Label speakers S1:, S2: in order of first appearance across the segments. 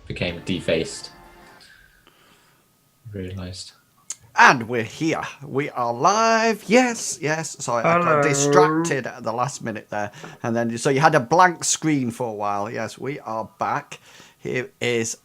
S1: Became defaced. Realised.
S2: And we're here. We are live. Yes. Sorry, I got distracted at the last minute there. And then, so you had a blank screen for a while. Yes, we are back. Here is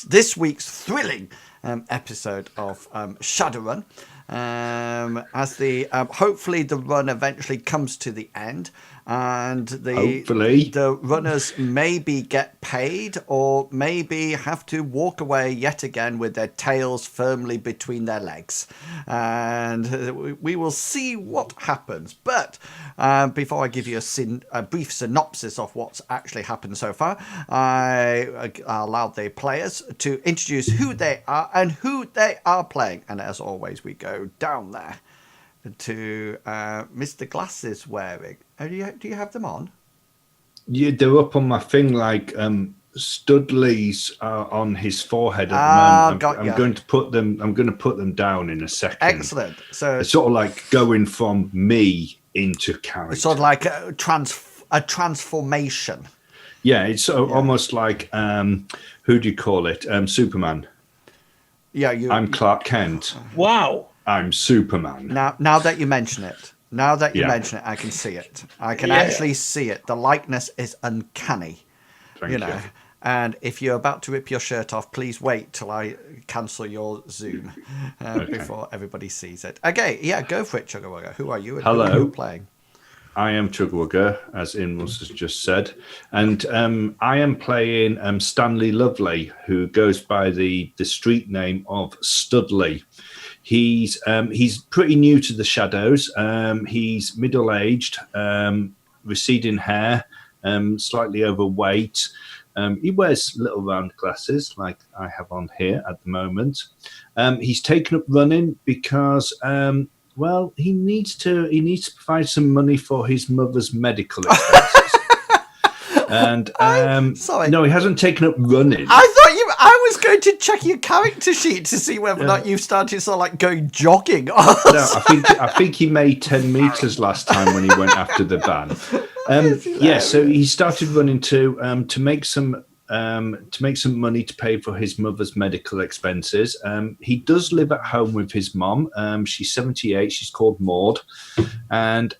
S2: this week's thrilling episode of Shadowrun. As the hopefully the run eventually comes to the end, and the runners maybe get paid or maybe have to walk away yet again with their tails firmly between their legs, and we will see what happens. But before I give you a brief synopsis of what's actually happened so far, I allowed the players to introduce who they are and who they are playing, and as always we go down there to Mr. Glasses wearing. Do you have them on?
S3: Yeah, they're up on my thing, like Studley's on his forehead at the moment. I'm going to put them down in a second.
S2: Excellent. So
S3: it's sort of like going from me into character.
S2: It's sort of like a transformation.
S3: Yeah, it's almost like who do you call it? Superman.
S2: Yeah,
S3: I'm Clark Kent.
S4: Wow.
S3: I'm Superman.
S2: Now that you mention it, I can see it. I can actually see it. The likeness is uncanny.
S3: Thank you.
S2: And if you're about to rip your shirt off, please wait till I cancel your Zoom before everybody sees it. Okay, go for it, Chugawugga. Who are you and
S3: Hello.
S2: who are you playing?
S3: I am Chugawugga, as Inmus has just said. And I am playing Stanley Lovely, who goes by the street name of Studley. He's pretty new to the shadows. He's middle-aged, receding hair, slightly overweight. He wears little round glasses like I have on here at the moment. He's taken up running because he needs to provide some money for his mother's medical expenses. And
S2: sorry.
S3: No, he hasn't taken up running.
S2: I was going to check your character sheet to see whether or not you started sort of like going jogging.
S3: No, I think he made 10 meters last time when he went after the van. So he started running to make some money to pay for his mother's medical expenses. He does live at home with his mom. She's 78. She's called Maud, and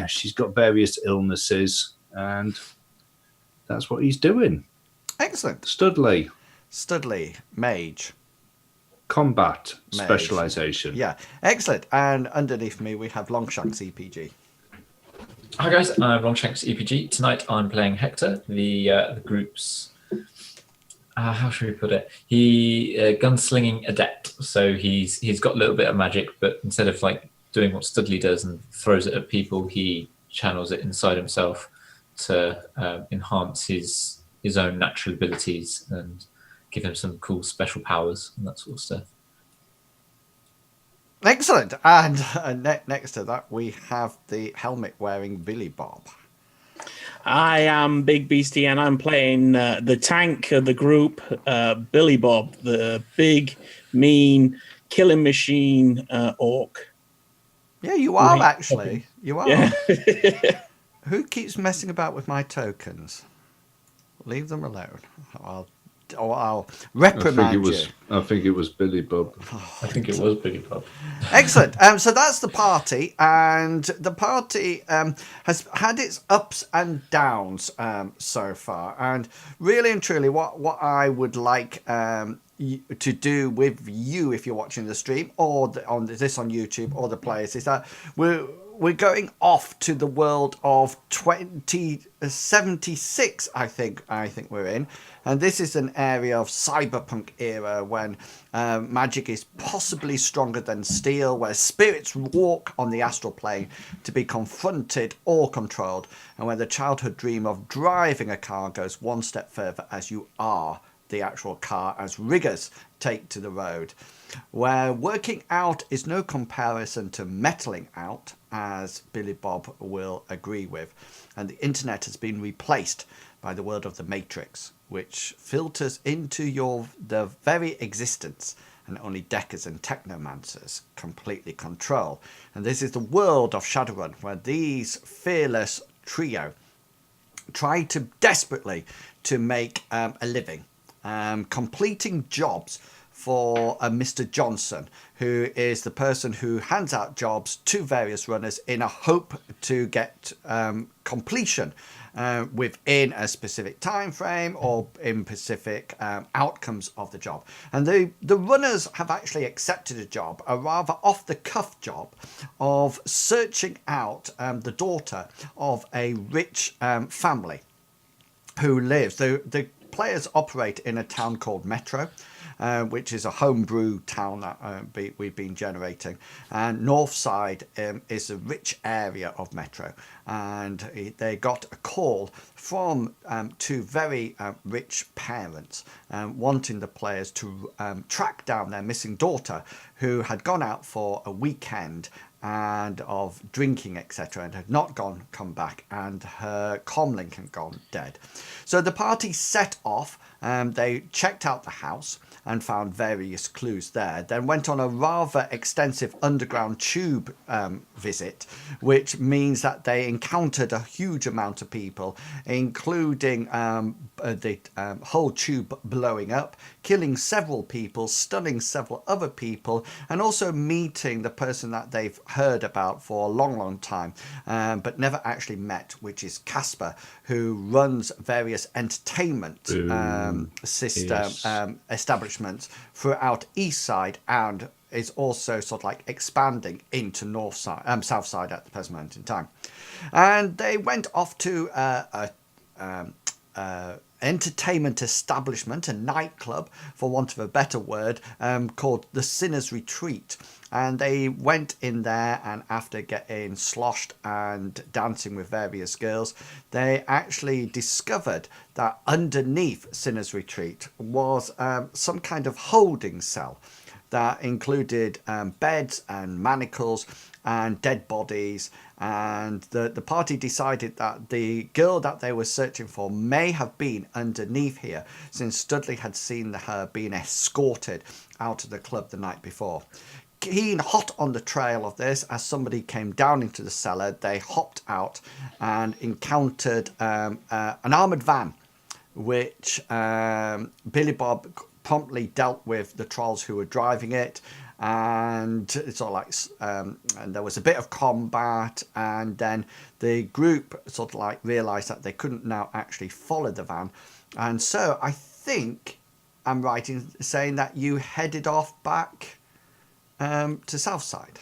S3: she's got various illnesses, and that's what he's doing.
S2: Excellent.
S3: Studley,
S2: mage.
S3: Combat specialization.
S2: Yeah, excellent. And underneath me we have Longshanks EPG.
S1: Hi guys, I'm Longshanks EPG. Tonight I'm playing Hector, the group's how should we put it? He gunslinging adept. So he's got a little bit of magic, but instead of like doing what Studley does and throws it at people, he channels it inside himself to enhance his own natural abilities and give him some cool special powers and that sort of stuff.
S2: Excellent. And next to that, we have the helmet-wearing Billy Bob.
S4: I am Big Beastie, and I'm playing the tank of the group, Billy Bob, the big, mean, killing machine orc.
S2: Yeah, you are actually. You are.
S4: Yeah.
S2: Who keeps messing about with my tokens? Leave them alone. or I'll
S3: I think
S2: reprimand
S3: it was.
S2: you.
S3: I think it was Billy Bob.
S1: I think it was Billy Bob.
S2: Excellent. So that's the party, and the party has had its ups and downs so far. And really and truly, what I would like to do with you, if you're watching the stream or on YouTube or the players, is that we're going off to the world of 2076. I think we're in, and this is an area of cyberpunk era when magic is possibly stronger than steel, where spirits walk on the astral plane to be confronted or controlled, and where the childhood dream of driving a car goes one step further as you are the actual car as riggers take to the road, where working out is no comparison to metalling out, as Billy Bob will agree with, and the internet has been replaced by the world of the Matrix, which filters into the very existence, and only deckers and technomancers completely control. And this is the world of Shadowrun, where these fearless trio try to desperately to make a living, completing jobs for Mr. Johnson, who is the person who hands out jobs to various runners in a hope to get completion within a specific time frame or in specific outcomes of the job. And the runners have actually accepted a job, a rather off-the-cuff job, of searching out the daughter of a rich family who lives. The players operate in a town called Metro, which is a homebrew town that we've been generating. And Northside is a rich area of Metro. And they got a call from two very rich parents wanting the players to track down their missing daughter, who had gone out for a weekend and of drinking, etc., and had not come back, and her comlink had gone dead. So the party set off. They checked out the house and found various clues there, then went on a rather extensive underground tube visit, which means that they encountered a huge amount of people, including the whole tube blowing up, killing several people, stunning several other people, and also meeting the person that they've heard about for a long time, but never actually met, which is Casper, who runs various entertainment establishments throughout Eastside, and is also sort of like expanding into Southside at the present moment in time. And they went off to entertainment establishment, a nightclub, for want of a better word, called the Sinner's Retreat. And they went in there, and after getting sloshed and dancing with various girls, they actually discovered that underneath Sinner's Retreat was some kind of holding cell that included beds and manacles and dead bodies. And the party decided that the girl that they were searching for may have been underneath here, since Studley had seen her being escorted out of the club the night before. Keen hot on the trail of this, as somebody came down into the cellar, they hopped out and encountered an armoured van, which Billy Bob promptly dealt with the trolls who were driving it. And it's all like, and there was a bit of combat, and then the group sort of like realised that they couldn't now actually follow the van, and so I think I'm right in saying that you headed off back to Southside.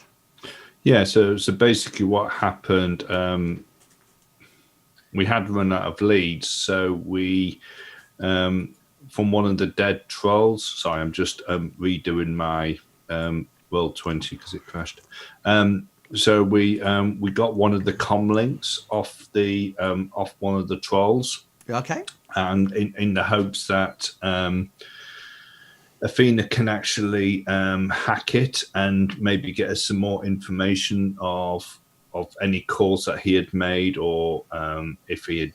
S3: Yeah, so basically what happened, we had run out of leads, so we from one of the dead trolls. Sorry, I'm just redoing my World 20 because it crashed. So we got one of the comm links off one of the trolls.
S2: Okay.
S3: And in the hopes that Athena can actually hack it and maybe get us some more information of any calls that he had made, or if he had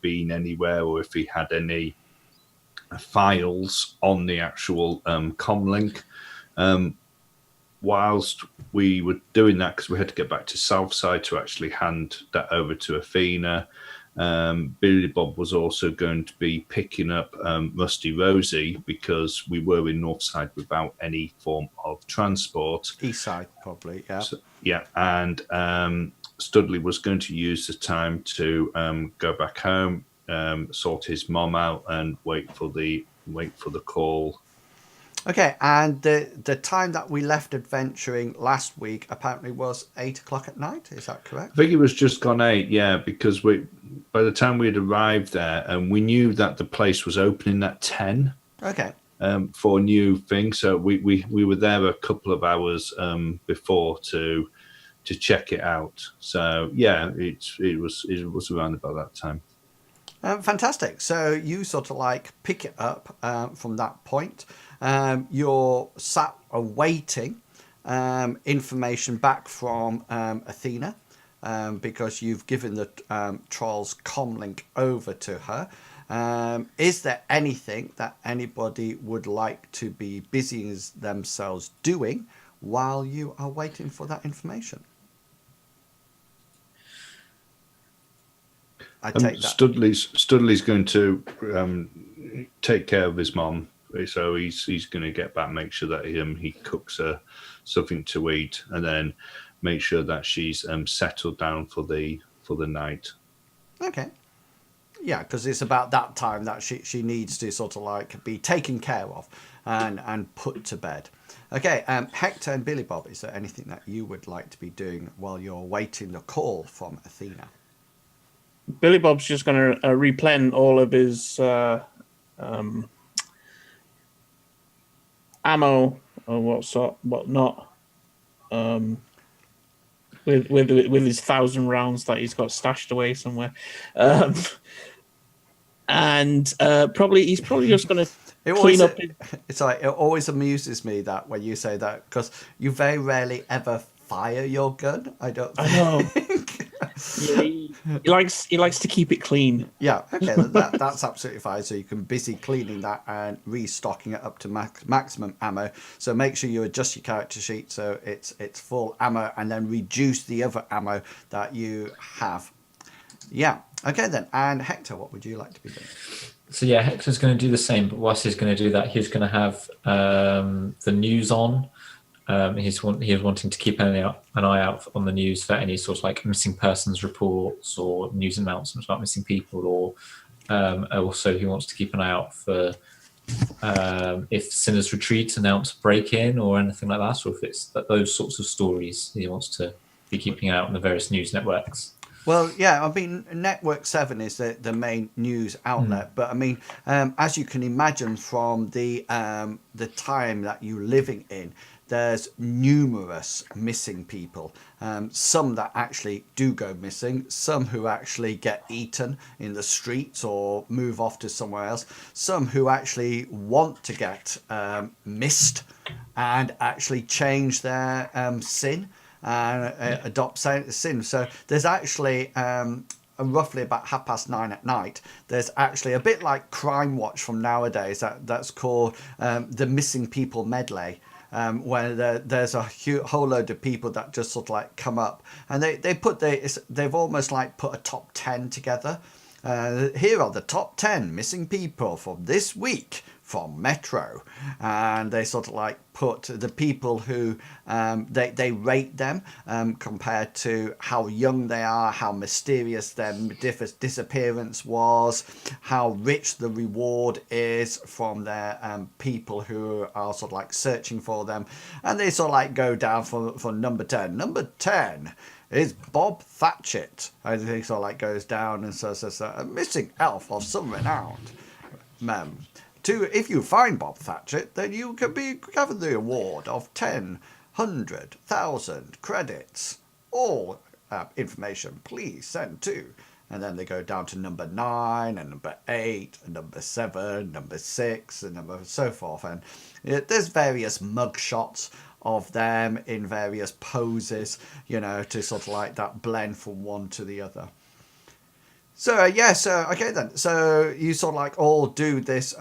S3: been anywhere, or if he had any files on the actual comlink. Whilst we were doing that, because we had to get back to Southside to actually hand that over to Athena, Billy Bob was also going to be picking up Rusty Rosie because we were in Northside without any form of transport.
S2: East side, probably, yeah.
S3: So, yeah, and Studley was going to use the time to go back home, sort his mom out, and wait for the call.
S2: Okay, and the time that we left adventuring last week apparently was 8 o'clock at night. Is that correct?
S3: I think it was just gone 8, yeah, because by the time we had arrived there, and we knew that the place was opening at 10.
S2: Okay.
S3: For a new thing, so we were there a couple of hours before to check it out. So yeah, it was around about that time.
S2: Fantastic. So you sort of like pick it up from that point. You're sat awaiting information back from Athena because you've given the Troll's comlink over to her. Is there anything that anybody would like to be busying themselves doing while you are waiting for that information? I take that.
S3: Studley's going to take care of his mom, so he's going to get back, make sure that he cooks her something to eat, and then make sure that she's settled down for the night.
S2: Okay. Yeah, because it's about that time that she needs to sort of like be taken care of and put to bed. Okay, Hector and Billy Bob, is there anything that you would like to be doing while you're waiting the call from Athena?
S4: Billy Bob's just going to replen all of his ammo or whatnot, with his 1,000 rounds that he's got stashed away somewhere, and he's probably just going to clean up.
S2: It's like, it always amuses me that when you say that, because you very rarely ever fire your gun. I know.
S4: Yeah, he likes to keep it clean.
S2: Yeah, okay, that's absolutely fine. So you can busy cleaning that and restocking it up to maximum ammo. So make sure you adjust your character sheet so it's full ammo, and then reduce the other ammo that you have. Yeah, okay then. And Hector, what would you like to be doing?
S1: So yeah, Hector's going to do the same, but whilst he's going to do that, he's going to have the news on. He's wanting to keep an eye out on the news for any sort of like missing persons reports or news announcements about missing people, or also he wants to keep an eye out for if Sinner's Retreat announce break-in or anything like that, or if it's those sorts of stories. He wants to be keeping an eye out on the various news networks.
S2: Well, yeah, I mean, Network 7 is the main news outlet, but I mean, as you can imagine from the time that you're living in, there's numerous missing people. Some that actually do go missing, some who actually get eaten in the streets or move off to somewhere else, some who actually want to get missed and actually change their sin and adopt sin. So there's actually roughly about 9:30 at night, there's actually a bit like Crime Watch from nowadays that's called the Missing People Medley. Where there's a whole load of people that just sort of like come up, and they've almost like put a top 10 together. Here are the top 10 missing people from this week from Metro, and they sort of like put the people who they rate them compared to how young they are, how mysterious their disappearance was, how rich the reward is from their people who are sort of like searching for them, and they sort of like go down for number 10. Number 10 is Bob Thatchett. And he sort of like goes down and says, a missing elf of some renown. If you find Bob Thatchett, then you can be given the award of 1,000 credits. All information, please send to. And then they go down to number 9 and number 8 and number 7, number 6 and number so forth. And there's various mug shots of them in various poses, to sort of like that blend from one to the other. So okay then. So you sort of like all do this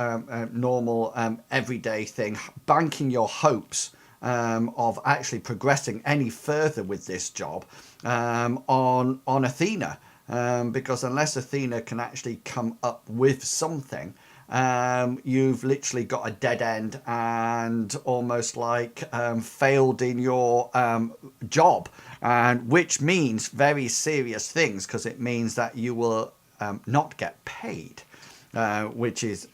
S2: normal everyday thing, banking your hopes of actually progressing any further with this job on Athena. because unless Athena can actually come up with something, you've literally got a dead end and almost like failed in your job, and which means very serious things, because it means that you will not get paid. Which is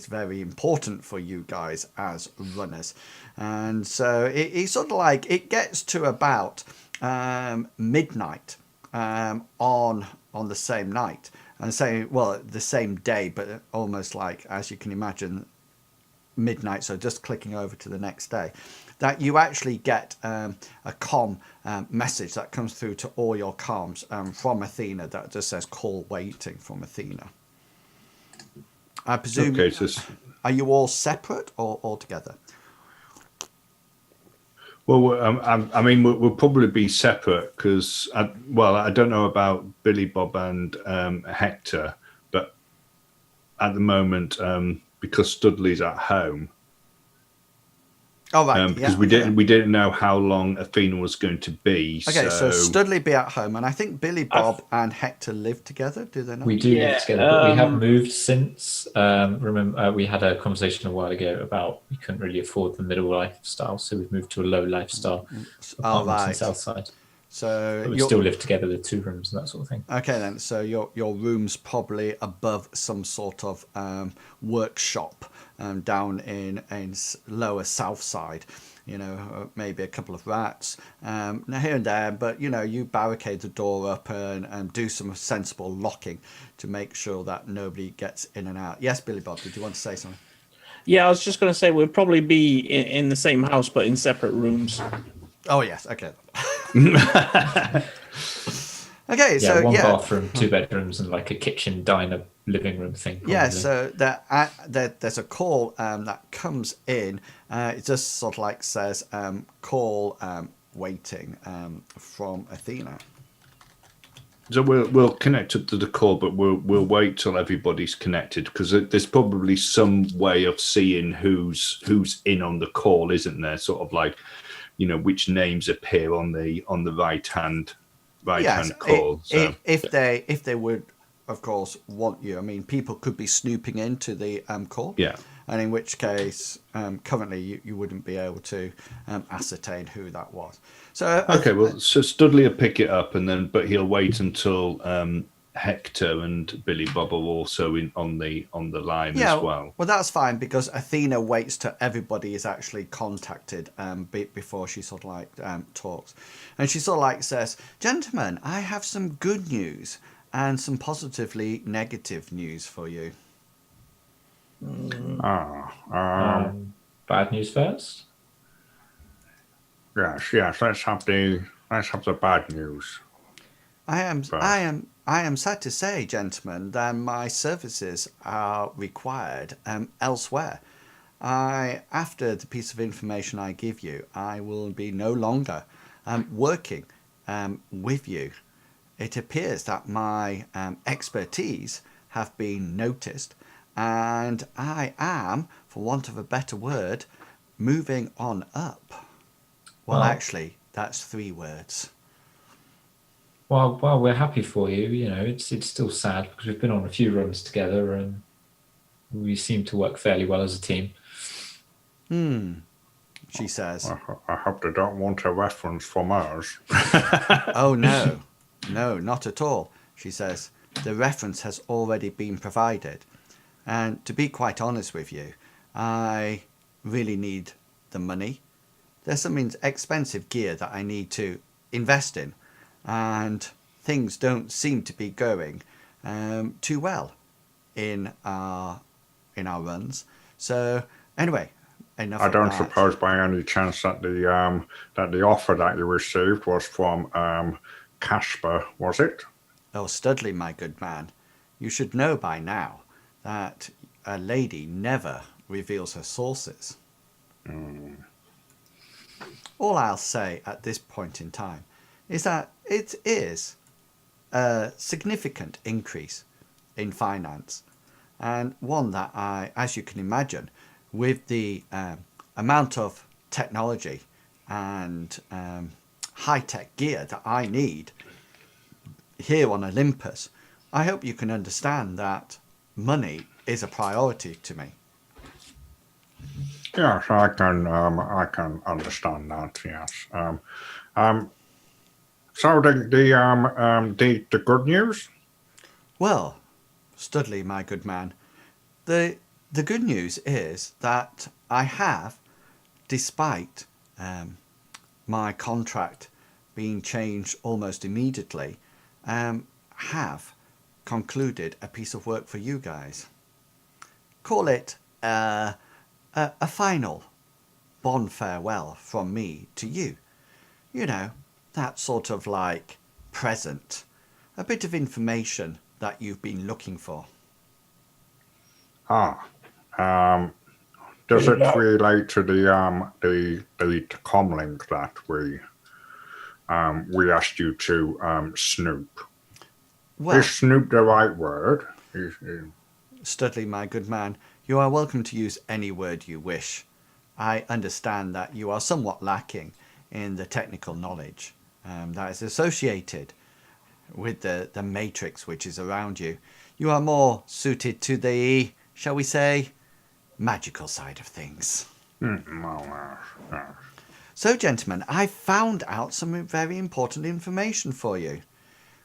S2: very important for you guys as runners. And so it's sort of like it gets to about midnight on the same night, and the same day, but almost like, as you can imagine, midnight, so just clicking over to the next day, that you actually get a comm message that comes through to all your comms from Athena that just says call waiting from Athena. I presume.
S3: Okay, so
S2: Are you all separate or all together?
S3: well, I mean, we'll probably be separate because, I don't know about Billy Bob and Hector, but at the moment, because Studley's at home,
S2: Oh, right.
S3: because we didn't know how long Athena was going to be.
S2: Okay, so Studley be at home, and I think Billy Bob and Hector live together. Do they not?
S1: We do live together, but we have moved since. Remember, we had a conversation a while ago about we couldn't really afford the middle lifestyle, so we've moved to a low lifestyle apartment in Southside.
S2: So
S1: but we still live together with 2 rooms and that sort of thing.
S2: Okay, then. So your room's probably above some sort of workshop down in lower South Side. You know, maybe a couple of rats here and there, but you barricade the door up and do some sensible locking to make sure that nobody gets in and out. Yes, Billy Bob, did you want to say something?
S4: Yeah, I was just going to say we'll probably be in the same house, but in separate rooms.
S2: Oh yes, okay. Okay,
S1: so one bathroom, 2 bedrooms, and like a kitchen, diner, living room thing. Probably.
S2: Yeah, so there's a call that comes in. It just sort of like says call waiting from Athena.
S3: So we'll connect up to the call, but we'll wait till everybody's connected, because there's probably some way of seeing who's in on the call, isn't there? Sort of like, which names appear on the right hand call.
S2: If they would, of course, want you. I mean, people could be snooping into the call.
S3: Yeah.
S2: And in which case, currently you wouldn't be able to ascertain who that was. So
S3: so Studley will pick it up, but he'll wait until Hector and Billy Bob are also on the line as well.
S2: Well, that's fine, because Athena waits till everybody is actually contacted before she sort of like talks, and she sort of like says, "Gentlemen, I have some good news and some positively negative news for you."
S1: Bad news first.
S3: Yes. Let's have the bad news.
S2: I am sad to say, gentlemen, that my services are required elsewhere. After the piece of information I give you, I will be no longer working with you. It appears that my expertise have been noticed, and I am, for want of a better word, moving on up. Well, actually, that's 3 words.
S1: Well, we're happy for you. It's still sad because we've been on a few runs together and we seem to work fairly well as a team.
S2: She says.
S3: I hope they don't want a reference from us.
S2: Oh, no, not at all. She says, the reference has already been provided. And to be quite honest with you, I really need the money. There's some expensive gear that I need to invest in, and things don't seem to be going too well in our runs. So anyway, enough.
S3: I don't suppose by any chance that the offer that you received was from Casper, was it?
S2: Oh, Studley, my good man, you should know by now that a lady never reveals her sources. All I'll say at this point in time is that it is a significant increase in finance, and one that as you can imagine, with the amount of technology and high-tech gear that I need here on Olympus, I hope you can understand that money is a priority to me.
S3: Yes, I can understand that. Yes. So the good news.
S2: Well, Studley, my good man, the good news is that I have, despite my contract being changed almost immediately, have concluded a piece of work for you guys. Call it a final bond farewell from me to you. You know, that sort of like present, a bit of information that you've been looking for.
S3: Ah, does it relate to the comlink that we asked you to snoop?
S2: Well,
S3: Is snoop the right word?
S2: Studley, my good man, you are welcome to use any word you wish. I understand that you are somewhat lacking in the technical knowledge that is associated with the matrix which is around you. You are more suited to the, shall we say, magical side of things. So, gentlemen, I found out some very important information for you.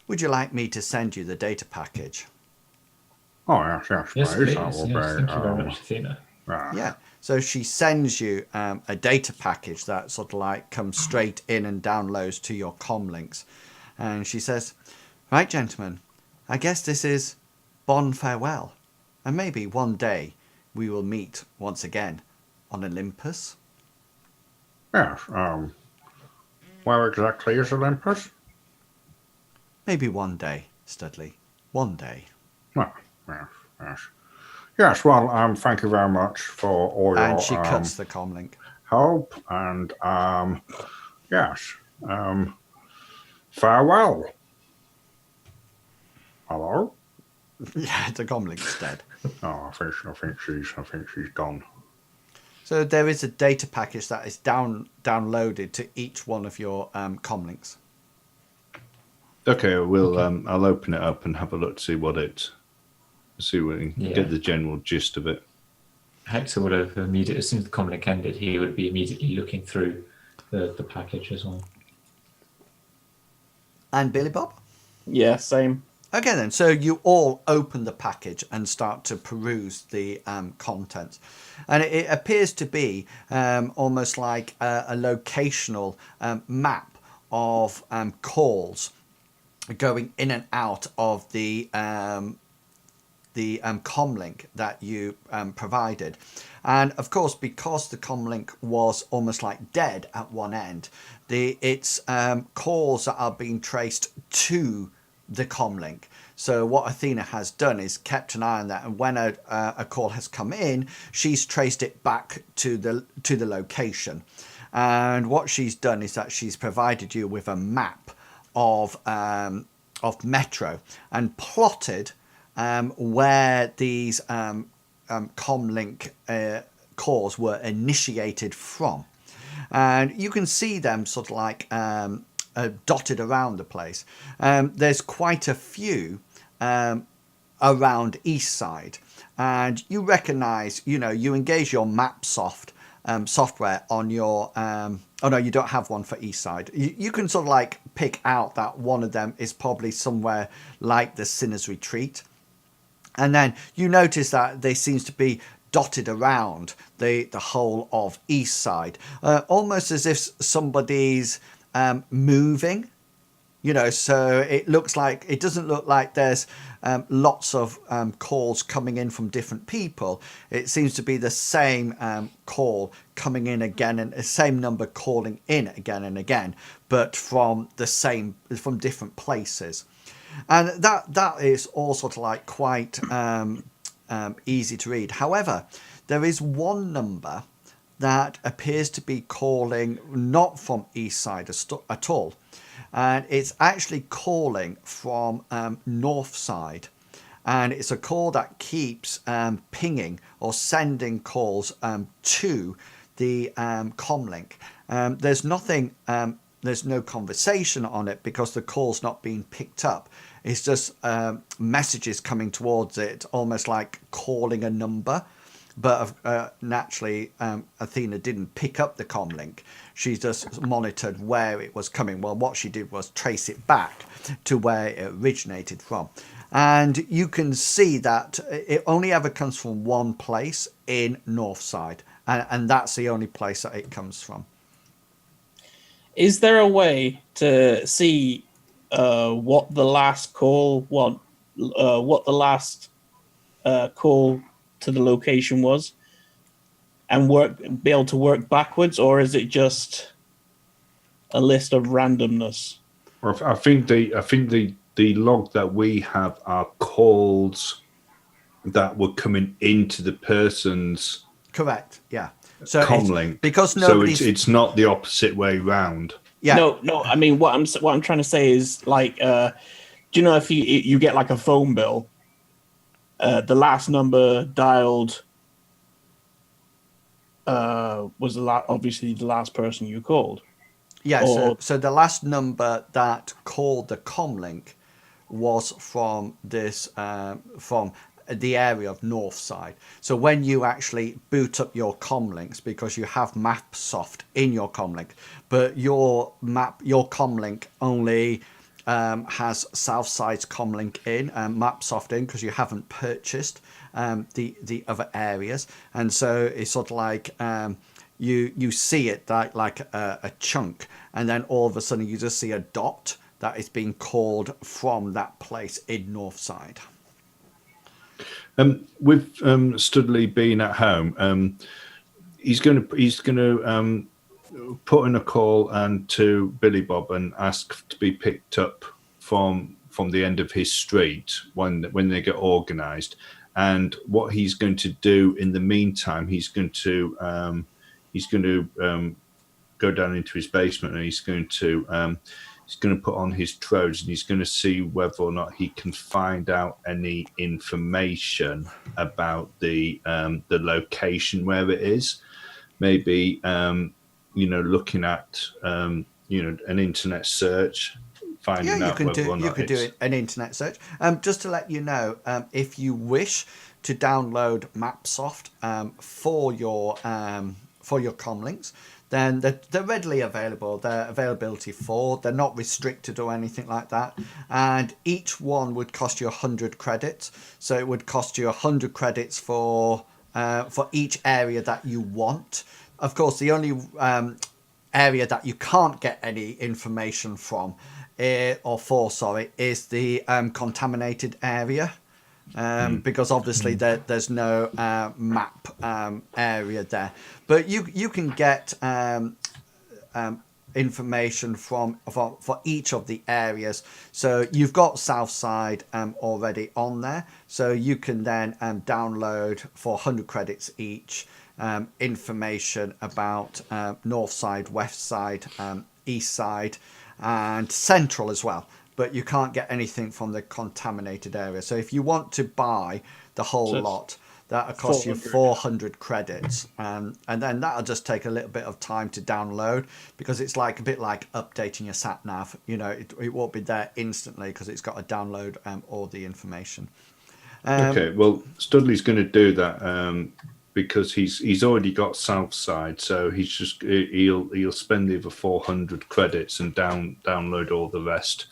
S2: Would you like me to send you the data package?
S3: Oh, yes,
S1: Yes,
S3: please.
S1: please.
S3: That will
S1: Yes,
S3: be,
S1: thank you very much, Athena.
S2: Yeah. So she sends you a data package that sort of like comes straight in and downloads to your com links. And she says, right, gentlemen, I guess this is bon farewell. And maybe one day we will meet once again on Olympus.
S3: Yes. Where exactly is Olympus?
S2: Maybe one day, Studley. One day.
S3: Oh, yes. Yes, well, thank you very much for all
S2: And
S3: your
S2: she cuts the com link.
S3: help, and yes, farewell. Hello?
S2: Yeah, the com link's dead.
S3: Oh, I think she's gone.
S2: So there is a data package that is downloaded to each one of your com links.
S3: Okay, I'll open it up and have a look to see what we can get the general gist of it.
S1: Hector would have immediately, as soon as the comm link ended, he would be immediately looking through the package as well.
S2: And Billy Bob?
S4: Yeah, same.
S2: Okay then, so you all open the package and start to peruse the contents. And it appears to be almost like a locational map of calls going in and out of the comlink that you provided. And of course, because the comlink was almost like dead at one end, its calls that are being traced to the comlink. So what Athena has done is kept an eye on that, and when a call has come in, she's traced it back to the location. And what she's done is that she's provided you with a map of Metro and plotted where these comlink calls were initiated from. And you can see them sort of like dotted around the place. There's quite a few around Eastside, and you recognize, you engage your MapSoft software on your oh no, you don't have one for Eastside. You can sort of like pick out that one of them is probably somewhere like the Sinner's Retreat, and then you notice that they seems to be dotted around the whole of Eastside, almost as if somebody's moving, so it doesn't look like there's lots of calls coming in from different people. It seems to be the same call coming in again, and the same number calling in again and again, but from different places. And that is all sort of like quite easy to read. However, there is one number that appears to be calling not from Eastside at all, and it's actually calling from Northside, and it's a call that keeps pinging or sending calls to the comlink. There's nothing there's no conversation on it because the call's not being picked up. It's just messages coming towards it, almost like calling a number. But naturally, Athena didn't pick up the comlink. She just monitored where it was coming. Well, what she did was trace it back to where it originated from. And you can see that it only ever comes from one place in Northside. And that's the only place that it comes from.
S4: Is there a way to see what the last call, what the last call to the location was, and be able to work backwards, or is it just a list of randomness?
S3: Well, I think the log that we have are calls that were coming into the person's
S2: Correct. Yeah. So
S3: comlink,
S2: because nobody's...
S3: so it's not the opposite way round.
S2: Yeah.
S4: No. I mean, what I'm trying to say is, like, do you know if you get like a phone bill, the last number dialed was obviously the last person you called.
S2: Yeah. So the last number that called the comlink was from this from the area of Northside. So when you actually boot up your comlinks, because you have MapSoft in your comlink, but your comlink only has Southside's comlink in and MapSoft in, because you haven't purchased the other areas, and so it's sort of like you see it like a chunk, and then all of a sudden you just see a dot that is being called from that place in Northside.
S3: With Studley being at home, he's going to put in a call and to Billy Bob and ask to be picked up from the end of his street when they get organised. And what he's going to do in the meantime, he's going to go down into his basement, and he's going to put on his Trodes, and he's going to see whether or not he can find out any information about the location where it is. Maybe looking at an internet search, finding out whether or not
S2: you could do an internet search. Just to let you know, if you wish to download MapSoft for your comlinks, then they're readily available. They're availability 4. They're not restricted or anything like that. And each one would cost you 100 credits. So it would cost you 100 credits for each area that you want. Of course, the only area that you can't get any information from is the contaminated area. Because obviously there's no map area there, but you can get information for each of the areas. So you've got Southside already on there, so you can then download for 100 credits each information about Northside, Westside, Eastside, and Central as well. But you can't get anything from the contaminated area. So if you want to buy the whole lot, that'll cost you 400 credits. And then that'll just take a little bit of time to download, because it's like a bit like updating your sat nav. It won't be there instantly because it's got to download all the information.
S3: Okay, well, Studley's going to do that because he's already got Southside, so he'll spend the other 400 credits and download all the rest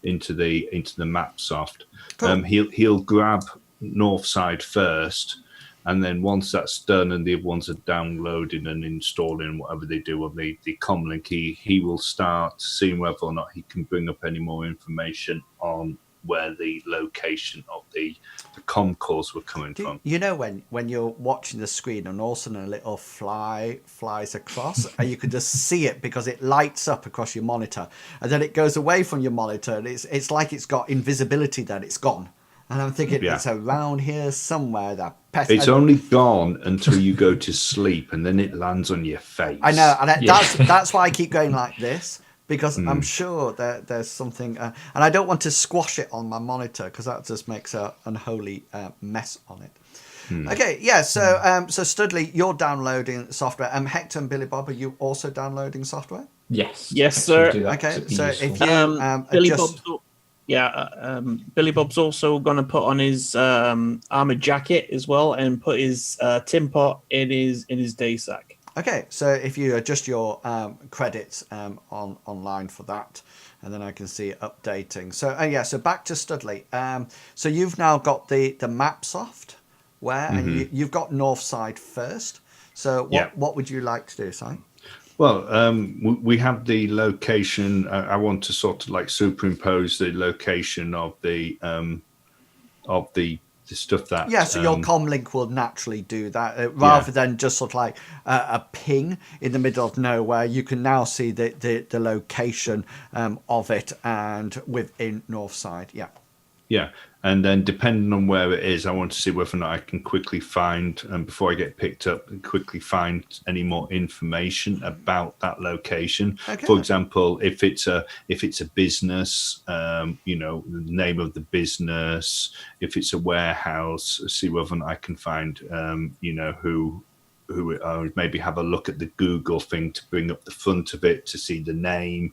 S3: into the MapSoft. Cool. He'll grab Northside first, and then once that's done and the other ones are downloading and installing whatever they do on the comlink, he will start seeing whether or not he can bring up any more information on where the location of the com calls were coming from.
S2: You know when you're watching the screen and all of a sudden a little fly flies across and you can just see it because it lights up across your monitor, and then it goes away from your monitor, and it's like it's got invisibility, then it's gone. And I'm thinking it's around here somewhere.
S3: It's only gone until you go to sleep, and then it lands on your face.
S2: I know, and that's why I keep going like this, because I'm sure that there's something, and I don't want to squash it on my monitor because that just makes an unholy mess on it. Okay, yeah. So Studley, you're downloading software. Hector and Billy Bob, are you also downloading software?
S1: Yes.
S4: Yes,
S1: Hex
S4: sir.
S1: will do that, 'cause
S2: Okay,
S1: it'd be
S2: so
S1: useful.
S2: if you
S4: Billy
S2: adjust...
S4: Bob's, Billy Bob's also going to put on his armored jacket as well, and put his tin pot in his day sack.
S2: Okay, so if you adjust your credits online for that, and then I can see it updating. So so back to Studley. So you've now got the map soft, and you've got Northside first. So what would you like to do, Si?
S3: Well, we have the location. I want to sort of like superimpose the location of the stuff that.
S2: Yeah, so your comlink will naturally do that rather
S3: Yeah.
S2: than just sort of like a ping in the middle of nowhere. You can now see the location of it and within Northside. Yeah.
S3: Yeah, and then depending on where it is, I want to see whether or not I can quickly find, before I get picked up, quickly find any more information about that location.
S2: Okay.
S3: For example, if it's a business, the name of the business. If it's a warehouse, see whether or not I can find, who it owns. Maybe have a look at the Google thing to bring up the front of it to see the name.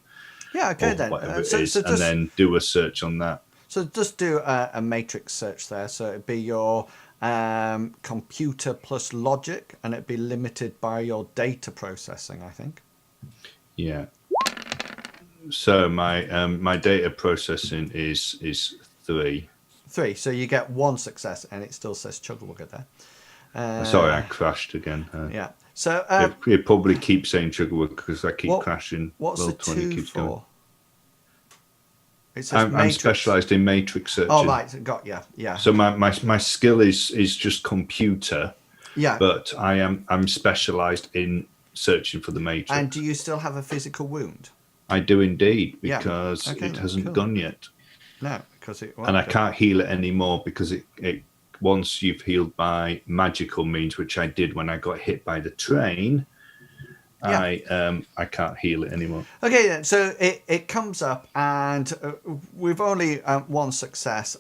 S2: Yeah. Okay
S3: Or
S2: then.
S3: whatever it is, and then do a search on that.
S2: So just do a matrix search there. So it'd be your computer plus logic, and it'd be limited by your data processing, I think.
S3: Yeah. So my data processing is 3.
S2: 3. So you get 1 success, and it still says Chugglewugger there.
S3: Sorry, I crashed again.
S2: Yeah. So
S3: it probably keeps saying Chugglewugger because I keep crashing.
S2: What's the 2
S3: keeps
S2: for?
S3: Going.
S2: It says
S3: I'm specialised in matrix searching.
S2: Oh right, got yeah.
S3: So my skill is just computer.
S2: Yeah.
S3: But I'm specialised in searching for the matrix.
S2: And do you still have a physical wound?
S3: I do indeed, because it hasn't gone yet.
S2: No, because it won't.
S3: And I can't heal it anymore because it once you've healed by magical means, which I did when I got hit by the train, I can't heal it anymore.
S2: Okay, then. So it comes up, and we've only 1 success.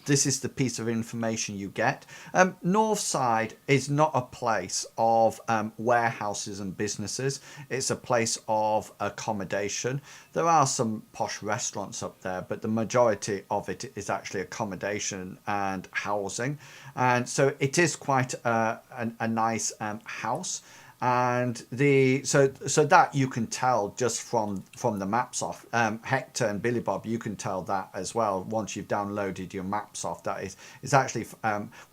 S2: This is the piece of information you get. Northside is not a place of warehouses and businesses. It's a place of accommodation. There are some posh restaurants up there, but the majority of it is actually accommodation and housing. And so it is quite a nice house. And so that you can tell just from the maps off. Hector and Billy Bob, you can tell that as well once you've downloaded your maps off. That is actually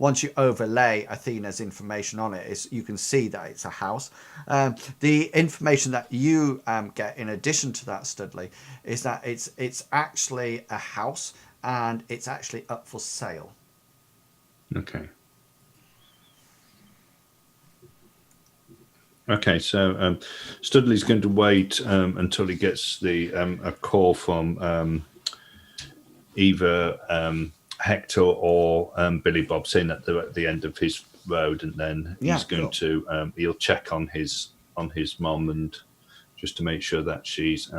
S2: once you overlay Athena's information on it, you can see that it's a house. The information that you get in addition to that, Studley, is that it's actually a house, and it's actually up for sale.
S3: Okay. Okay, so Studley's going to wait until he gets a call from either Hector or Billy Bob, saying that they're at the end of his road, and then he's going to he'll check on his mom and just to make sure that she's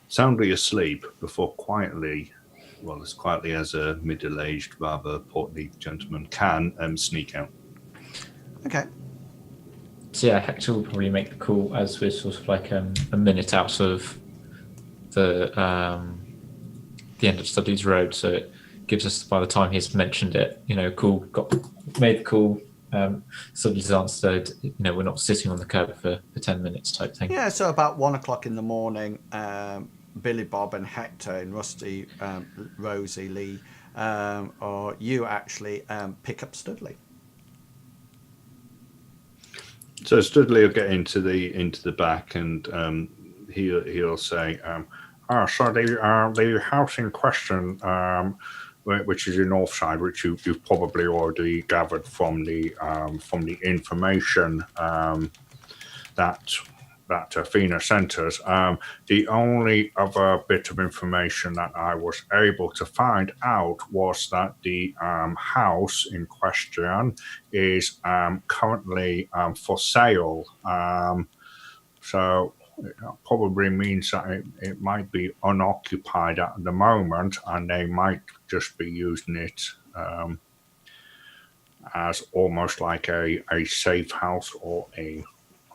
S3: soundly asleep before quietly, well, as quietly as a middle-aged, rather portly gentleman can, sneak out.
S2: Okay.
S1: So yeah, Hector will probably make the call as we're sort of like a minute out of the end of Studley's road. So it gives us, by the time he's mentioned it, cool, made the call. Studley's answered. We're not sitting on the curb for 10 minutes type thing.
S2: Yeah, so about 1 o'clock in the morning, Billy Bob and Hector and Rusty, Rosie Lee, or you actually pick up Studley.
S3: So Studley will get into the back, and he'll say, "So the house in question, which is in Northside, which you've probably already gathered from the information that Athena sent us. The only other bit of information that I was able to find out was that the house in question is currently for sale. So it probably means that it might be unoccupied at the moment, and they might just be using it as almost like a safe house or a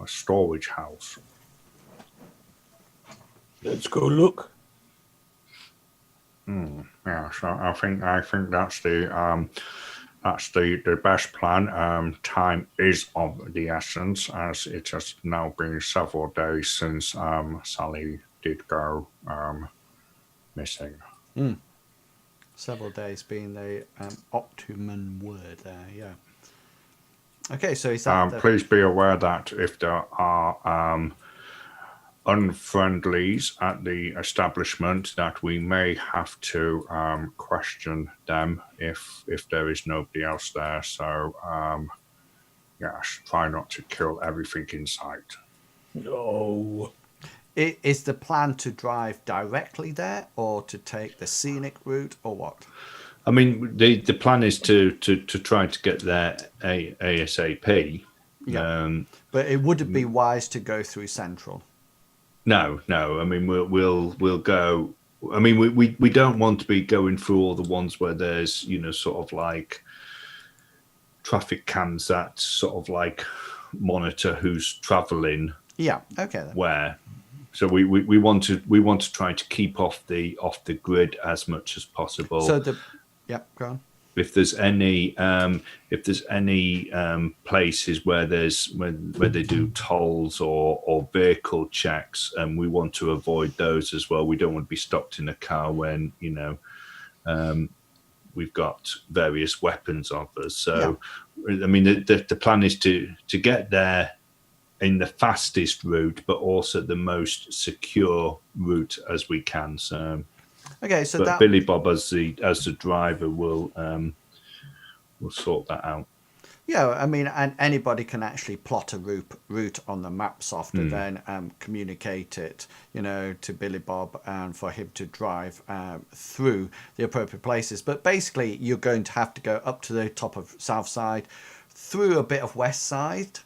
S3: storage house."
S4: Let's go look.
S3: Yeah, so I think that's the best plan. Time is of the essence, as it has now been several days since Sally did go missing.
S2: Several days being the optimum word there, yeah. Okay, so is that
S3: Please be aware that if there are unfriendlies at the establishment, that we may have to question them if there is nobody else there. So yes, try not to kill everything in sight.
S4: No.
S2: is the plan to drive directly there or to take the scenic route or what?
S3: I mean, the plan is to try to get there ASAP.
S2: Yeah. But it wouldn't be wise to go through Central.
S3: No. I mean, we'll go. I mean, we don't want to be going through all the ones where there's sort of like traffic cams that sort of like monitor who's traveling.
S2: Yeah. Okay. Then.
S3: Where. So we want to try to keep off the grid as much as possible.
S2: So go on.
S3: If there's any places where they do tolls or vehicle checks, and we want to avoid those as well. We don't want to be stopped in a car when we've got various weapons on us. So I mean the plan is to get there in the fastest route, but also the most secure route as we can. So.
S2: Okay, so
S3: but Billy Bob as the driver will sort that out.
S2: Yeah, I mean, and anybody can actually plot a route on the map software, then communicate it, to Billy Bob, and for him to drive through the appropriate places. But basically, you're going to have to go up to the top of South Side, through a bit of West Side,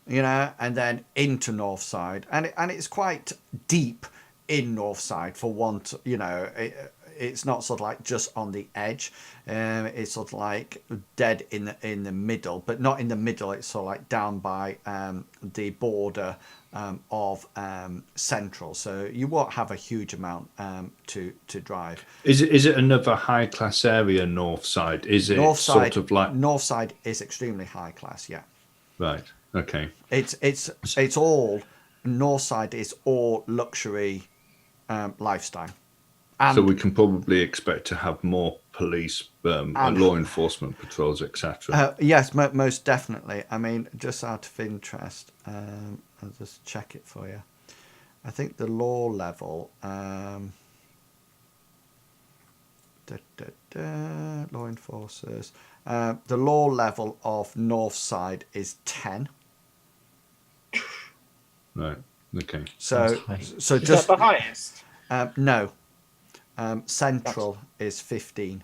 S2: and then into North Side, and it's quite deep in Northside for want, it's not sort of like just on the edge. It's sort of like dead in the middle, but not in the middle. It's sort of like down by the border of Central. So you won't have a huge amount to drive.
S3: Is it another high class area? Northside? Is it
S2: Northside,
S3: sort of like
S2: Northside is extremely high class? Yeah.
S3: Right. Okay.
S2: It's all Northside is all luxury. Lifestyle. And,
S3: so we can probably expect to have more police, law enforcement patrols, etc.
S2: Yes, most definitely. I mean, just out of interest, I'll just check it for you. I think the law level, law enforcers, the law level of Northside is 10.
S3: Right. Okay.
S2: So
S4: Is
S2: just
S4: that the highest?
S2: no, Central is 15.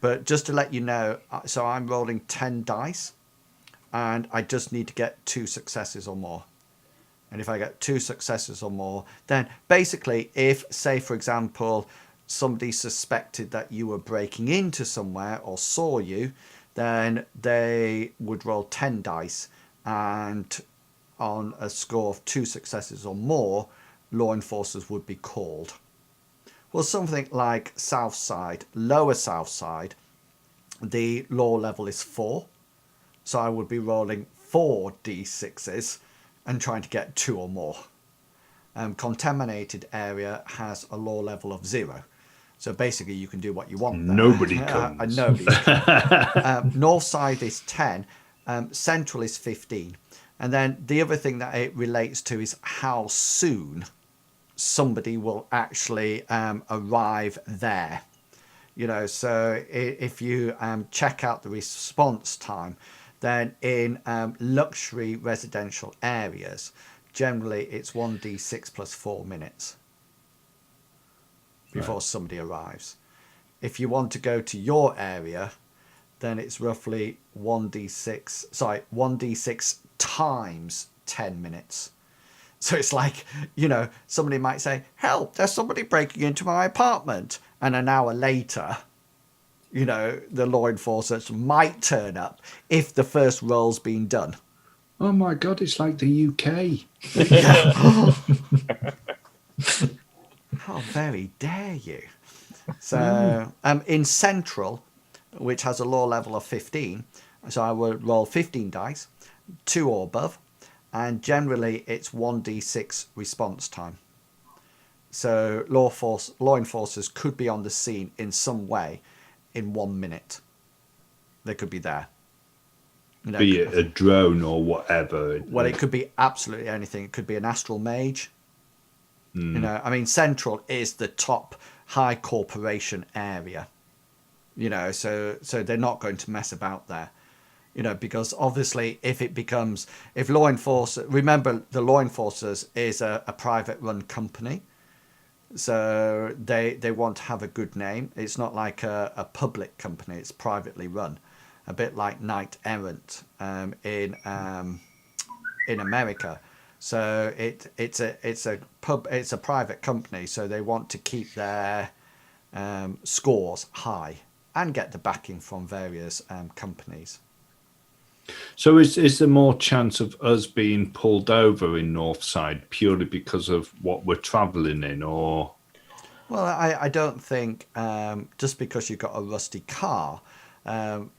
S2: But just to let you know, so I'm rolling 10 dice, and I just need to get 2 successes or more. And if I get 2 successes or more, then basically, if, say, for example, somebody suspected that you were breaking into somewhere or saw you, then they would roll 10 dice, and on a score of 2 successes or more, law enforcers would be called. Well, something like South Side, Lower South Side, the law level is 4. So I would be rolling 4 d6s and trying to get 2 or more. Contaminated area has a law level of 0. So basically you can do what you want there.
S3: Nobody comes.
S2: Nobody comes. North Side is 10. Central is 15. And then the other thing that it relates to is how soon somebody will actually arrive there. So if you check out the response time, then in luxury residential areas, generally it's 1d6 plus 4 minutes before somebody arrives. If you want to go to your area, then it's roughly 1d6 times 10 minutes. So it's like, somebody might say, help, there's somebody breaking into my apartment. And an hour later, the law enforcers might turn up if the first roll's been done.
S3: Oh my God, it's like the UK.
S2: How very dare you? So in Central, which has a law level of 15, so I would roll 15 dice, 2 or above, and generally it's 1d6 response time. So law enforcers could be on the scene in some way in 1 minute. They could be there. You know,
S3: Be it a drone or whatever.
S2: well, it could be absolutely anything. It could be an astral mage. You know, I mean, Central is the top high corporation area. You know, so they're not going to mess about there. You know, because obviously if law enforcers, remember the law enforcers is a private run company. So they want to have a good name. It's not like a public company. It's privately run. A bit like Knight Errant in America. So it's a private company. So they want to keep their scores high and get the backing from various companies.
S3: So is there more chance of us being pulled over in Northside purely because of what we're travelling in, or?
S2: Well, I don't think just because you've got a rusty car,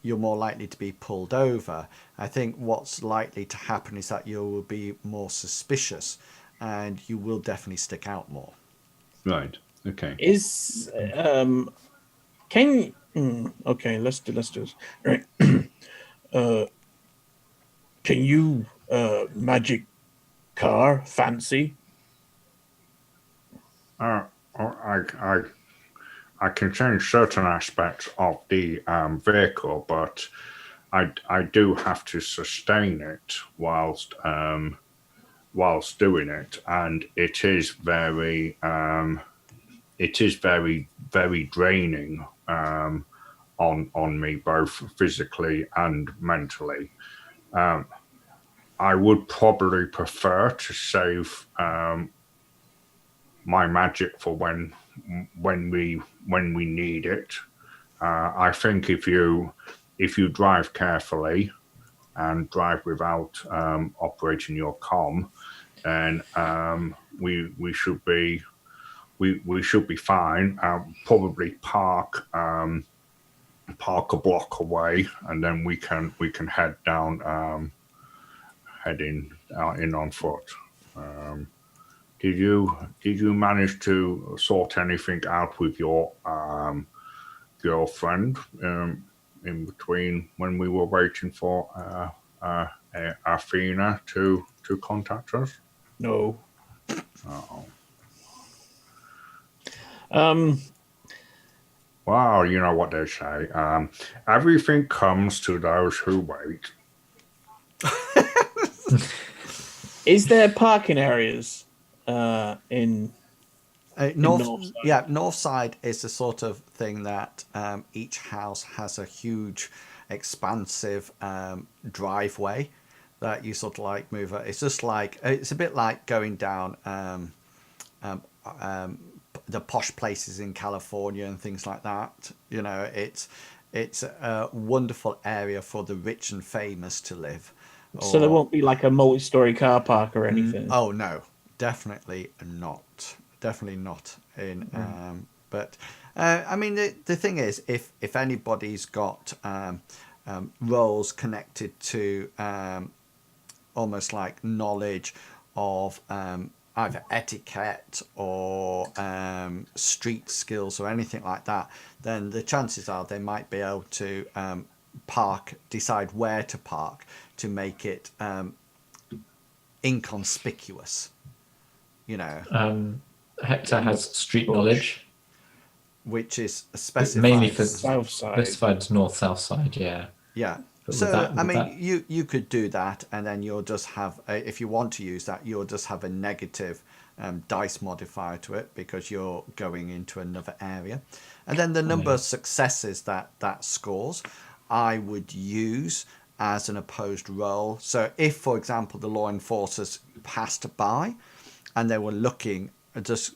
S2: you're more likely to be pulled over. I think what's likely to happen is that you will be more suspicious and you will definitely stick out more.
S3: Right. Okay.
S4: Is okay, let's do this. Right. Can you magic car fancy?
S3: I can change certain aspects of the vehicle, but I do have to sustain it whilst doing it, and it is very very draining on me, both physically and mentally. I would probably prefer to save my magic for when we need it. I think if you drive carefully and drive without operating your comm, then we should be fine. Probably park a block away, and then we can head down, heading in on foot. Did you manage to sort anything out with your girlfriend in between when we were waiting for Athena to contact us?
S4: No.
S3: Oh. Well, you know what they say. Everything comes to those who wait.
S4: Is there parking areas in Northside?
S2: Yeah, Northside is the sort of thing that each house has a huge, expansive driveway that you sort of like move. It's just like it's a bit like going down the posh places in California and things like that. You know, it's a wonderful area for the rich and famous to live.
S4: So there won't be like a multi-story car park or anything.
S2: Oh no, definitely not. Definitely not in. But I mean, the thing is, if anybody's got roles connected to almost like knowledge of either etiquette or street skills or anything like that, then the chances are they might be able to decide where to park to make it inconspicuous. You know.
S1: Hector has street knowledge,
S2: which is specified
S1: mainly for
S4: South side.
S1: specified north south side. Yeah.
S2: Yeah.
S1: But
S2: So I mean, you could do that, and then you'll just have, if you want to use that, you'll just have a negative dice modifier to it because you're going into another area, and then the number of successes that scores, I would use as an opposed roll. So if, for example, the law enforcers passed by, and they were looking, just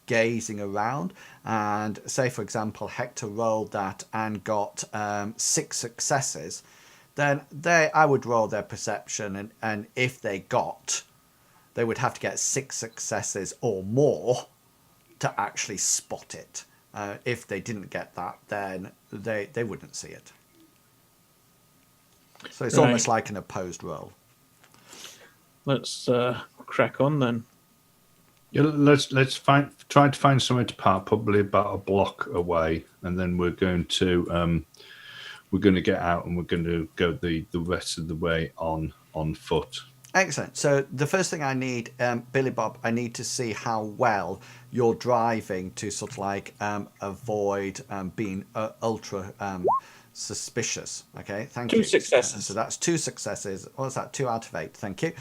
S2: gazing around, and say for example Hector rolled that and got 6 successes, then I would roll their perception, and if they would have to get 6 successes or more to actually spot it. If they didn't get that, then they wouldn't see it. So it's almost like an opposed roll.
S4: Let's crack on then.
S3: Yeah, let's try to find somewhere to park, probably about a block away, and then we're going to get out and we're going to go the rest of the way on foot.
S2: Excellent. So the first thing I need, Billy Bob, I need to see how well you're driving to sort of like avoid being ultra suspicious. Okay, thank you.
S4: 2 successes.
S2: So that's 2 successes. What's that? 2 out of 8. Thank you.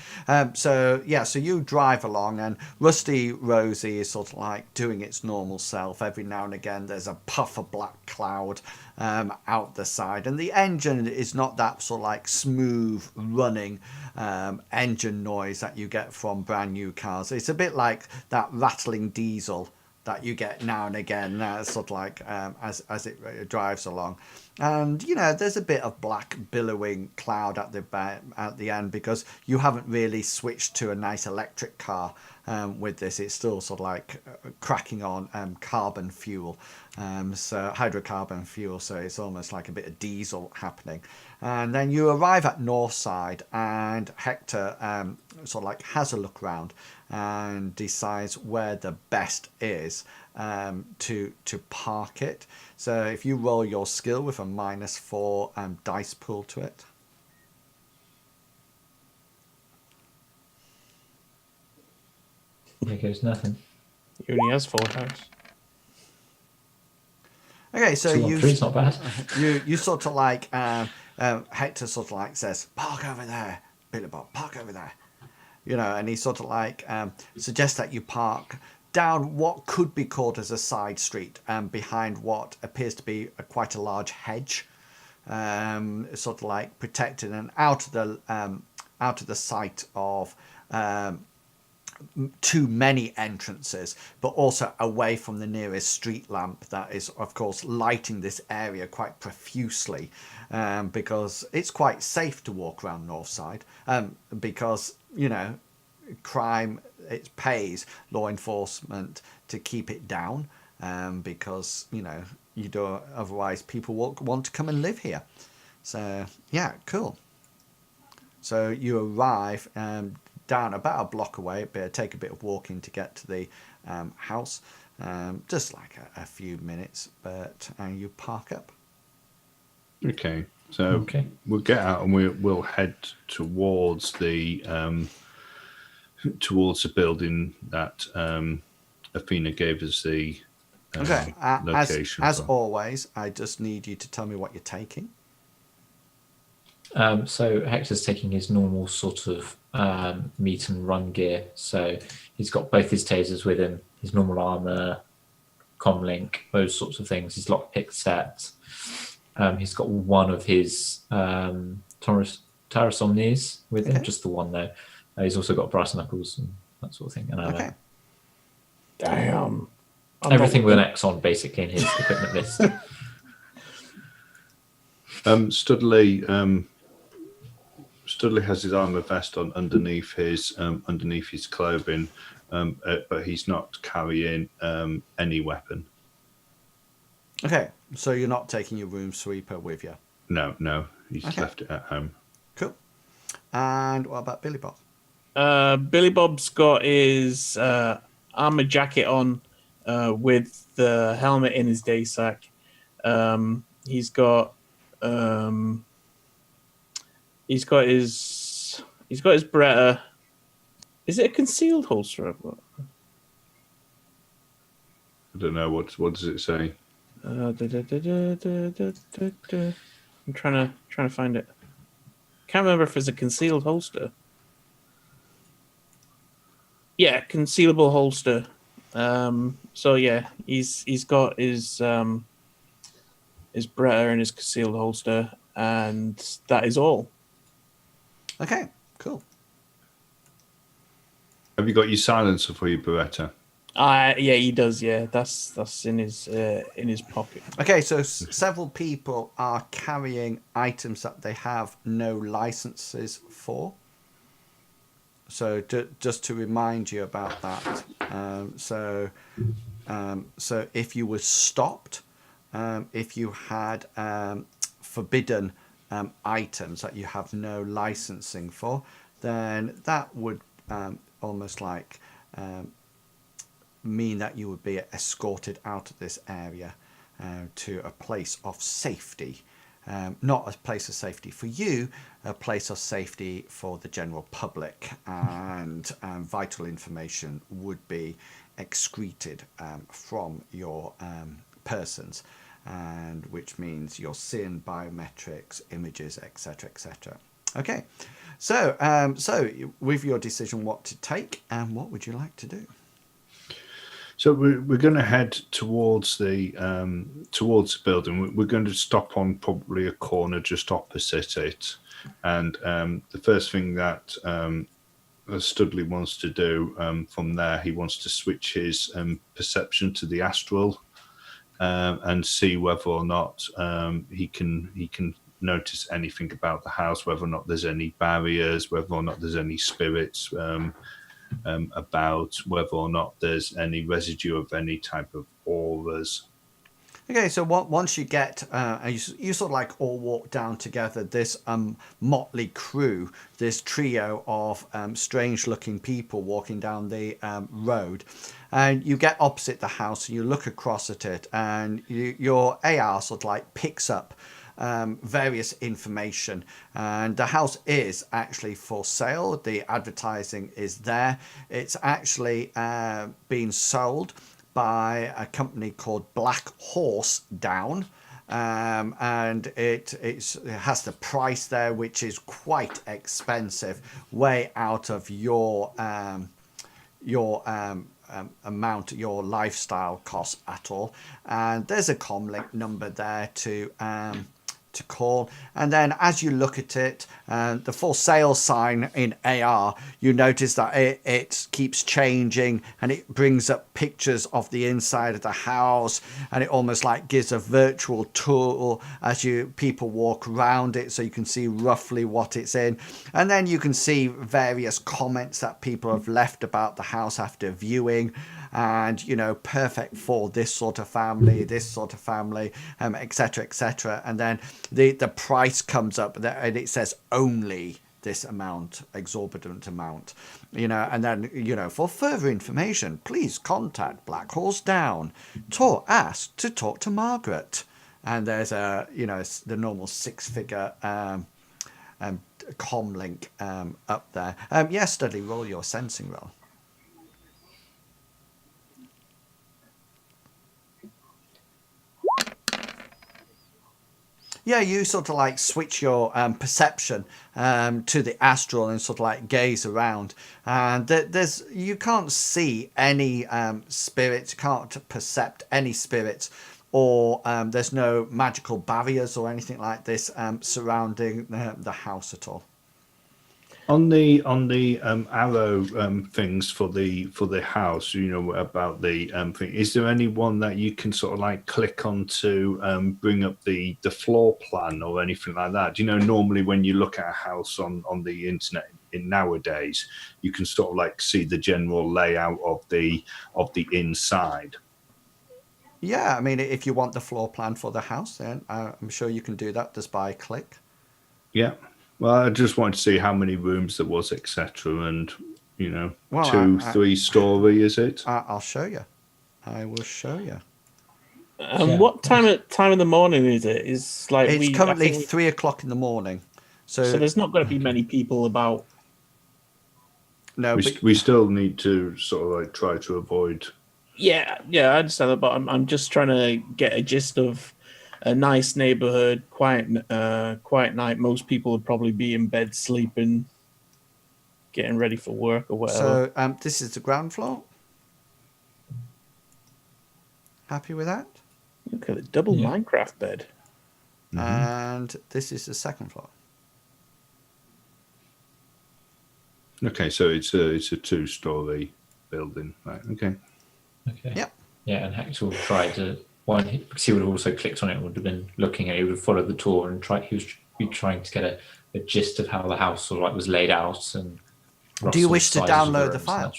S2: So you drive along, and Rusty Rosie is sort of like doing its normal self. Every now and again, there's a puff of black cloud out the side, and the engine is not that sort of like smooth running engine noise that you get from brand new cars. It's a bit like that rattling diesel that you get now and again, sort of like as it drives along. And there's a bit of black billowing cloud at the end, because you haven't really switched to a nice electric car with this. It's still sort of like cracking on carbon fuel, so hydrocarbon fuel. So it's almost like a bit of diesel happening. And then you arrive at Northside, and Hector sort of like has a look around and decides where the best is to park it. So if you roll your skill with a -4 dice pool to it.
S1: There goes nothing.
S4: He only has 4 dice.
S2: Okay, so
S1: 2 on 3 is not bad.
S2: you sort of like Hector sort of like says, "Park over there, Billy Bob, park over there," and he sort of like suggests that you park down what could be called as a side street, behind what appears to be quite a large hedge, sort of like protected and out of the sight of too many entrances, but also away from the nearest street lamp that is, of course, lighting this area quite profusely, because it's quite safe to walk around Northside, because crime, it pays law enforcement to keep it down, because you don't, otherwise people won't want to come and live here. So yeah, cool. So you arrive down about a block away. It take a bit of walking to get to the house, just like a few minutes, but you park up.
S3: Okay, so we'll get out and we'll head towards the building that Athena gave us the location.
S2: As always, I just need you to tell me what you're taking.
S1: So Hector's taking his normal sort of meet and run gear. So he's got both his tasers with him, his normal armor, comlink, those sorts of things. His lockpick set. He's got one of his Taurus Omnis with him, just the one though. He's also got brass knuckles and that sort of thing. And
S2: Okay.
S4: Damn.
S1: Everything with an X on, basically, in his equipment list.
S3: Studley has his armor vest on underneath his clothing, but he's not carrying any weapon.
S2: Okay, so you're not taking your room sweeper with you?
S3: No, he's left it at home.
S2: Cool. And what about Billy Bob?
S4: Billy Bob's got his armor jacket on with the helmet in his day sack. He's got his Beretta. Is it a concealed holster?
S3: I don't know. What does it say?
S4: I'm trying to find it. Can't remember if it's a concealed holster. Yeah, concealable holster. So yeah, he's got his Beretta and his concealed holster, and that is all.
S2: Okay, cool.
S3: Have you got your silencer for your Beretta?
S4: Yeah, he does. Yeah, that's in his pocket.
S2: Okay, so several people are carrying items that they have no licenses for. So just to remind you about that. So So if you were stopped, if you had forbidden items that you have no licensing for, then that would almost like mean that you would be escorted out of this area to a place of safety. Not a place of safety for you, a place of safety for the general public, and vital information would be excreted from your persons, and which means your SIN, biometrics, images, etc., etc. Okay, so with your decision what to take, what would you like to do?
S3: So we're going to head towards the building. We're going to stop on probably a corner just opposite it, and the first thing that Studley wants to do from there, he wants to switch his perception to the astral and see whether or not he can notice anything about the house, whether or not there's any barriers, whether or not there's any spirits. About whether or not there's any residue of any type of auras.
S2: Okay, so once you get, you sort of like all walk down together, this motley crew, this trio of strange-looking people walking down the road, and you get opposite the house, and you look across at it, and your AR sort of like picks up various information, and the house is actually for sale. The advertising is there. It's actually being sold by a company called Black Horse Down, and it has the price there, which is quite expensive, way out of your amount, your lifestyle cost at all. And there's a comlink number there to call, and then as you look at it, the for sale sign in AR, you notice that it keeps changing, and it brings up pictures of the inside of the house, and it almost like gives a virtual tour as people walk around it, so you can see roughly what it's in. And then you can see various comments that people have left about the house after viewing, and perfect for this sort of family, etc., etc. And then the price comes up and it says only this amount, exorbitant amount, and then for further information, please contact Black Horse Down, ask to talk to Margaret. And there's the normal 6-figure com link up there. Yes, Studley, roll your sensing roll. Yeah, you sort of like switch your perception to the astral and sort of like gaze around, and you can't see any spirits, you can't percept any spirits, or there's no magical barriers or anything like this surrounding the house at all.
S3: On the arrow things for the house, about the thing. Is there any one that you can sort of like click on to bring up the floor plan or anything like that? Normally when you look at a house on the internet nowadays, you can sort of like see the general layout of the inside.
S2: Yeah, I mean, if you want the floor plan for the house, then I'm sure you can do that just by a click.
S3: Yeah. Well, I just wanted to see how many rooms there was, etc. And, 3 story, is it?
S2: I'll show you. I will show you.
S4: What time of the morning is it? It's
S2: currently 3 o'clock in the morning. So
S4: there's not going to be many people about.
S2: No,
S3: we still need to sort of like try to avoid.
S4: Yeah, I understand that, but I'm just trying to get a gist of a nice neighborhood, quiet night. Most people would probably be in bed sleeping, getting ready for work or whatever.
S2: So this is the ground floor. Happy with that?
S4: Look at the double Minecraft bed.
S2: Mm-hmm. And this is the second floor.
S3: Okay, so it's a 2-story building, right? Okay.
S2: Yep.
S1: Yeah, and Hector will try to. Because he would have also clicked on it, would have been looking at it, he would have followed the tour and he would be trying to get a gist of how the house sort of like was laid out. And
S2: do you wish to download the file?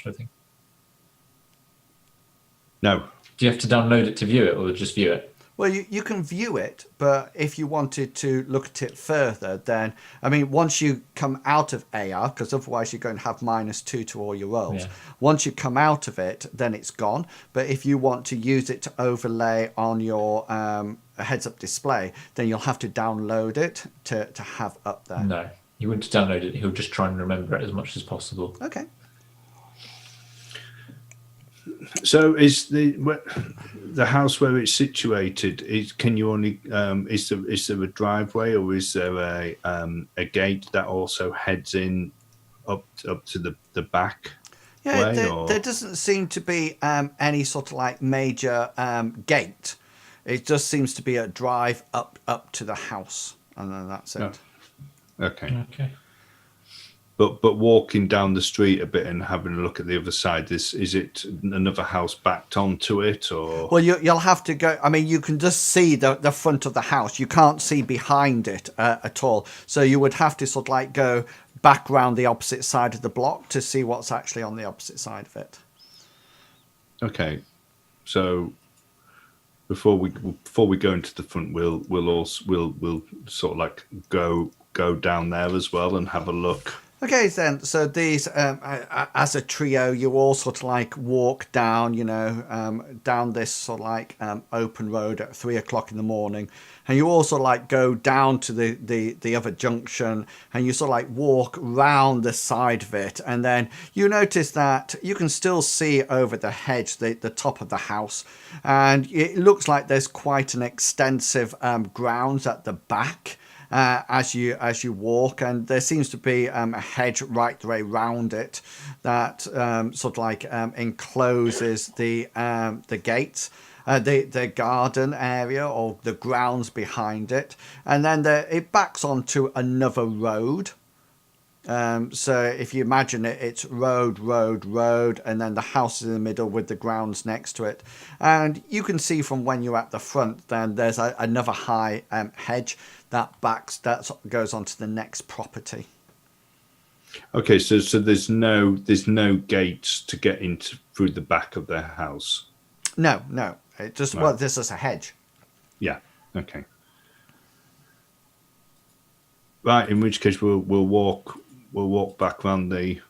S3: No.
S1: Do you have to download it to view it, or just view it?
S2: Well, you can view it, but if you wanted to look at it further, then, I mean, once you come out of AR, because otherwise you're going to have -2 to all your rolls.
S1: Yeah.
S2: Once you come out of it, then it's gone. But if you want to use it to overlay on your heads-up display, then you'll have to download it to have up there.
S1: No, he wouldn't download it. He'll just try and remember it as much as possible.
S2: Okay.
S3: So is the house where it's situated? Can you only is there a driveway, or is there a gate that also heads in up to the back?
S2: Yeah,
S3: way,
S2: there doesn't seem to be any sort of like major gate. It just seems to be a drive up to the house, and then that's it.
S3: Oh, okay.
S1: Okay.
S3: But walking down the street a bit and having a look at the other side, is it another house backed onto it, or?
S2: Well, you'll have to go. I mean, you can just see the front of the house. You can't see behind it at all. So you would have to sort of like go back round the opposite side of the block to see what's actually on the opposite side of it.
S3: Okay, so before we go into the front, we'll sort of like go down there as well and have a look.
S2: Okay, then. So these, as a trio, you all sort of like walk down, down this sort of like open road at 3 o'clock in the morning, and you also like go down to the other junction, and you sort of like walk round the side of it, and then you notice that you can still see over the hedge the top of the house, and it looks like there's quite an extensive grounds at the back. As you walk, and there seems to be a hedge right the way round it that sort of like encloses the gates, the garden area or the grounds behind it, and then it backs onto another road. So if you imagine it, it's road, and then the house is in the middle with the grounds next to it. And you can see from when you're at the front, then there's another high hedge that goes on to the next property.
S3: Okay, so there's no gates to get into through the back of their house.
S2: No, it just
S3: Right.
S2: well, this is a hedge.
S3: Yeah. Okay. Right. In which case, we'll walk back around the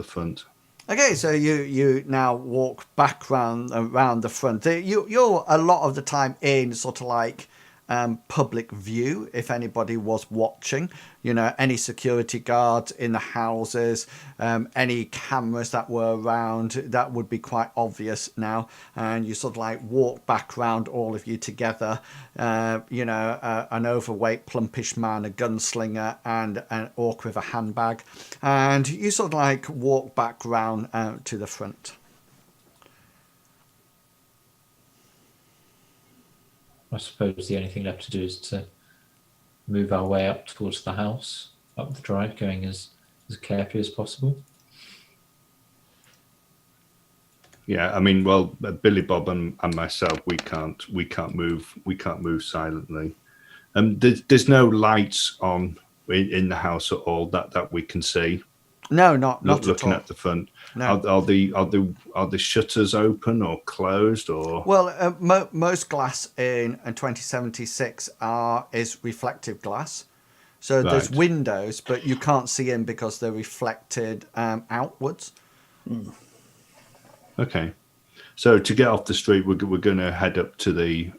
S3: front.
S2: Okay, so you now walk back around the front. You're a lot of the time in sort of like public view if anybody was watching, any security guards in the houses, any cameras that were around, that would be quite obvious now. And you sort of like walk back around, all of you together, an overweight plumpish man, a gunslinger, and an orc with a handbag, and you sort of like walk back round to the front.
S1: I suppose the only thing left to do is to move our way up towards the house, up the drive, going as carefully as possible.
S3: Yeah, I mean, well, Billy Bob and myself, we can't move silently. There's no lights on in the house at all that we can see.
S2: No, not
S3: Looking
S2: at all.
S3: at the front.
S2: No.
S3: Are the shutters open or closed, or?
S2: Well, most glass in 2076 is reflective glass. So there's
S3: Right.
S2: windows, but you can't see in because they're reflected outwards.
S3: Okay, so to get off the street, we're going to head up to the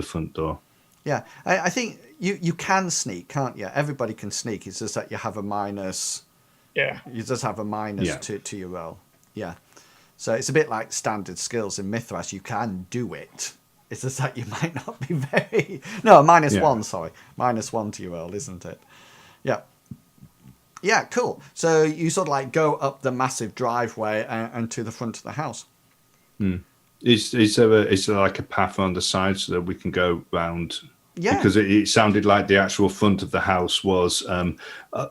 S3: front door.
S2: Yeah, I think you can sneak, can't you? Everybody can sneak. It's just that you have a minus.
S4: Yeah.
S2: You just have a minus
S3: Yeah.
S2: to your roll. Yeah. So it's a bit like standard skills in Mithras. You can do it. It's just that you might not be very... No, minus
S3: Yeah.
S2: one, sorry. -1 to your roll, isn't it? Yeah. Yeah, cool. So you sort of like go up the massive driveway and to the front of the house.
S3: Is there like a path on the side so that we can go round?
S2: Yeah.
S3: Because it sounded like the actual front of the house was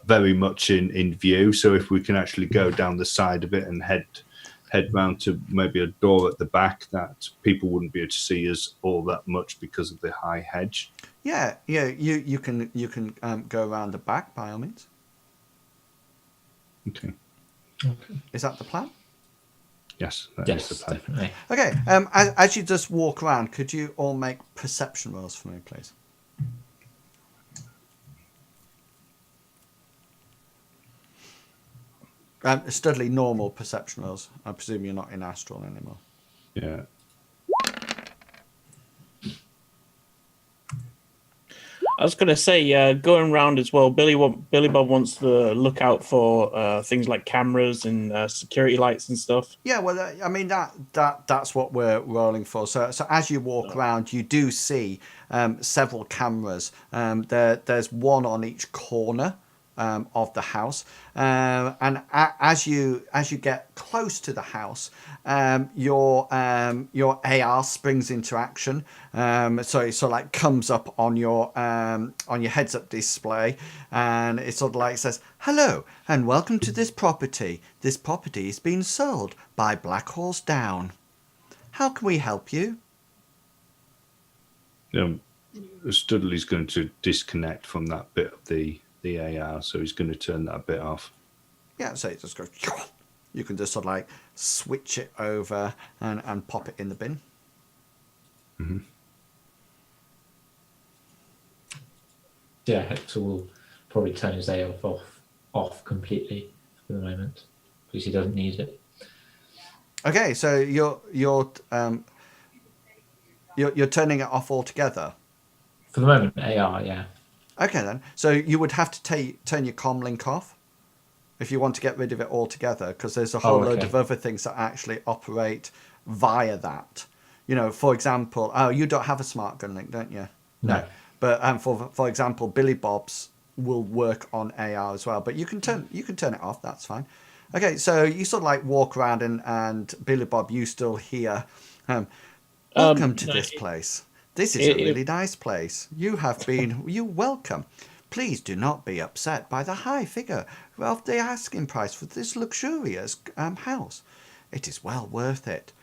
S3: very much in view. So if we can actually go down the side of it and head round to maybe a door at the back, that people wouldn't be able to see us all that much because of the high hedge.
S2: Yeah. You can go around the back by all means.
S3: Okay.
S2: Is that the plan?
S3: Yes, that is
S1: Yes,
S3: the pen.
S1: definitely.
S2: Okay. As you just walk around, could you all make perception rolls for me, please? Studley, normal perception rolls. I presume you're not in astral anymore.
S3: Yeah.
S4: I was going to say, going around as well. Billy Bob wants to look out for things like cameras and security lights and stuff.
S2: Yeah, well, I mean that's what we're rolling for. So as you walk around, you do see several cameras. There's one on each corner of the house, and as you get close to the house, your AR springs into action. So it sort of like comes up on your heads up display, and it sort of like says, "Hello and welcome to this property. This property is being sold by Black Horse Down. How can we help you?"
S3: Studley's going to disconnect from that bit of the AR, so he's going to turn that bit off.
S2: Yeah, so it just goes. You can just sort of like switch it over and pop it in the bin.
S3: Mm-hmm.
S1: Yeah, Hector will probably turn his AR off completely for the moment because he doesn't need it.
S2: Okay, so you're turning it off altogether.
S1: For the moment, AR, yeah.
S2: Okay then. So you would have to turn your comm link off if you want to get rid of it altogether, because there's a whole load of other things that actually operate via that. You know, for example, you don't have a smart gun link, don't you?
S1: No.
S2: But for example, Billy Bob's will work on AR as well. But you can turn it off. That's fine. Okay, so you sort of like walk around and Billy Bob, you still hear, "Welcome to this place. This is a really nice place. You welcome. Please do not be upset by the high figure of the asking price for this luxurious house. It is well worth it.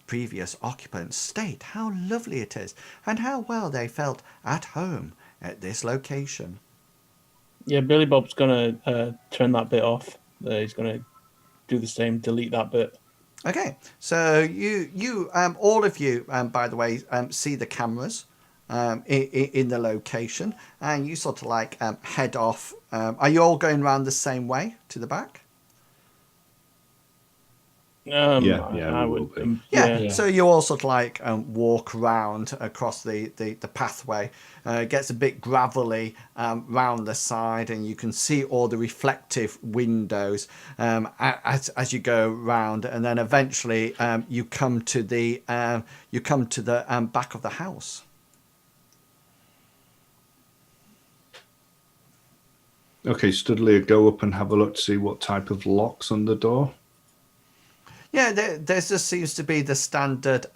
S2: Previous occupants state how lovely it is and how well they felt at home at this location."
S4: Yeah, Billy Bob's going to turn that bit off. He's going to do the same, delete that bit.
S2: Okay, so you all of you, by the way, see the cameras in the location, and you sort of like head off. Are you all going around the same way to the back?
S4: I would.
S2: Yeah. So you all sort of like walk around across the pathway. It gets a bit gravelly round the side, and you can see all the reflective windows as you go round, and then eventually you come to the back of the house.
S3: Okay, Studley, go up and have a look to see what type of lock's on the door.
S2: Yeah, there just seems to be the standard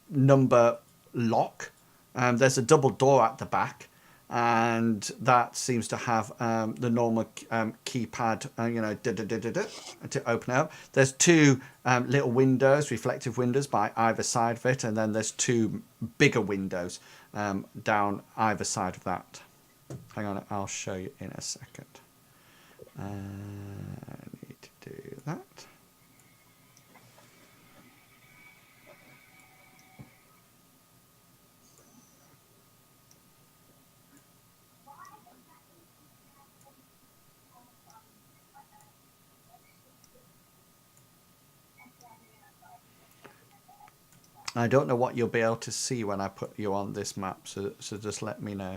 S2: number lock. There's a double door at the back, and that seems to have the normal keypad, to open it up. There's two little windows, reflective windows by either side of it, and then there's two bigger windows down either side of that. Hang on, I'll show you in a second. I need to do that. I don't know what you'll be able to see when I put you on this map, so just let me know.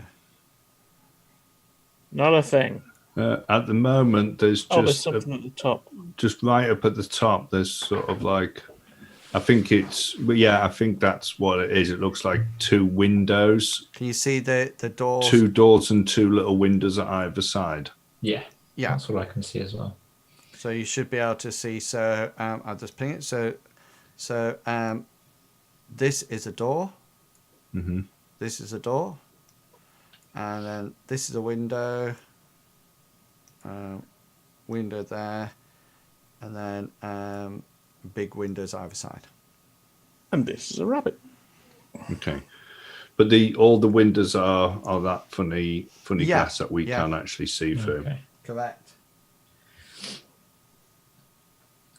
S4: Not a thing.
S3: At the moment, there's
S4: there's something at the top.
S3: Just right up at the top, there's sort of like, I think that's what it is. It looks like two windows.
S2: Can you see the doors?
S3: Two doors and two little windows at either side.
S1: Yeah.
S2: Yeah.
S1: That's what I can see as well.
S2: So you should be able to see. So I'll just ping it. So this is a door.
S3: Mm-hmm.
S2: This is a door. And then this is a window. Window there. And then big windows either side.
S4: And this is a rabbit.
S3: Okay. But all the windows are that funny glass that we can actually see through.
S1: Okay.
S2: Correct.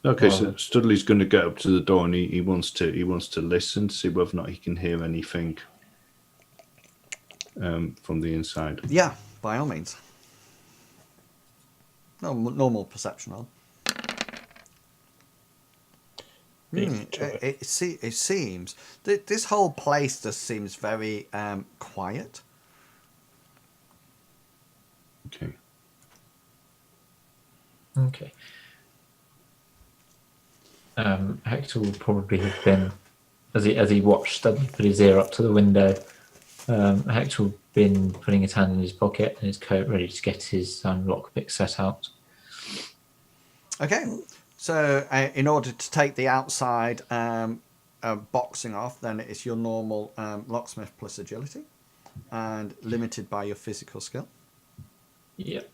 S3: Okay, so Studley's going to get up to the door, and he wants to listen to see whether or not he can hear anything from the inside.
S2: Yeah, by all means. Normal perception roll. It seems that this whole place just seems very quiet.
S3: Okay.
S1: Okay. Hector would probably have been, as he watched Studley put his ear up to the window. Hector would have been putting his hand in his pocket and his coat, ready to get his lockpick set out.
S2: Okay, so in order to take the outside boxing off, then it's your normal locksmith plus agility, and limited by your physical skill.
S1: Yep.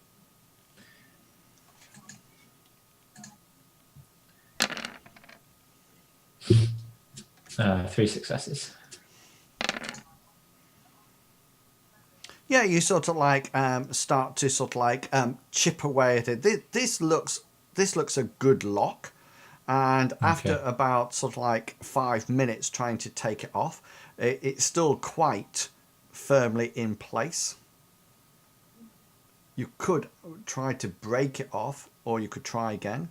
S1: Three successes.
S2: Yeah, you sort of like start to sort of like chip away at it. This looks a good lock, and after about sort of like 5 minutes trying to take it off, it's still quite firmly in place. You could try to break it off, or you could try again.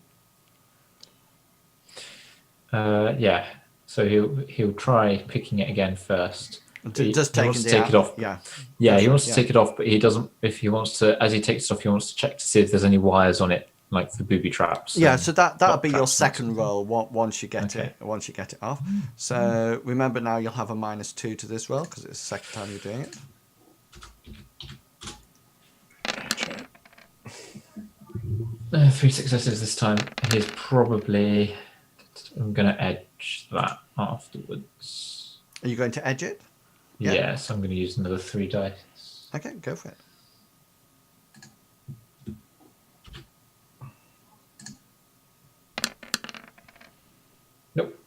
S1: Yeah. So he'll try picking it again first.
S2: Just
S1: he wants to take it off.
S2: Yeah.
S1: Yeah, he wants to take it off, but he doesn't. If he wants to, as he takes it off, he wants to check to see if there's any wires on it, like for booby traps.
S2: Yeah, so that'll be your second roll once you get it. Once you get it off. So remember now, you'll have a -2 to this roll because it's the second time you're doing it.
S1: 3 successes this time. He's probably. I'm going to edge that afterwards.
S2: Are you going to edge it?
S1: Yeah, so I'm going to use another 3 dice.
S2: Okay, go for it.
S1: Nope.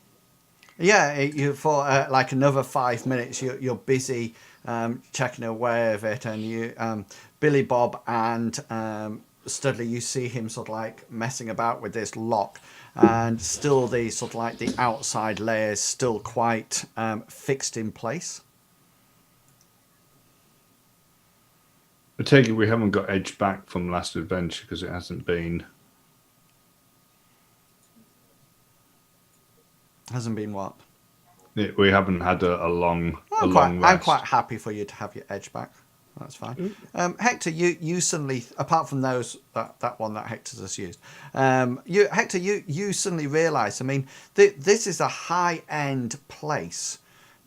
S2: Yeah, you for like another 5 minutes, you're busy checking away of it, and you, Billy Bob and Studley, you see him sort of like messing about with this lock, and still the sort of like the outside layers still quite fixed in place.
S3: I take it we haven't got edge back from last adventure because it hasn't been.
S2: Hasn't been what?
S3: We haven't had a long rest.
S2: I'm quite happy for you to have your edge back. That's fine. Hector, you suddenly, apart from those that one that Hector's just used, you suddenly realise. I mean, this is a high-end place.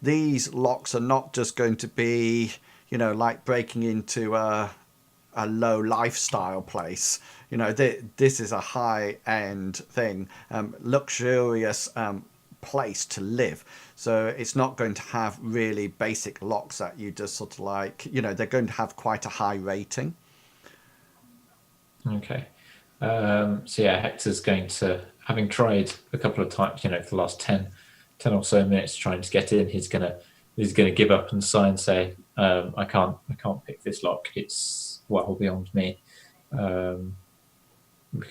S2: These locks are not just going to be, like breaking into a low lifestyle place. This is a high-end thing, luxurious place to live. So it's not going to have really basic locks that you just sort of like, they're going to have quite a high rating.
S1: Okay. So yeah, Hector's going to, having tried a couple of times, for the last 10 or so minutes trying to get in, he's gonna give up and sigh and say, I can't pick this lock. It's well beyond me. We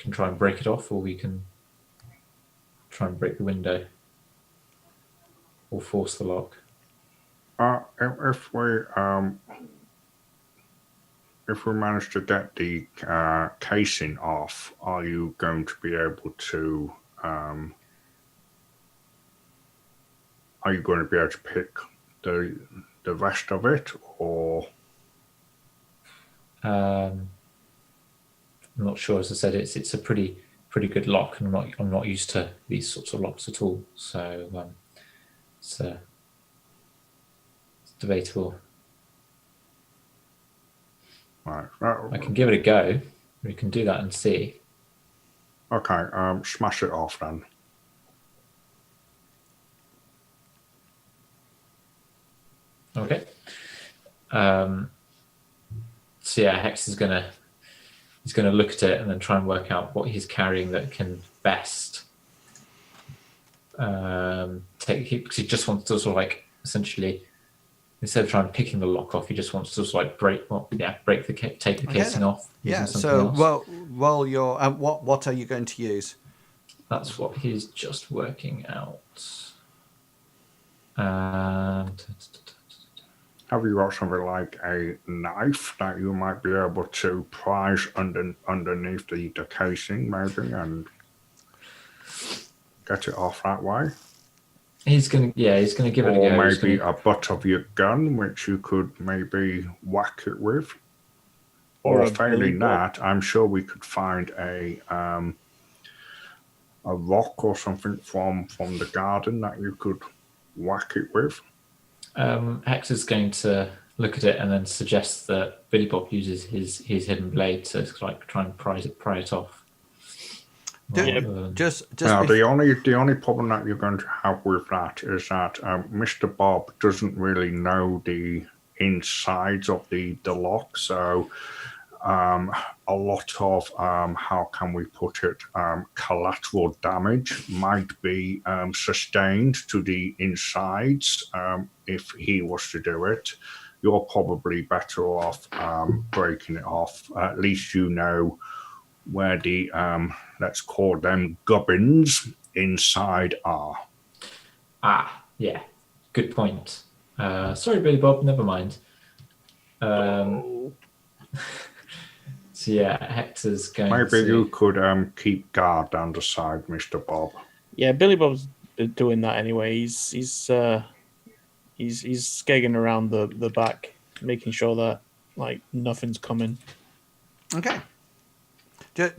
S1: can try and break it off, or we can try and break the window. Or force the lock.
S3: If we manage to get the casing off, are you going to be able to? Are you going to be able to pick the rest of it, or?
S1: I'm not sure. As I said, it's a pretty good lock, and I'm not used to these sorts of locks at all. So. It's debatable.
S3: Right.
S1: I can give it a go. We can do that and see.
S3: Okay. Smash it off then.
S1: Okay. So yeah, Hex is gonna look at it and then try and work out what he's carrying that can best because he just wants to sort of like essentially, instead of trying picking the lock off, he just wants to sort of like take the casing off.
S2: Yeah. So roll your what are you going to use?
S1: That's what he's just working out. And
S3: Have you got something like a knife that you might be able to prise underneath the casing, maybe, and get it off that way?
S1: he's gonna give it a go.
S3: Or
S1: He's
S3: maybe
S1: gonna-
S3: a butt of your gun, which you could maybe whack it with.
S4: Or
S3: Or
S4: a
S3: failing
S4: billy bob.
S3: that, I'm sure we could find a rock or something from the garden that you could whack it with.
S1: Hector's going to look at it and then suggest that Billy Bob uses his hidden blade to like try and pry it off.
S2: Just
S3: Now, the only problem that you're going to have with that is that Mr. Bob doesn't really know the insides of the lock, so a lot of how can we put it, collateral damage might be sustained to the insides if he was to do it. You're probably better off breaking it off. At least you know where the let's call them gubbins inside are.
S1: Yeah, good point. Sorry, Billy Bob, never mind. So yeah, Hector's going
S3: Maybe
S1: to...
S3: you could keep guard down the side, Mr. Bob.
S4: Yeah, Billy Bob's doing that anyway. He's skegging around the back, making sure that like nothing's coming.
S2: Okay.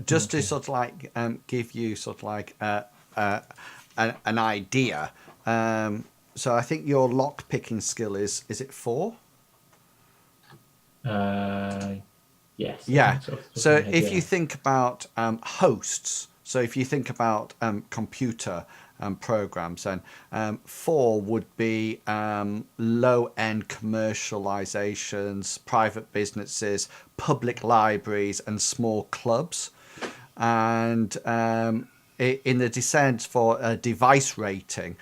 S2: Just to sort of like give you sort of like an idea. So I think your lock picking skill is it 4?
S1: Yes.
S2: Yeah. So
S1: Yeah.
S2: if you think about hosts, so if you think about computer programs, then 4 would be low-end commercializations, private businesses, public libraries, and small clubs. And in the descent for a device rating,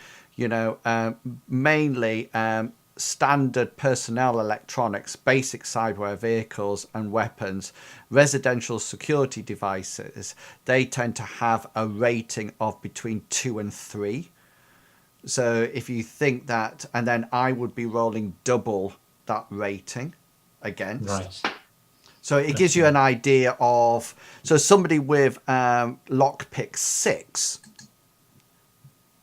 S2: mainly standard personnel electronics, basic cyberware vehicles and weapons, residential security devices, they tend to have a rating of between 2 and 3. So if you think that, and then I would be rolling double that rating against.
S1: Right.
S2: So it gives you an idea of, so somebody with lockpick 6,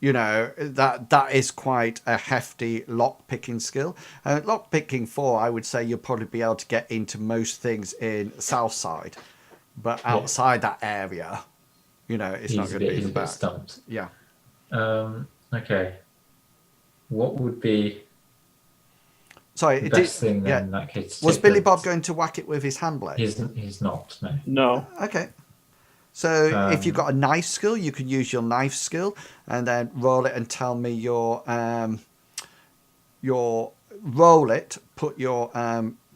S2: that is quite a hefty lock picking skill. Lock picking 4, I would say you'll probably be able to get into most things in Southside, but outside that area, it's not going to be
S1: he's
S2: the
S1: a bit
S2: best.
S1: stumped.
S2: Yeah.
S1: Okay. What would be
S2: Sorry,
S1: the best thing then in that case?
S2: Was Billy Bob going to whack it with his hand blade?
S1: He's not. No.
S4: No.
S2: Okay. So if you've got a knife skill, you can use your knife skill and then roll it and tell me your roll it, put your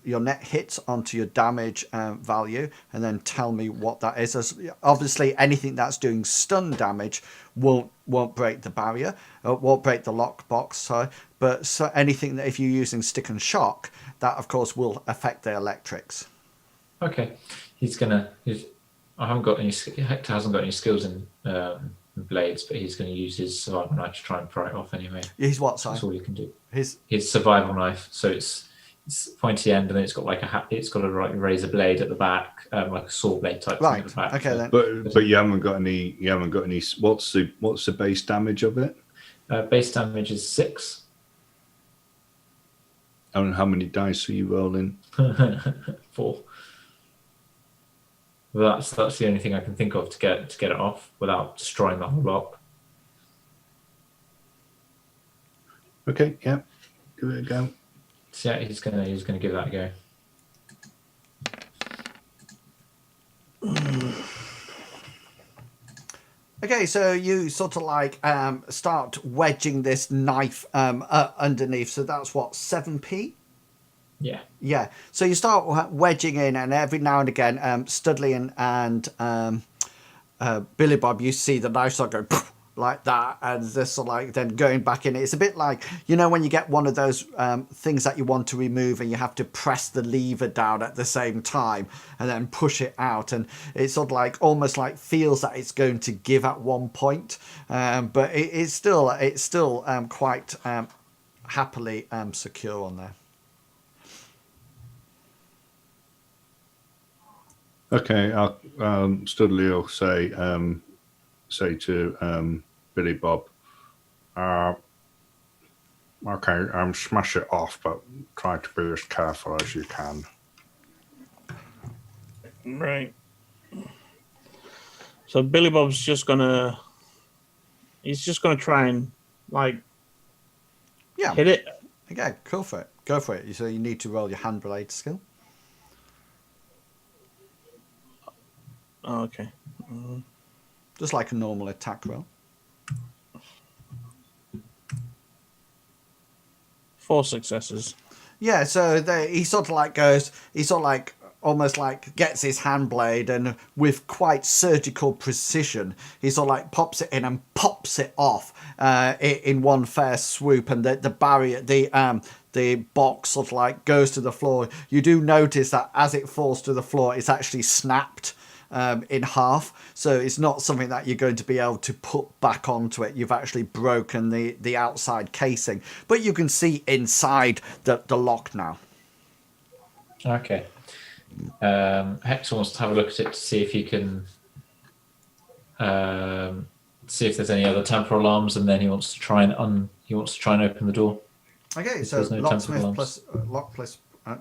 S2: net hits onto your damage value, and then tell me what that is. As obviously, anything that's doing stun damage won't break the barrier, won't break the lockbox. Sorry, but so anything that if you're using stick and shock, that of course will affect the electrics.
S1: Okay. Hector hasn't got any skills in blades, but he's going to use his survival knife to try and pry it off anyway.
S2: His what, sorry?
S1: That's all he can do.
S2: His
S1: survival knife. So it's pointy end, and then it's got like it's got a razor blade at the back, like a saw blade type thing at the back.
S2: Okay then.
S3: But you haven't got any. What's the base damage of it?
S1: Base damage is 6.
S3: And how many dice are you rolling?
S1: 4. Well, that's the only thing I can think of to get it off without destroying the whole lock.
S3: Okay, yeah, give it a go.
S1: So yeah, he's gonna give that a go.
S2: Okay, so you sort of like start wedging this knife underneath. So that's what, 7p?
S1: Yeah.
S2: Yeah. So you start wedging in, and every now and again, Studley and Billy Bob, you see the knife start go like that, and just sort of like then going back in. It's a bit like, you know, when you get one of those things that you want to remove and you have to press the lever down at the same time and then push it out, and it's sort of like almost like feels that it's going to give at one point, but it's still quite happily secure on there.
S3: Okay, Studley will say to Billy Bob, okay, smash it off, but try to be as careful as you can.
S4: Right. So Billy Bob's just gonna try and like hit it.
S2: Okay, go for it. So you need to roll your hand blade skill.
S4: Oh, okay.
S2: Just like a normal attack roll.
S4: 4 successes.
S2: Yeah, so he sort of like goes, he sort of like almost like gets his hand blade, and with quite surgical precision, he sort of like pops it in and pops it off in one fair swoop, and the barrier, the box sort of like goes to the floor. You do notice that as it falls to the floor, it's actually snapped in half, so it's not something that you're going to be able to put back onto it. You've actually broken the outside casing, but you can see inside the lock now.
S1: Okay. Hector wants to have a look at it to see if he can see if there's any other temporal alarms, and then he wants to try and open the door.
S2: Okay, so
S1: There's no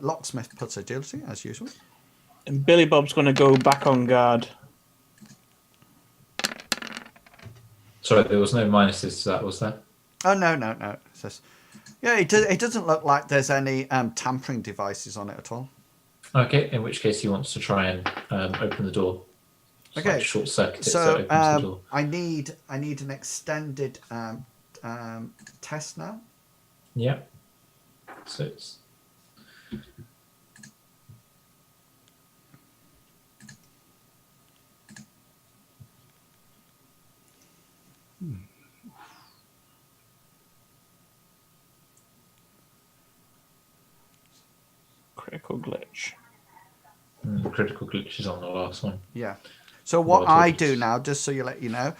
S2: locksmith plus agility as usual.
S4: And Billy Bob's going to go back on guard.
S1: Sorry, there was no minuses to that, was there?
S2: Oh no. It says, yeah, it doesn't look like there's any tampering devices on it at all.
S1: Okay, in which case he wants to try and open the door. Just
S2: Okay,
S1: like short circuit it so
S2: so
S1: it opens the door.
S2: I need an extended test now.
S1: Yeah. So it's
S4: Critical glitch.
S1: critical glitches on the last one.
S2: Yeah. So what
S1: Well,
S2: I
S1: it's-
S2: do now, just so you let you know,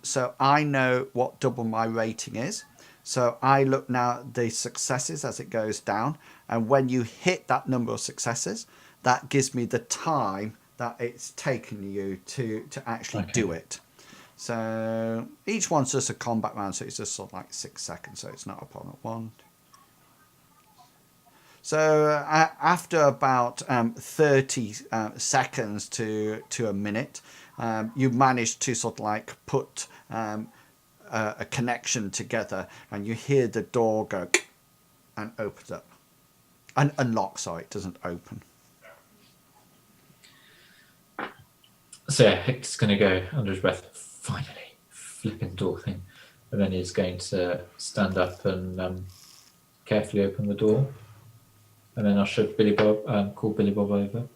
S2: so I know what double my rating is. So I look now at the successes as it goes down, and when you hit that number of successes, that gives me the time that it's taken you to actually do it. So each one's just a combat round, so it's just sort of like 6 seconds, so it's not upon at one. So after about 30 seconds to a minute, you manage to sort of like put a connection together, and you hear the door go and opens up. And unlock, sorry, it doesn't open.
S1: So yeah, Hector's going to go under his breath, finally, flipping door thing. And then he's going to stand up and carefully open the door. And then I'll show Billy Bob, call Billy Bob over.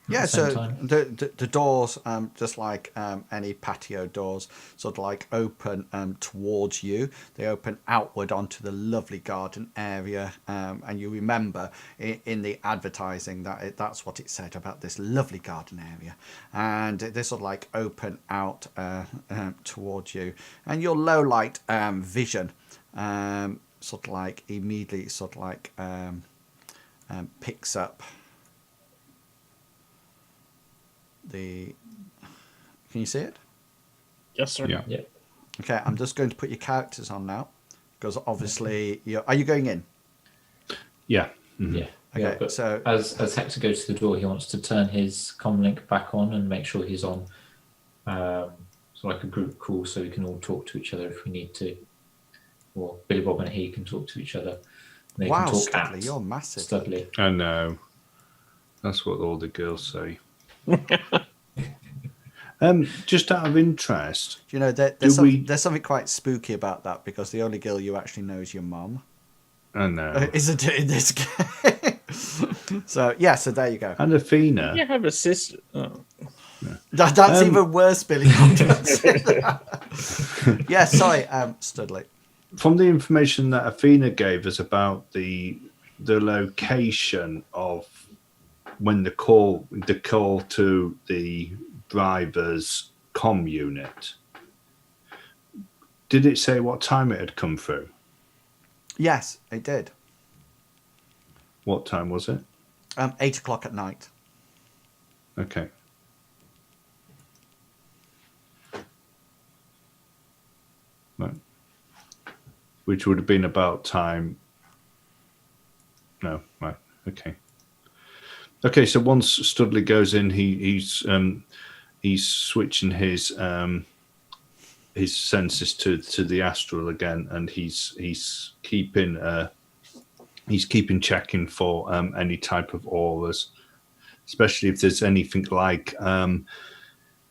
S2: Yeah,
S1: the same
S2: so
S1: time.
S2: the doors, just like any patio doors, sort of like open towards you. They open outward onto the lovely garden area, and you remember in the advertising that that's what it said about this lovely garden area, and they sort of like open out towards you, and your low light vision sort of like immediately sort of like picks up the. Can you see it?
S4: Yes, sir.
S3: Yeah.
S1: Yeah.
S2: Okay, I'm just going to put your characters on now, because obviously are you going in?
S3: Yeah. Mhm.
S1: Yeah.
S2: Okay,
S1: Yeah, but
S2: so
S1: as Hector goes to the door, he wants to turn his comlink back on and make sure he's on so like a group call, so we can all talk to each other if we need to. Or Billy Bob and he can talk to each other. And they
S2: wow,
S1: can talk
S2: Studley,
S1: at
S2: you're massive.
S1: Studley.
S3: I know. That's what all the girls say. Just out of interest,
S2: You know,
S3: Do we-
S2: there's something quite spooky about that, because the only girl you actually know is your mum.
S3: I know.
S2: Isn't it in this game? So yeah, so there you go.
S3: And Athena.
S4: You have a sister. Oh.
S2: That's even worse, Billy. Yeah, sorry, Studley.
S3: From the information that Athena gave us about the location of when the call to the driver's comm unit, did it say what time it had come through?
S2: Yes, it did.
S3: What time was it?
S2: 8 o'clock at night.
S3: Okay. Right. Which would have been about time. No, right. Okay. Okay, so once Studley goes in, he's switching his senses to the astral again, and he's keeping checking for any type of auras, especially if there's anything like that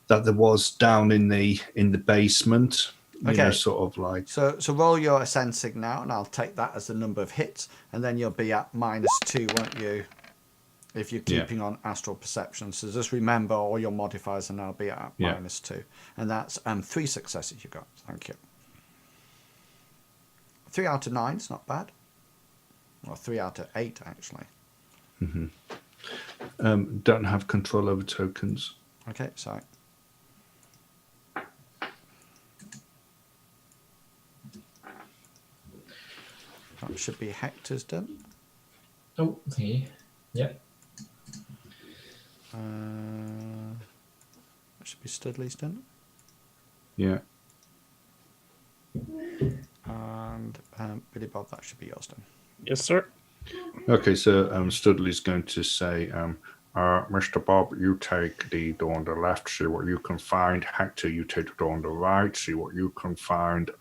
S3: there was down in the basement. You know, sort of like.
S2: So roll your sensing now, and I'll take that as the number of hits, and then you'll be at -2, won't you? If you're keeping on astral perception. So just remember all your modifiers, and I'll be at -2, and that's 3 successes you got. Thank you. 3 out of 9 is not bad. Or 3 out of 8 actually.
S3: Don't have control over tokens.
S2: Okay, sorry. That should be Hector's done.
S1: Oh, thingy. Yep.
S2: That should be Studley's done.
S3: Yeah.
S2: And Billy Bob, that should be yours done.
S4: Yes, sir.
S3: Okay, so Studley's going to say, Mr. Bob, you take the door on the left, see what you can find. Hector, you take the door on the right, see what you can find.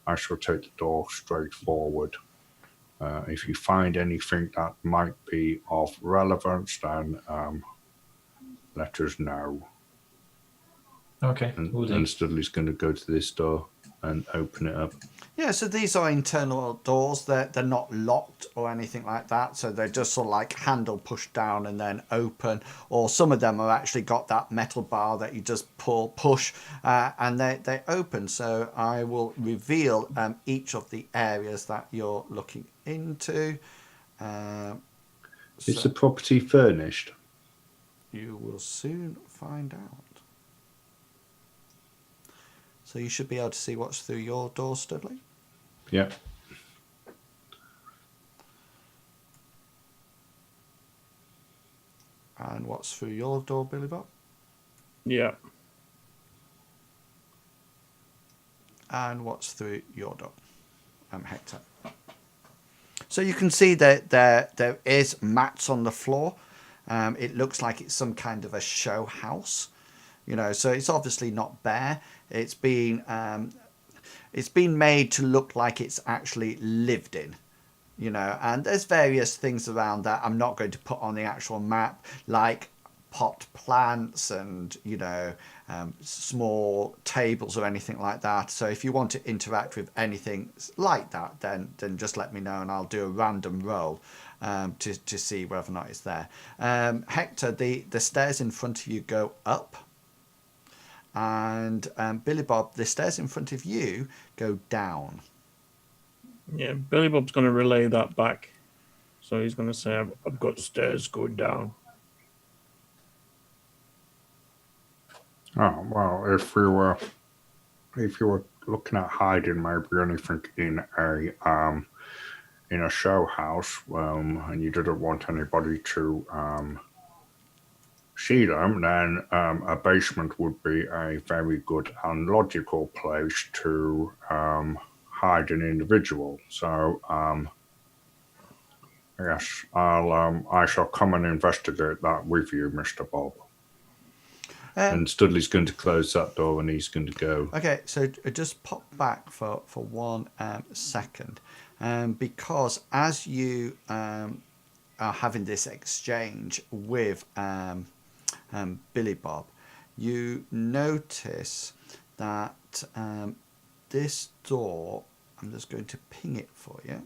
S3: I shall take the door straight forward. If you find anything that might be of relevance, then let us know.
S1: Okay.
S3: And Studley's going to go to this door and open it up.
S2: Yeah, so these are internal doors. They're not locked or anything like that. So they're just sort of like handle pushed down and then open. Or some of them have actually got that metal bar that you just push, and they open. So I will reveal each of the areas that you're looking into.
S3: Is the property furnished?
S2: You will soon find out. So you should be able to see what's through your door, Studley.
S3: Yeah.
S2: And what's through your door, Billy Bob?
S4: Yeah.
S2: And what's through your door, Hector? So you can see that there is mats on the floor. It looks like it's some kind of a show house. You know, so it's obviously not bare. It's been made to look like it's actually lived in, you know, and there's various things around that I'm not going to put on the actual map, like pot plants and, you know, small tables or anything like that. So if you want to interact with anything like that, then just let me know and I'll do a random roll to see whether or not it's there. Hector, the stairs in front of you go up. And Billy Bob, the stairs in front of you go down.
S4: Yeah, Billy Bob's going to relay that back. So he's going to say, I've got stairs going down.
S3: Oh, well, if you were looking at hiding maybe anything in a show house, and you didn't want anybody to see them, then a basement would be a very good and logical place to hide an individual. So yes, I shall come and investigate that with you, Mr. Bob. And Studley's going to close that door and he's going to go.
S2: Okay, so just pop back for 1 second, because as you are having this exchange with Billy Bob, you notice that this door, I'm just going to ping it for you.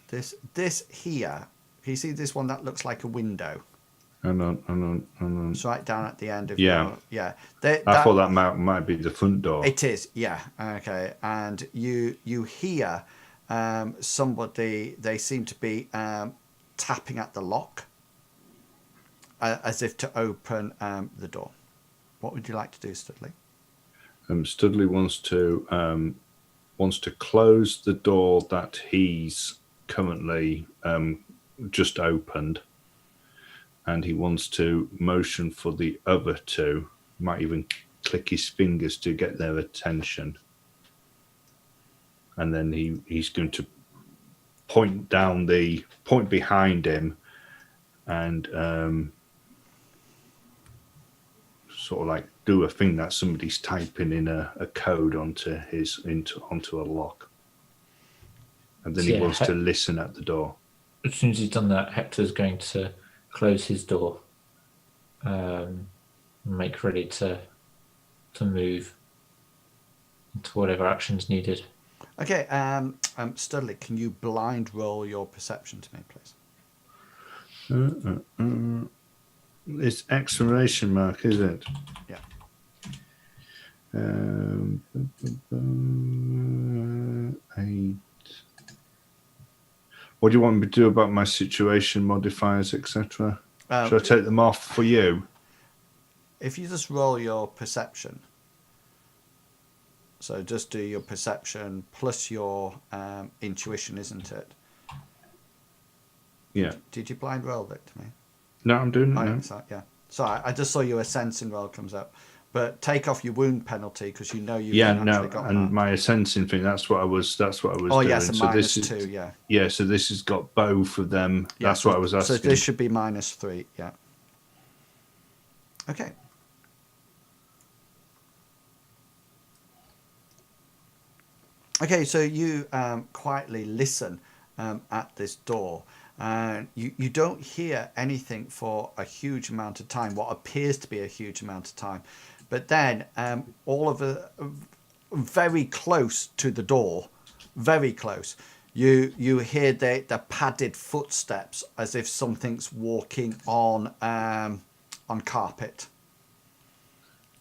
S2: This here, you see this one that looks like a window?
S3: Hang on.
S2: It's right down at the end of
S3: Yeah.
S2: your... Yeah.
S3: I thought that might be the front door.
S2: It is, yeah. Okay. And you hear somebody, they seem to be tapping at the lock as if to open the door. What would you like to do, Studley?
S3: Studley wants to close the door that he's currently just opened, and he wants to motion for the other two. Might even click his fingers to get their attention, and then he's going to point behind him, and sort of like do a thing that somebody's typing in a code onto a lock, and then he wants to listen at the door.
S1: As soon as he's done that, Hector's going to close his door, make ready to move into whatever action's needed.
S2: Okay, Studley, can you blind roll your perception to me, please?
S3: It's exclamation mark, is it?
S2: Yeah.
S3: 8. What do you want me to do about my situation modifiers, etc.? Should I take them off for you?
S2: If you just roll your perception, so just do your perception plus your intuition, isn't it?
S3: Yeah.
S2: Did you blind roll it to me?
S3: No, I'm doing it now.
S2: So, yeah. Sorry, I just saw your sensing roll comes up. But take off your wound penalty because you know you've actually got
S3: and
S2: that.
S3: my sensing thing. That's what I was
S2: Oh
S3: doing.
S2: yes, a
S3: so
S2: minus
S3: this
S2: 2,
S3: is,
S2: yeah.
S3: Yeah, so this has got both of them.
S2: Yeah,
S3: That's what I was asking.
S2: So this should be minus 3, yeah. Okay. Okay, so you quietly listen at this door. You don't hear anything for a huge amount of time, what appears to be a huge amount of time. But then all of very close to the door, very close, you hear the padded footsteps as if something's walking on carpet.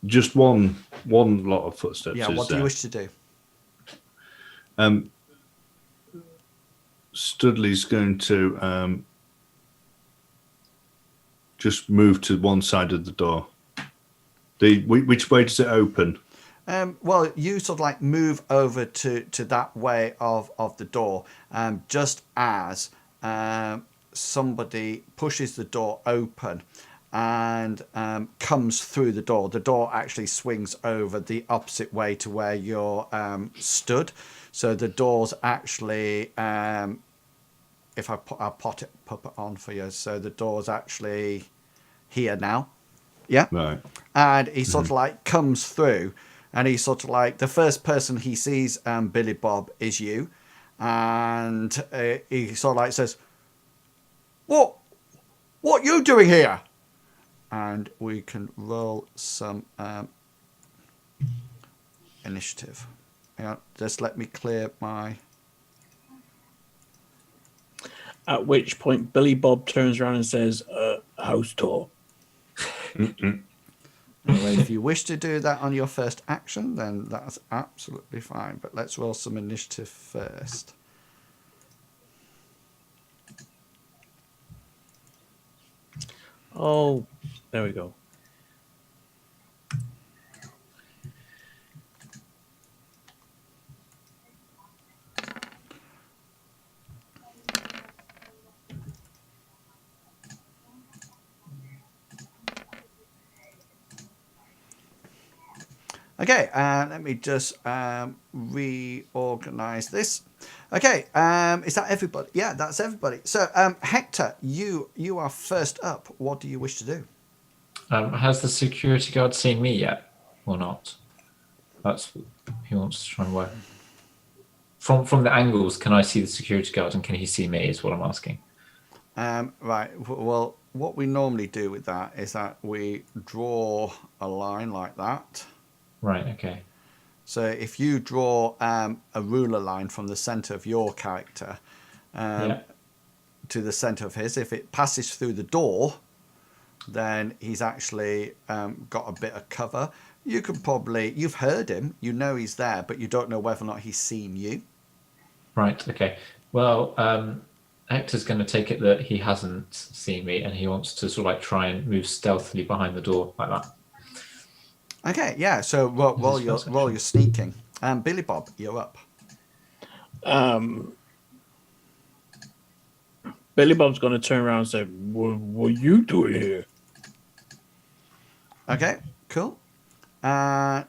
S3: Just one lot of footsteps.
S2: Yeah, what do you wish to do?
S3: Studley's going to just move to one side of the door. Which way does it open?
S2: Well, you sort of like move over to that way of the door, just as somebody pushes the door open and comes through the door. The door actually swings over the opposite way to where you're stood. So the door's actually, if I'll pop it on for you. So the door's actually here now. Yeah.
S3: Right.
S2: And he sort of like comes through, and he's sort of like the first person he sees, Billy Bob, is you, and he sort of like says, "What you doing here?" And we can roll some initiative. Hang on, just let me clear my.
S4: At which point, Billy Bob turns around and says, "House tour."
S2: Anyway, if you wish to do that on your first action, then that's absolutely fine. But let's roll some initiative first.
S4: Oh, there we go.
S2: Okay, let me just reorganize this. Okay, is that everybody? Yeah, that's everybody. So, Hector, you are first up. What do you wish to do?
S1: Has the security guard seen me yet, or not? That's what he wants to try and work. From the angles, can I see the security guard, and can he see me? Is what I'm asking.
S2: Right. Well, what we normally do with that is that we draw a line like that.
S1: Right. Okay.
S2: So if you draw a ruler line from the center of your character to the center of his, if it passes through the door, then he's actually got a bit of cover. You could probably, you've heard him, you know he's there, but you don't know whether or not he's seen you.
S1: Right. Okay. Well, Hector's going to take it that he hasn't seen me, and he wants to sort of like try and move stealthily behind the door like that.
S2: Okay, yeah. So while you're sneaking, Billy Bob, you're up.
S4: Billy Bob's going to turn around and say, what are you doing here?
S2: Okay, cool.
S1: Does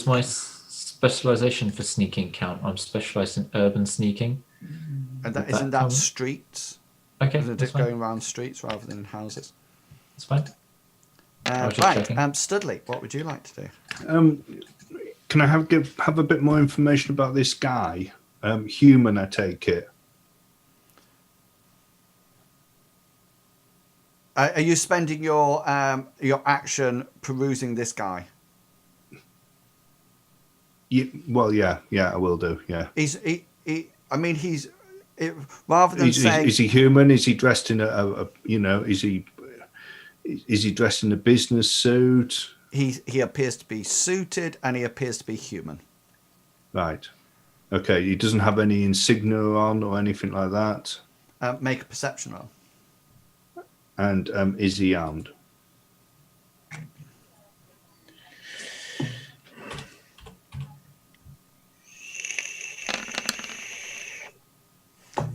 S1: my specialization for sneaking count? I'm specialized in urban sneaking.
S2: And isn't that streets?
S1: Okay,
S2: Isn't
S1: that's
S2: it
S1: fine.
S2: going around streets rather than houses?
S1: That's fine.
S2: Right, Studley, what would you like to
S3: do? Can I have a bit more information about this guy? Human, I take it.
S2: Are you spending your action perusing this guy?
S3: Yeah, I will do. Yeah.
S2: Rather than saying,
S3: is he human? Is he dressed in is he dressed in a business suit?
S2: He appears to be suited, and he appears to be human.
S3: Right. Okay. He doesn't have any insignia on or anything like that.
S2: Make a perception roll.
S3: And is he armed?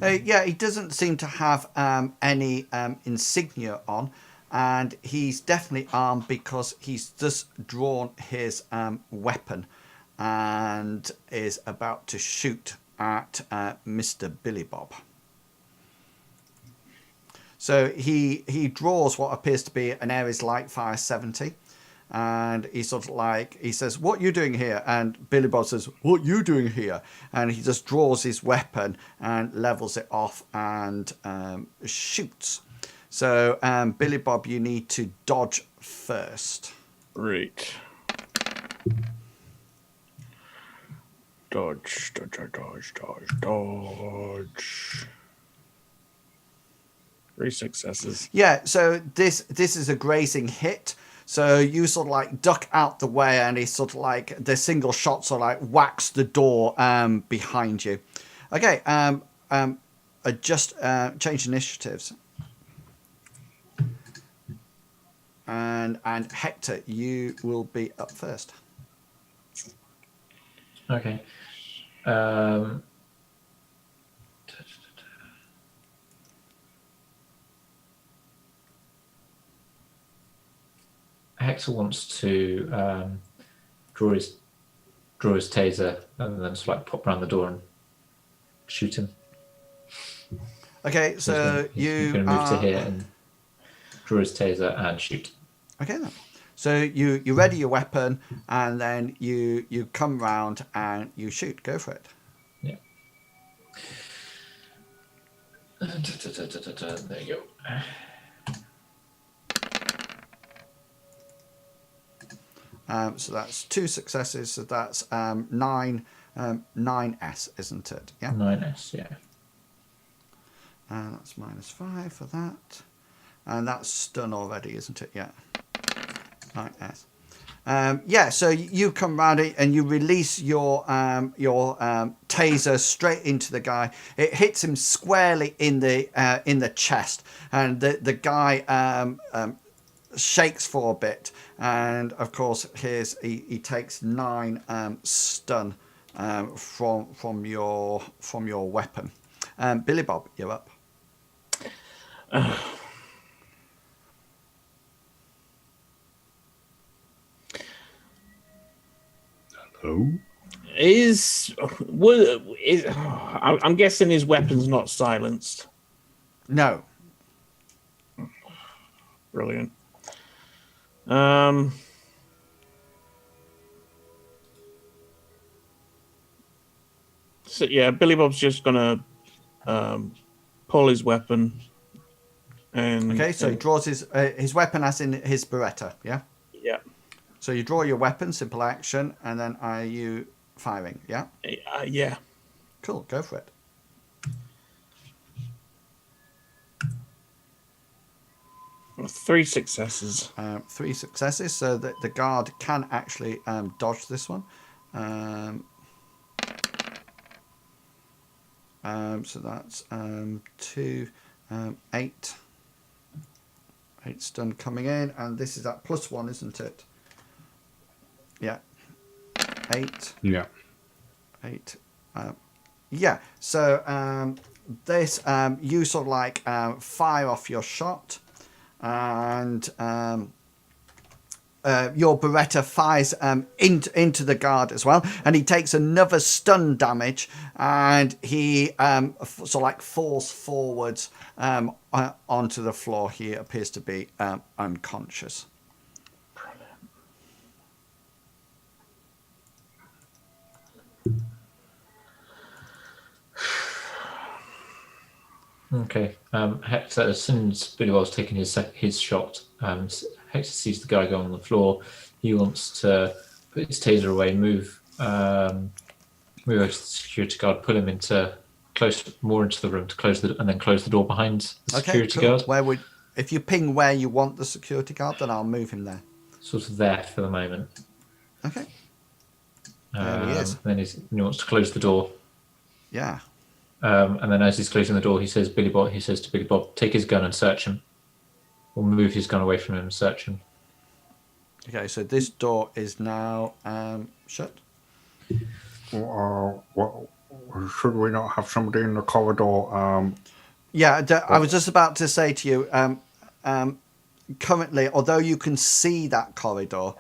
S2: Yeah, he doesn't seem to have any insignia on, and he's definitely armed because he's just drawn his weapon and is about to shoot at Mr. Billy Bob. So he draws what appears to be an Ares Light Fire 70, and he says, "What you doing here?" And Billy Bob says, "What you doing here?" And he just draws his weapon and levels it off and shoots. So Billy Bob, you need to dodge first.
S4: Right. Dodge. 3 successes.
S2: Yeah, so this is a grazing hit. So you sort of like duck out the way, and he sort of like the single shot sort of like whacks the door behind you. Okay, change initiatives. And Hector, you will be up first.
S1: Okay. Hector wants to draw his taser and then just like pop around the door and shoot him.
S2: Okay, so
S1: he's going to move to here and draw his taser and shoot.
S2: Okay then. So you ready your weapon, and then you come round and you shoot. Go for it.
S1: Yeah. There you go.
S2: So that's 2 successes. So that's 9S, isn't it? Yeah.
S1: 9S, yeah.
S2: That's -5 for that, and that's stun already, isn't it? Yeah. 9S. Yeah. So you come round it and you release your taser straight into the guy. It hits him squarely in the chest, and the guy shakes for a bit, and of course he takes 9 stun from your weapon. Billy Bob, you're up.
S3: Hello?
S4: I'm guessing his weapon's not silenced.
S2: No.
S4: Brilliant. So yeah, Billy Bob's just gonna pull his weapon. And
S2: okay, so he draws his weapon as in his Beretta, yeah?
S4: Yeah.
S2: So you draw your weapon, simple action, and then are you firing, yeah?
S4: Yeah.
S2: Cool, go for it.
S4: 3 successes.
S2: 3 successes, so that the guard can actually dodge this one. So that's 2, 8. 8 stun coming in, and this is at +1, isn't it? Yeah. 8.
S3: Yeah.
S2: 8. Yeah. So this you sort of like fire off your shot, and your Beretta fires into the guard as well, and he takes another stun damage, and he sort of like falls forwards onto the floor. He appears to be unconscious.
S1: Okay. Hector, as soon as Billy Bob's taken his shot, Hector sees the guy go on the floor. He wants to put his taser away, move over to the security guard, pull him more into the room to close and then close the door behind the security guard.
S2: If you ping where you want the security guard, then I'll move him there.
S1: Sort of there for the moment.
S2: Okay. There he is.
S1: Then he wants to close the door.
S2: Yeah.
S1: And then as he's closing the door, he says to Billy Bob, take his gun and search him. Or move his gun away from him and search him.
S2: Okay, so this door is now shut.
S3: Should we not have somebody in the corridor?
S2: I was just about to say to you, currently, although you can see that corridor,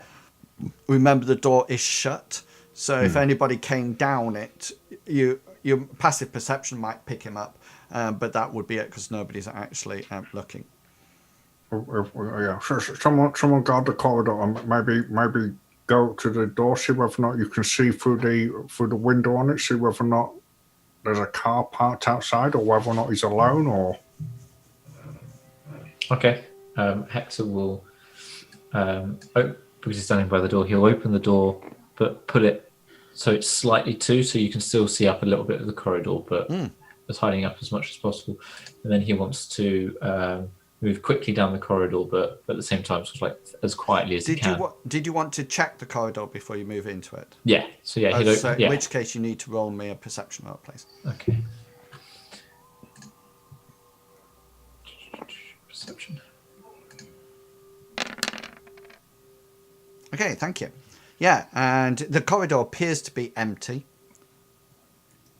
S2: remember the door is shut. So if anybody came down it, your passive perception might pick him up, but that would be it because nobody's actually looking.
S3: Yeah, someone guard the corridor and maybe go to the door, see whether or not you can see through the window on it, see whether or not there's a car parked outside, or whether or not he's alone, or.
S1: Okay. Hector will, because he's standing by the door, he'll open the door, but put it so it's slightly to, so you can still see up a little bit of the corridor, but it's hiding up as much as possible. And then he wants to move quickly down the corridor, but at the same time, sort of like as quietly as he can.
S2: Did you want to check the corridor before you move into it?
S1: Yeah. So yeah,
S2: in which case you need to roll me a perception roll, please.
S1: Okay. Perception.
S2: Okay, thank you. Yeah, and the corridor appears to be empty.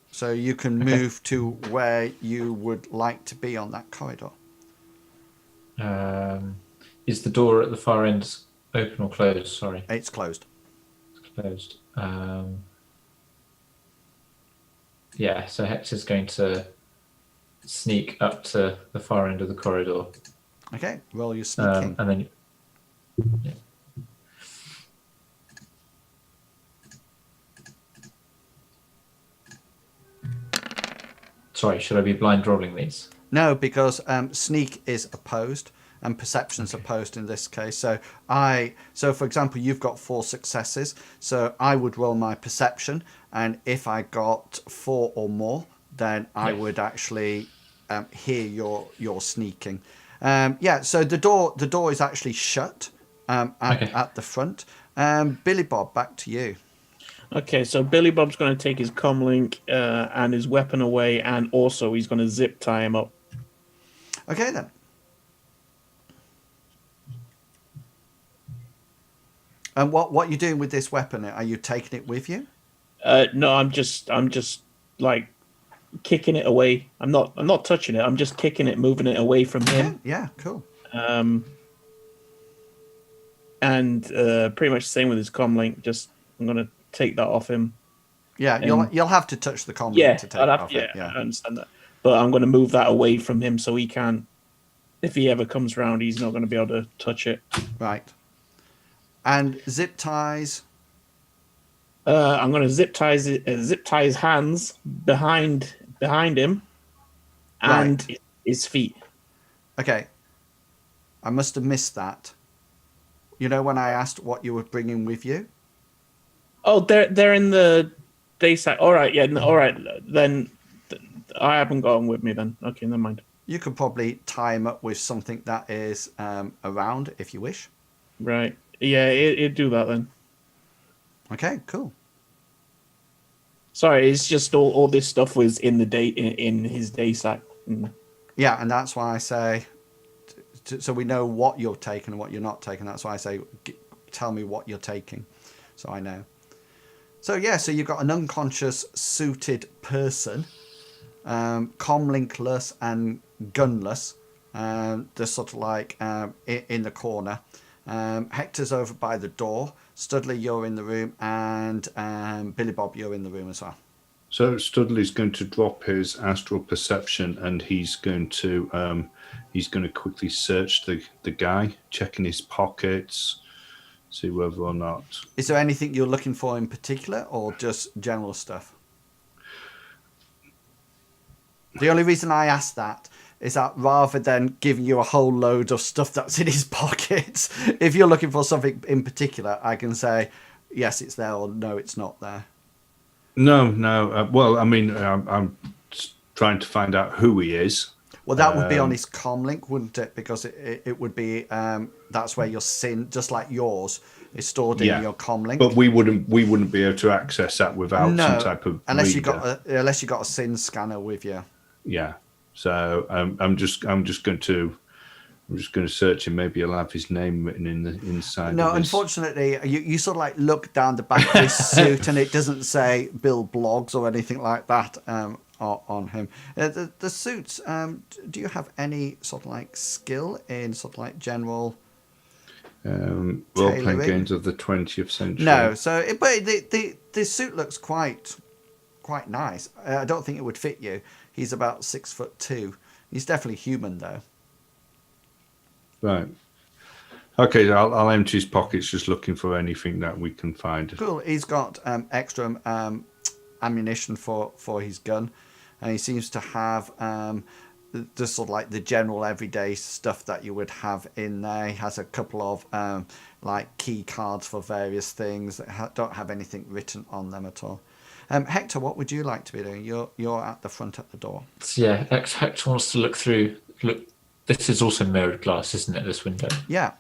S2: So you can move to where you would like to be on that corridor.
S1: Is the door at the far end open or closed? Sorry.
S2: It's closed.
S1: It's closed. Yeah, so Hector's going to sneak up to the far end of the corridor.
S2: Okay, roll your sneaking.
S1: And then... Yeah. Sorry, should I be blind rolling these?
S2: No, because sneak is opposed and perception's opposed in this case. So for example, you've got 4 successes. So I would roll my perception, and if I got 4 or more, then I would actually hear your sneaking. So the door is actually shut at the front. Billy Bob, back to you.
S4: Okay, so Billy Bob's going to take his comlink and his weapon away, and also he's going to zip tie him up.
S2: Okay, then. And what are you doing with this weapon? Are you taking it with you?
S4: No, I'm just like kicking it away. I'm not touching it. I'm just kicking it, moving it away from him.
S2: Yeah, cool.
S4: And pretty much the same with his comlink. Just I'm going to take that off him.
S2: Yeah, you'll have to touch the comlink to take it off.
S4: Yeah, I understand that. But I'm going to move that away from him so he can't. If he ever comes around, he's not going to be able to touch it.
S2: Right. And zip ties.
S4: I'm going to zip tie his hands behind him, and his feet.
S2: Okay. I must have missed that. You know when I asked what you were bringing with you?
S4: Oh, they're in the day side. All right, yeah, all right. Then I haven't got them with me. Then okay, never mind.
S2: You could probably tie him up with something that is around if you wish.
S4: Right. Yeah, it'd do that then.
S2: Okay, cool.
S4: Sorry, it's just all this stuff was in the day in his day sack.
S2: Yeah, and that's why I say, so we know what you're taking and what you're not taking. That's why I say, tell me what you're taking, so I know. So yeah, so you've got an unconscious suited person, comlinkless and gunless, just sort of like in the corner. Hector's over by the door. Studley, you're in the room, and Billy Bob, you're in the room as well.
S3: So Studley's going to drop his astral perception, and he's going to quickly search the guy, checking his pockets, see whether or not.
S2: Is there anything you're looking for in particular, or just general stuff? The only reason I asked that is that rather than giving you a whole load of stuff that's in his pockets, if you're looking for something in particular, I can say, yes, it's there, or no, it's not there.
S3: No. Well, I mean, I'm trying to find out who he is.
S2: Well, that would be on his comlink, wouldn't it? Because it would be, that's where your sin, just like yours, is stored in your comlink.
S3: But we wouldn't be able to access that without some type of
S2: unless
S3: reader.
S2: unless you got a sin scanner with you.
S3: Yeah. So I'm just going to search him. Maybe I'll have his name written in the inside.
S2: No, unfortunately, you sort of like look down the back of his suit, and it doesn't say Bill Bloggs or anything like that on him. The suits. Do you have any sort of like skill in sort of like general
S3: role-playing games of the 20th century?
S2: No. So, but the suit looks quite nice. I don't think it would fit you. He's about 6'2". He's definitely human though.
S3: Right. Okay, I'll empty his pockets, just looking for anything that we can find.
S2: Cool. He's got extra ammunition for his gun, and he seems to have just sort of like the general everyday stuff that you would have in there. He has a couple of like key cards for various things that don't have anything written on them at all. Hector, what would you like to be doing? You're at the front at the door.
S1: Yeah, Hector wants to look through. This is also mirrored glass, isn't it? This window.
S2: Yeah.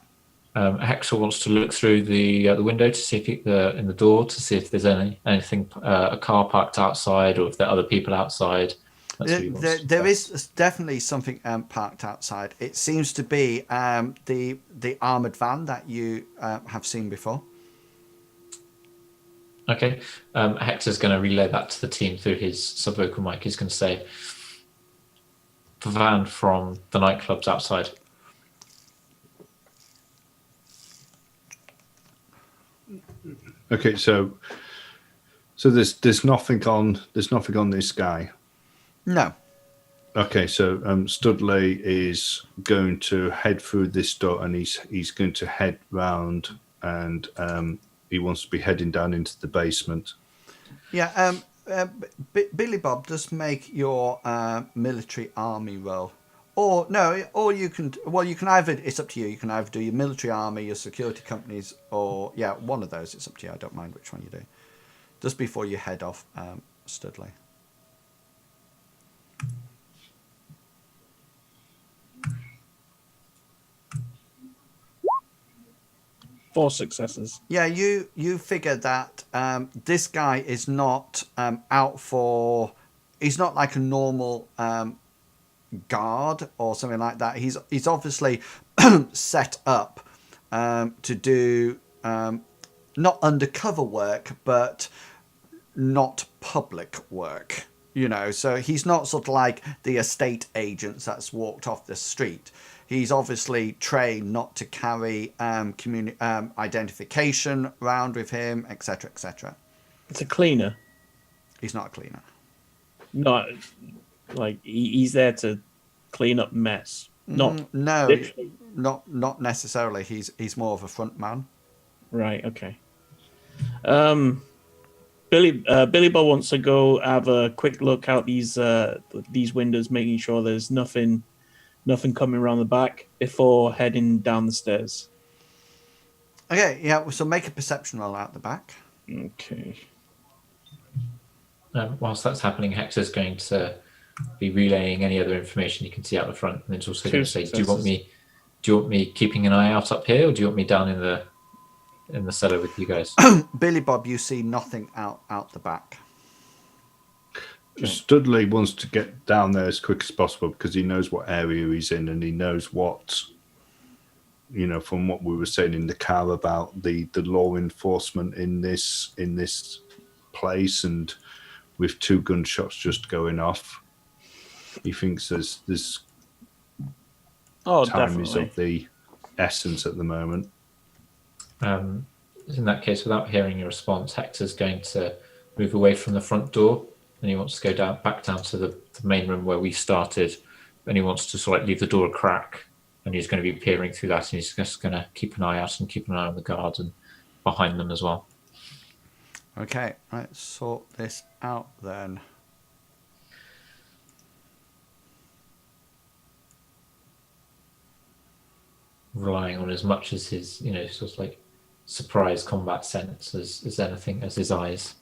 S1: Hector wants to look through the window to see if in the door to see if there's anything a car parked outside, or if there are other people outside.
S2: There is definitely something parked outside. It seems to be the armored van that you have seen before.
S1: Okay. Hector's going to relay that to the team through his subvocal mic. He's going to say, the van from the nightclub's outside.
S3: Okay, so there's nothing on this guy.
S2: No.
S3: Okay, so Studley is going to head through this door, and he's going to head round, and he wants to be heading down into the basement.
S2: Yeah. Billy Bob, just make your military army roll. Or you can either, it's up to you. You can either do your military army, your security companies, or one of those. It's up to you. I don't mind which one you do. Just before you head off, Studley.
S4: Four successes.
S2: Yeah, you figure that this guy is not out for. He's not like a normal guard or something like that. He's obviously set up to do not undercover work, but not public work. So he's not sort of like the estate agents that's walked off the street. He's obviously trained not to carry identification around with him, etc., etc.
S4: It's a cleaner.
S2: He's not a cleaner.
S4: Not like he's there to clean up mess. Not
S2: no,
S4: literally.
S2: not necessarily. He's more of a front man.
S4: Right. Okay. Billy Bob wants to go have a quick look out these windows, making sure there's nothing coming around the back before heading down the stairs.
S2: Okay, yeah, so make a perception roll out the back.
S4: Okay.
S1: Whilst that's happening, Hector's going to be relaying any other information you can see out the front, and it's also going to say,
S4: successes.
S1: do you want me keeping an eye out up here, or do you want me down in the cellar with you guys?
S2: Billy Bob, you see nothing out the back.
S3: Studley wants to get down there as quick as possible because he knows what area he's in, and he knows what, from what we were saying in the car about the law enforcement in this place, and with 2 gunshots just going off, he thinks there's time is
S4: definitely.
S3: of the essence at the moment.
S1: In that case, without hearing your response, Hector's going to move away from the front door, and he wants to go back down to the main room where we started, and he wants to sort of leave the door a crack, and he's going to be peering through that, and he's just going to keep an eye out and keep an eye on the guards and behind them as well.
S2: Okay, let's sort this out then.
S1: Relying on as much as his, sort of like surprise combat sense as anything as his eyes.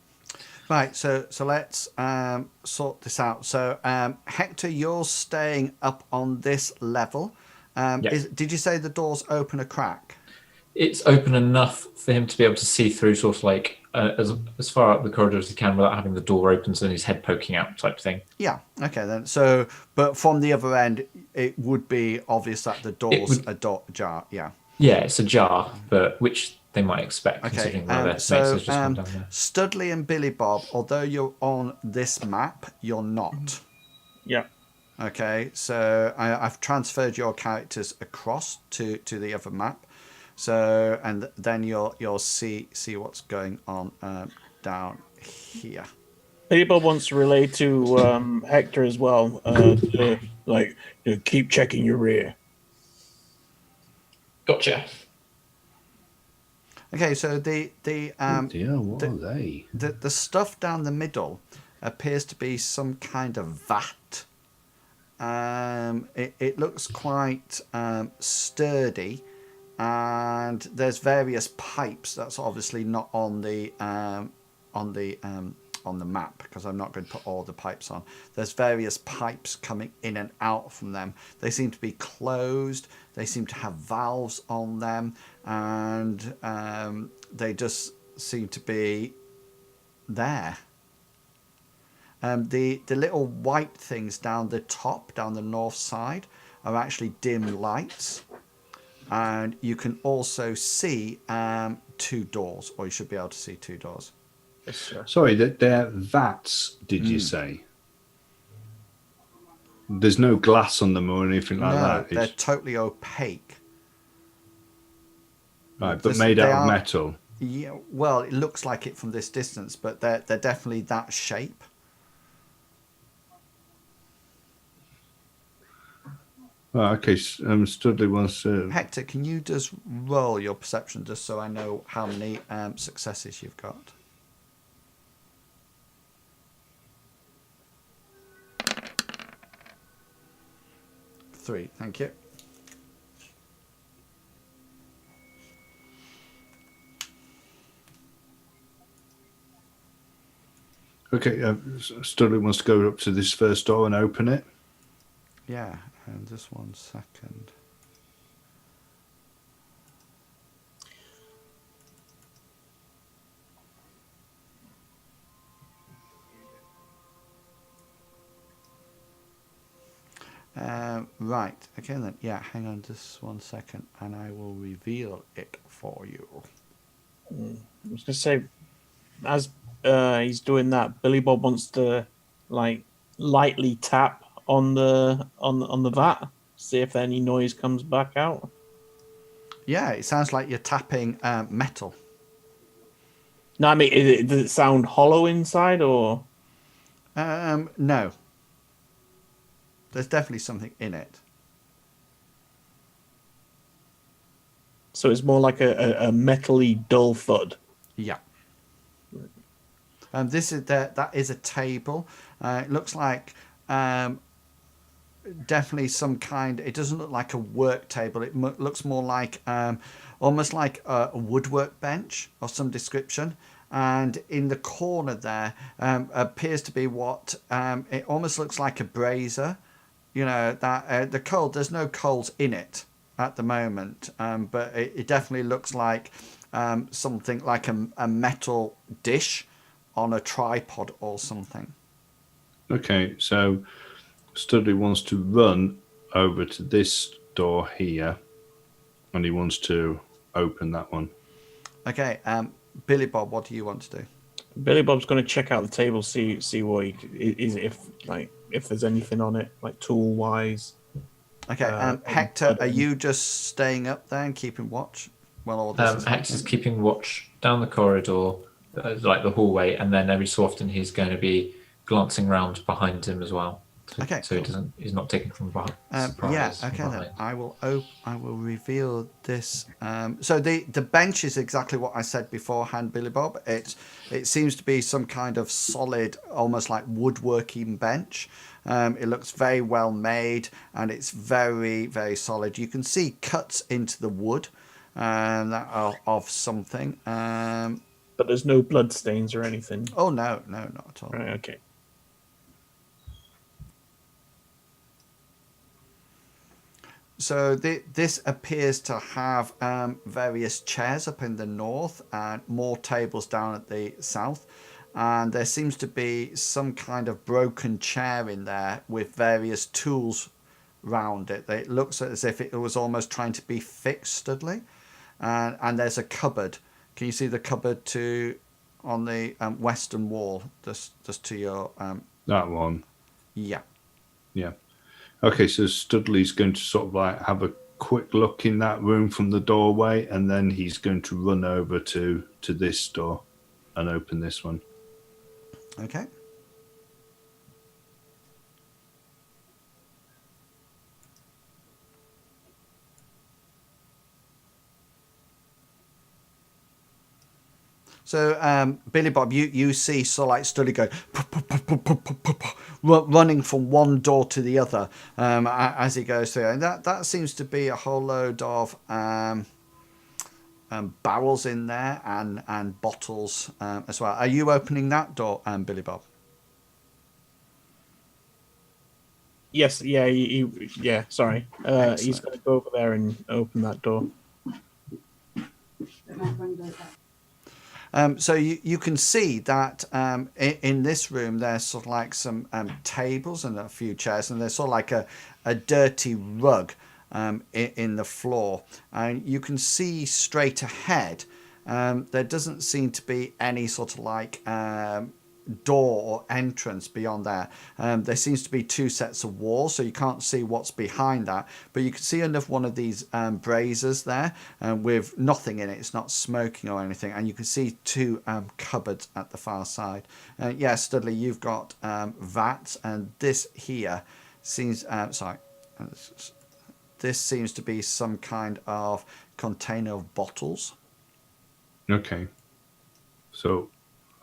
S2: Right, so let's sort this out. So, Hector, you're staying up on this level.
S1: Yep.
S2: Did you say the door's open a crack?
S1: It's open enough for him to be able to see through, sort of like as far up the corridor as he can without having the door open and his head poking out, type thing.
S2: Yeah. Okay then. So, but from the other end, it would be obvious that the door's ajar. Yeah.
S1: Yeah, it's ajar, but which they might expect considering where their mates
S2: so
S1: has just gone down there.
S2: Studley and Billy Bob, although you're on this map, you're not.
S4: Yeah.
S2: Okay, so I've transferred your characters across to the other map. So, and then you'll see what's going on down here.
S4: Billy Bob wants to relay to Hector as well. Keep checking your rear.
S1: Gotcha.
S2: Okay, so the
S3: What are they?
S2: the stuff down the middle appears to be some kind of vat. It looks quite sturdy, and there's various pipes. That's obviously not on the map because I'm not going to put all the pipes on. There's various pipes coming in and out from them. They seem to be closed. They seem to have valves on them, and they just seem to be there. The little white things down the top, down the north side, are actually dim lights. And you can also see 2 doors, or you should be able to see 2 doors.
S4: Yes, sir.
S3: Sorry, they're vats, did you say? There's no glass on them or anything like that.
S2: They're totally opaque.
S3: Right, but made out of metal.
S2: Yeah, well, it looks like it from this distance, but they're definitely that shape.
S3: Oh, okay, Studley wants to...
S2: Hector, can you just roll your perception just so I know how many successes you've got? 3, thank you.
S3: Okay, Studley wants to go up to this first door and open it.
S2: Yeah, and just 1 second. Right, okay then. Yeah, hang on just 1 second and I will reveal it for you.
S4: I was going to say, as he's doing that, Billy Bob wants to lightly tap on the vat, see if any noise comes back out.
S2: Yeah, it sounds like you're tapping metal.
S4: No, I mean, does it sound hollow inside, or?
S2: No. There's definitely something in it.
S4: So it's more like a metally dull thud.
S2: Yeah. That is a table. It looks like definitely some kind. It doesn't look like a work table. It looks more like almost like a woodwork bench of some description. and in the corner there appears to be what it almost looks like a brazier. You know that the coal. There's no coals in it at the moment, but it definitely looks like something like a metal dish on a tripod or something.
S3: Okay, so Studley wants to run over to this door here, and he wants to open that one.
S2: Okay, Billy Bob, what do you want to do?
S4: Billy Bob's going to check out the table, see what is if there's anything on it, like tool wise.
S2: Okay, Hector, are you just staying up there and keeping watch? Well, all this is
S1: Hector's keeping watch down the corridor, like the hallway, and then every so often he's going to be glancing round behind him as well.
S2: Okay,
S1: so
S2: cool.
S1: he's not taken from behind.
S2: Yeah, okay then. I will reveal this. So the bench is exactly what I said beforehand, Billy Bob. It seems to be some kind of solid, almost like woodworking bench. It looks very well made, and it's very, very solid. You can see cuts into the wood that are of something.
S4: But there's no blood stains or anything.
S2: Oh no, not at all.
S4: Right, okay.
S2: So this appears to have various chairs up in the north and more tables down at the south. And there seems to be some kind of broken chair in there with various tools round it. It looks as if it was almost trying to be fixed, Studley. And there's a cupboard. Can you see the cupboard on the western wall, just to your...
S3: That one?
S2: Yeah.
S3: Yeah. Okay, so Studley's going to sort of like have a quick look in that room from the doorway, and then he's going to run over to this door and open this one.
S2: Okay. So, Billy Bob, you see sort of like Studley going, running from one door to the other as he goes through. And that seems to be a whole load of barrels in there and bottles as well. Are you opening that door, Billy Bob?
S4: Yes, yeah, yeah. Sorry, he's going to go over there and open that door.
S2: So you can see that in this room there's sort of like some tables and a few chairs, and there's sort of like a dirty rug in the floor. And you can see straight ahead there doesn't seem to be any sort of like door or entrance beyond there. There seems to be two sets of walls, so you can't see what's behind that, but you can see another one of these braziers there with nothing in it. It's not smoking or anything, and you can see two cupboards at the far side. Yeah, Studley, you've got vats, and this here seems this seems to be some kind of container of bottles.
S3: Okay, so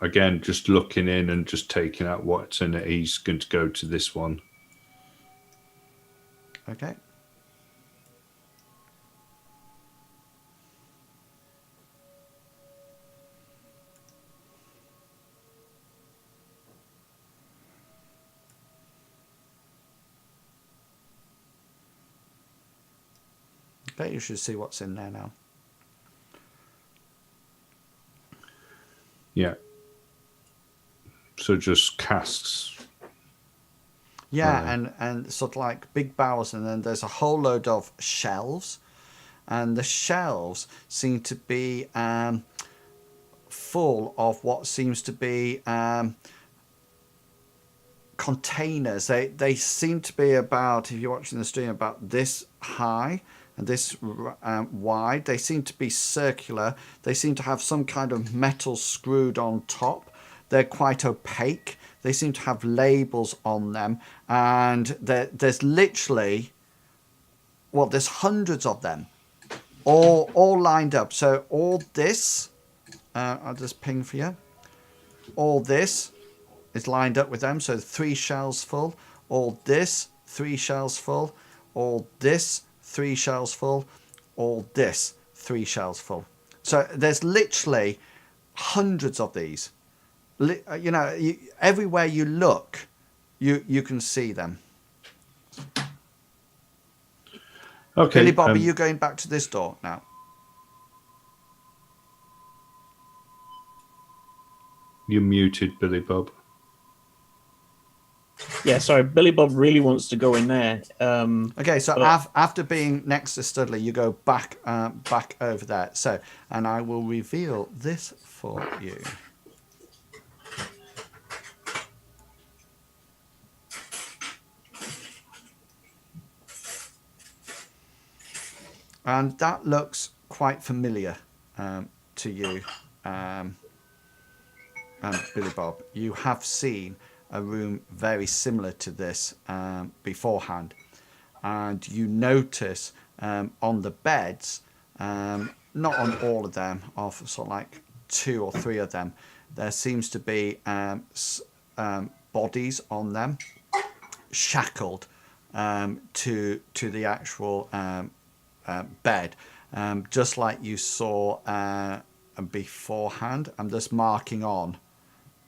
S3: again, just looking in and just taking out what's in it, he's going to go to this one.
S2: Okay. Okay, you should see what's in there now.
S3: Yeah. So just casks.
S2: Yeah, and sort of like big barrels, and then there's a whole load of shelves, and the shelves seem to be full of what seems to be containers. They seem to be about, if you're watching the stream, about this high and this wide. They seem to be circular. They seem to have some kind of metal screwed on top. They're quite opaque. They seem to have labels on them, and there's literally, well, there's hundreds of them, all lined up. So all this, I'll just ping for you. All this is lined up with them. So 3 shelves full. All this, 3 shelves full. All this, 3 shelves full. All this, 3 shelves full. So there's literally hundreds of these. You know, everywhere you look, you can see them.
S3: Okay.
S2: Billy Bob, are you going back to this door now?
S3: You're muted, Billy Bob.
S4: Yeah, sorry. Billy Bob really wants to go in there.
S2: Okay, so
S4: but-
S2: after being next to Studley, you go back over there. So, and I will reveal this for you. And that looks quite familiar to you, Billy Bob. You have seen a room very similar to this beforehand. And you notice on the beds, not on all of them, of sort of like 2 or 3 of them, there seems to be bodies on them, shackled to the actual bed, just like you saw beforehand. I'm just marking on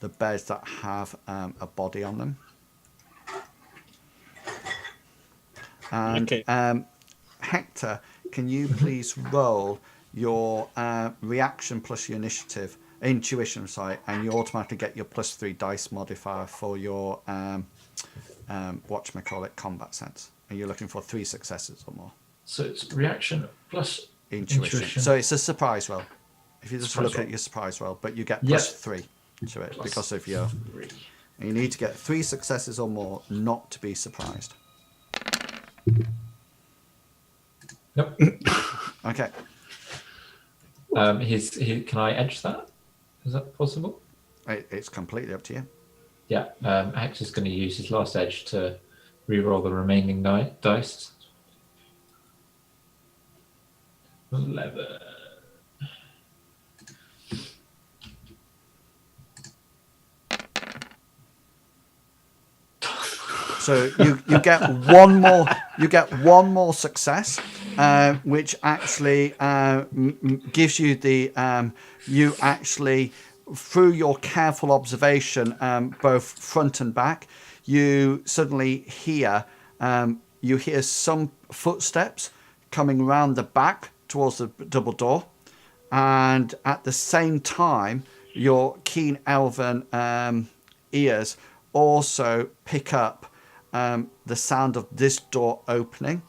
S2: the beds that have a body on them. And
S4: okay.
S2: Hector, can you please roll your reaction plus your intuition, sorry, and you automatically get your +3 dice modifier for your whatchamacallit, combat sense. Are you looking for 3 successes or more?
S1: So it's reaction plus
S2: Intuition. So it's a surprise roll. If you just
S1: Surprise
S2: look
S1: roll.
S2: at your surprise roll, but you get
S1: Yeah.
S2: +3 to it
S1: Plus
S2: because of your.
S1: 3.
S2: And you need to get 3 successes or more not to be surprised.
S1: Nope.
S2: Okay.
S1: Can I edge that? Is that possible?
S2: It's completely up to you.
S1: Yeah. Hector's going to use his last edge to re-roll the remaining dice. 11.
S2: So you get one more success, which actually gives you the you actually, through your careful observation, both front and back, you suddenly hear some footsteps coming round the back towards the double door, and at the same time your keen elven ears also pick up the sound of this door opening,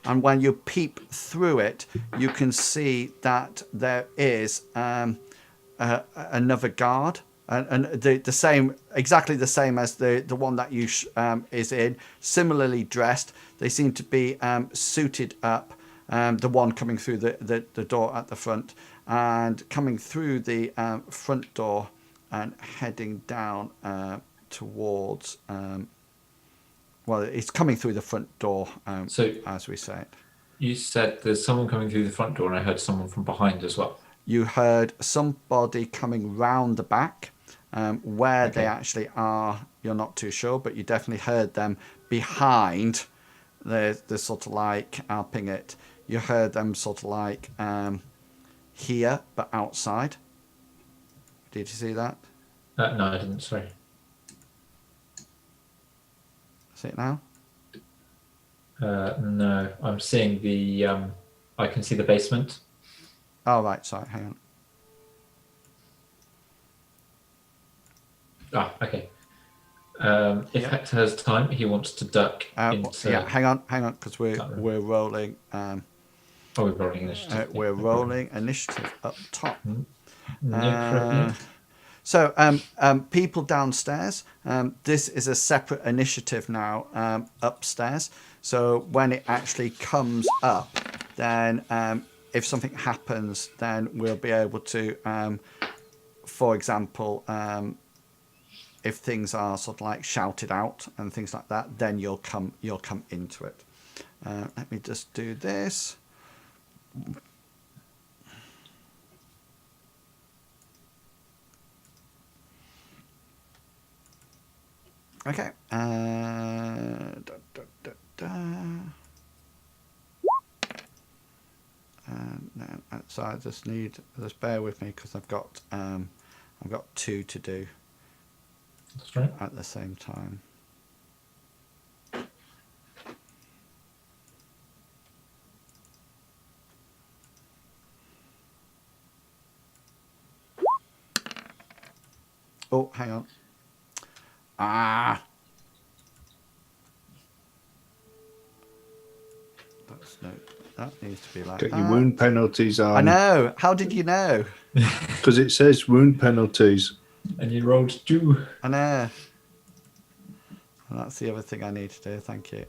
S2: and when you peep through it, you can see that there is another guard, and exactly the same as the one that you is in, similarly dressed. They seem to be suited up. The one coming through the door at the front, and coming through the front door and heading down towards. Well, it's coming through the front door,
S1: So
S2: as we say it.
S1: you said there's someone coming through the front door, and I heard someone from behind as well.
S2: You heard somebody coming round the back. Where they
S1: Okay.
S2: actually are, you're not too sure, but you definitely heard them behind the sort of like, I'll ping it. You heard them sort of like here, but outside. Did you see that?
S1: No, I didn't. Sorry.
S2: See it now?
S1: No, I'm seeing the. I can see the basement.
S2: Oh, right, sorry, hang on.
S1: Ah, okay. If
S2: Yeah.
S1: Hector has time, he wants to duck into.
S2: Yeah, hang on, because we're rolling.
S1: Oh, we're rolling initiative.
S2: We're rolling initiative up top.
S1: No problem.
S2: So, people downstairs, this is a separate initiative now upstairs. So when it actually comes up, then if something happens, then we'll be able to, for example, if things are sort of like shouted out and things like that, then you'll come into it. Let me just do this. Okay. So I just bear with me because I've got I've got 2 to do
S1: That's right.
S2: at the same time. Oh, hang on. Ah. That needs to be like
S3: Get
S2: that.
S3: your wound penalties
S2: I
S3: on.
S2: know. How did you know?
S3: Because it says wound penalties.
S1: And you rolled 2.
S2: I know. And that's the other thing I need to do. Thank you.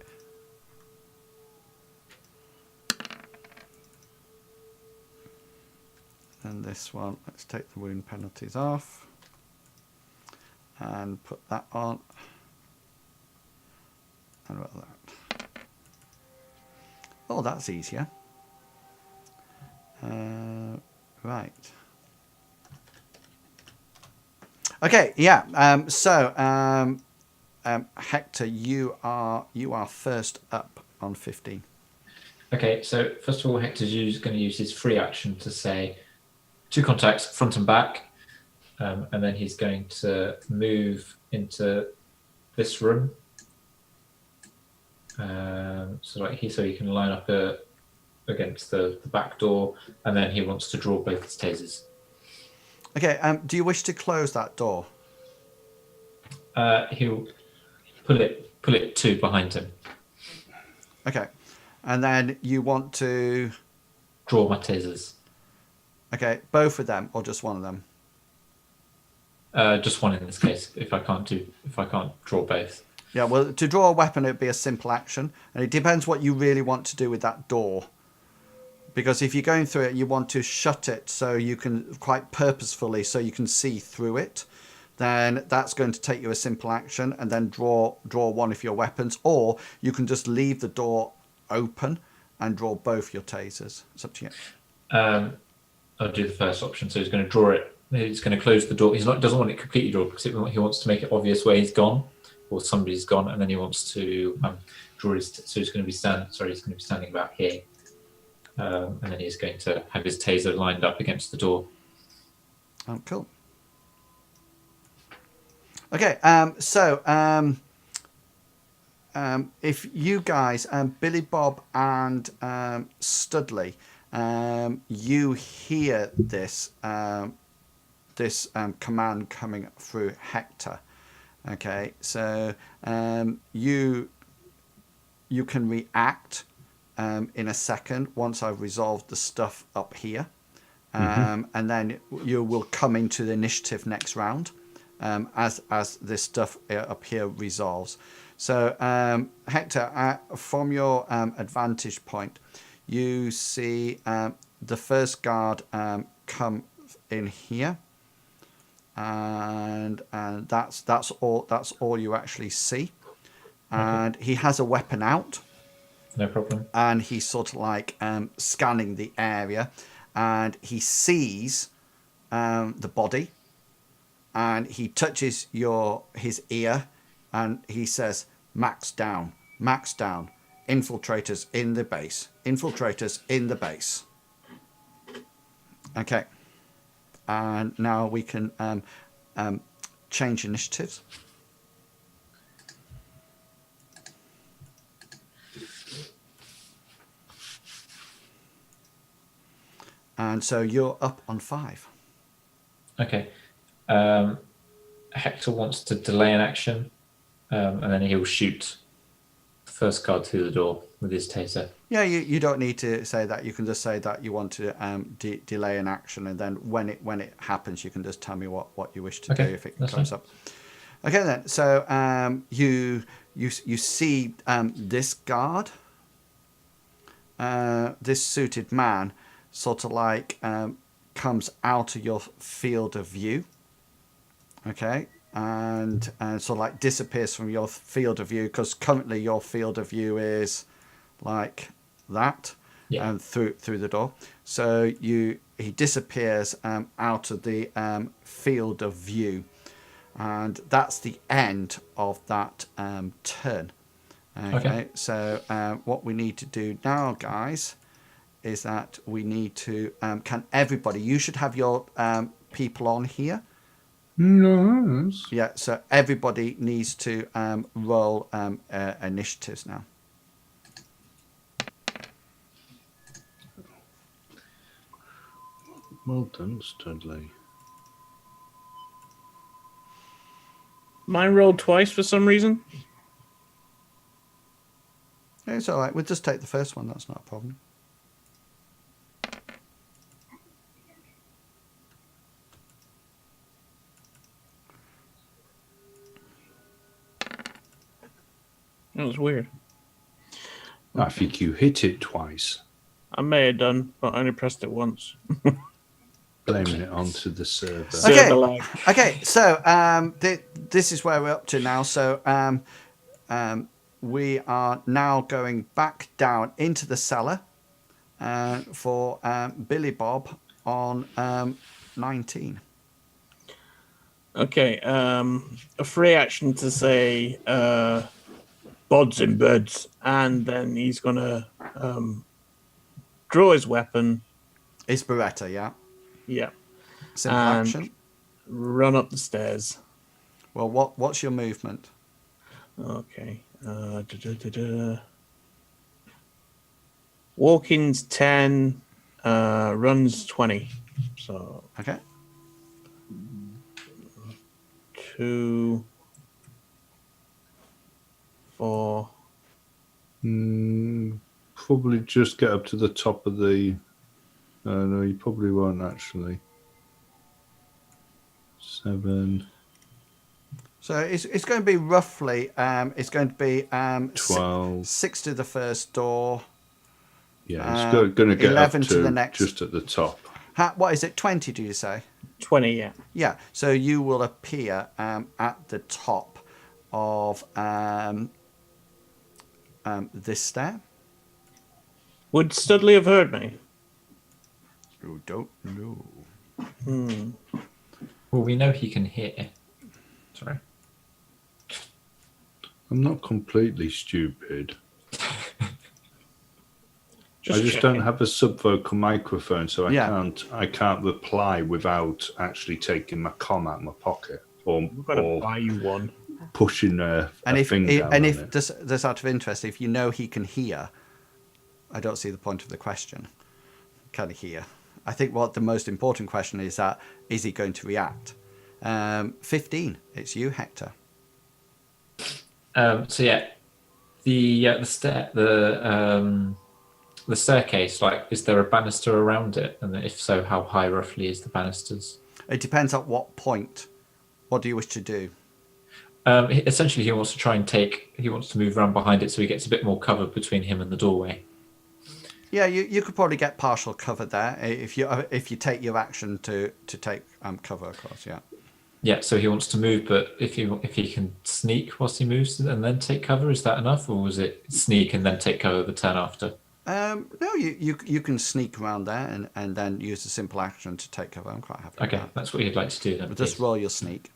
S2: And this one, let's take the wound penalties off and put that on. And what that? Oh, that's easier. Right. Okay. Yeah. Hector, you are first up on 15.
S1: Okay, so first of all, Hector's going to use his free action to say 2 contacts, front and back, and then he's going to move into this room. So he can line up against the back door, and then he wants to draw both his tasers.
S2: Okay. Do you wish to close that door?
S1: He'll pull it to behind him.
S2: Okay. And then you want to
S1: Draw my tasers.
S2: Okay, both of them or just one of them?
S1: Just one in this case. If I can't draw both.
S2: Yeah, well, to draw a weapon, it'd be a simple action, and it depends what you really want to do with that door. Because if you're going through it, you want to shut it so you can quite purposefully, so you can see through it. Then that's going to take you a simple action, and then draw one of your weapons, or you can just leave the door open and draw both your tasers. It's up to you.
S1: I'll do the first option. So he's going to draw it. He's going to close the door. Doesn't want it completely drawn because he wants to make it obvious where he's gone or somebody's gone, and then he wants to draw his. So he's going to be standing about here, and then he's going to have his taser lined up against the door.
S2: Oh, cool. Okay, if you guys, Billy Bob and Studley, you hear this command coming through Hector. Okay, so you can react in a second once I've resolved the stuff up here, and then you will come into the initiative next round as this stuff up here resolves. So Hector, from your advantage point, you see the first guard come in here, and that's all you actually see. And he has a weapon out.
S1: No problem.
S2: And he's sort of like scanning the area, and he sees the body, and he touches his ear, and he says, "Max down, max down. Infiltrators in the base. Infiltrators in the base." Okay. And now we can change initiatives. And so you're up on 5.
S1: Okay. Hector wants to delay an action, and then he'll shoot the first guard through the door with his taser.
S2: Yeah, you don't need to say that. You can just say that you want to delay an action, and then when it happens, you can just tell me what you wish to do if it comes up. Okay, then. So you see this guard, this suited man, sort of like comes out of your field of view. Okay, and sort of like disappears from your field of view, because currently your field of view is like that, and through the door. So he disappears out of the field of view, and that's the end of that turn. Okay. So what we need to do now, guys, is that we need to can everybody, you should have your people on here.
S3: Nice.
S2: Yeah, so everybody needs to roll initiatives now.
S3: Well done, Studley.
S4: Mine rolled twice for some reason.
S2: It's all right. We'll just take the first one. That's not a problem.
S4: That was weird.
S3: I think you hit it twice.
S4: I may have done, but I only pressed it once.
S3: Blaming it onto the server.
S2: Okay.
S4: Server lag.
S2: Okay, so this is where we're up to now. So we are now going back down into the cellar for Billy Bob on 19.
S4: Okay, a free action to say bods in birds, and then he's gonna draw his weapon.
S2: It's Beretta, yeah.
S4: Yeah,
S2: Simple
S4: And-
S2: action.
S4: run up the stairs.
S2: Well, what's your movement?
S4: Okay. Walking's 10, runs 20. So
S2: Okay.
S4: 2, 4.
S3: Probably just get up to the top of the. No, you probably won't actually. 7,
S2: So it's going to be roughly it's going to be
S3: 12.
S2: 6 to the first door.
S3: Yeah, it's going to get
S2: 11
S3: up
S2: to the next.
S3: just at the top.
S2: What is it? 20? Do you say?
S4: 20, yeah.
S2: Yeah. So you will appear at the top of this stair.
S4: Would Studley have heard me?
S2: You don't know.
S1: Well, we know he can hear. Sorry.
S3: I'm not completely stupid. I just
S4: checking.
S3: don't have a subvocal microphone, so
S2: Yeah.
S3: I can't reply without actually taking my comm out of my pocket or
S4: I'm gonna buy you one.
S3: pushing a
S2: And
S3: finger down
S2: and
S3: on
S2: if
S3: it.
S2: just out of interest, if you know he can hear, I don't see the point of the question. Can he hear? I think what the most important question is that is he going to react? 15. It's you, Hector.
S1: So yeah, the staircase. Like, is there a banister around it? And if so, how high roughly is the banisters?
S2: It depends at what point. What do you wish to do?
S1: Essentially, he wants to try and he wants to move around behind it so he gets a bit more cover between him and the doorway.
S2: Yeah, you could probably get partial cover there if you take your action to take cover across. Yeah.
S1: Yeah, so he wants to move, but if he can sneak whilst he moves and then take cover, is that enough, or was it sneak and then take cover the turn after?
S2: No, you can sneak around there and then use a simple action to take cover. I'm quite happy.
S1: Okay,
S2: with that.
S1: that's what he'd like to do then.
S2: But just
S1: please.
S2: roll your sneak.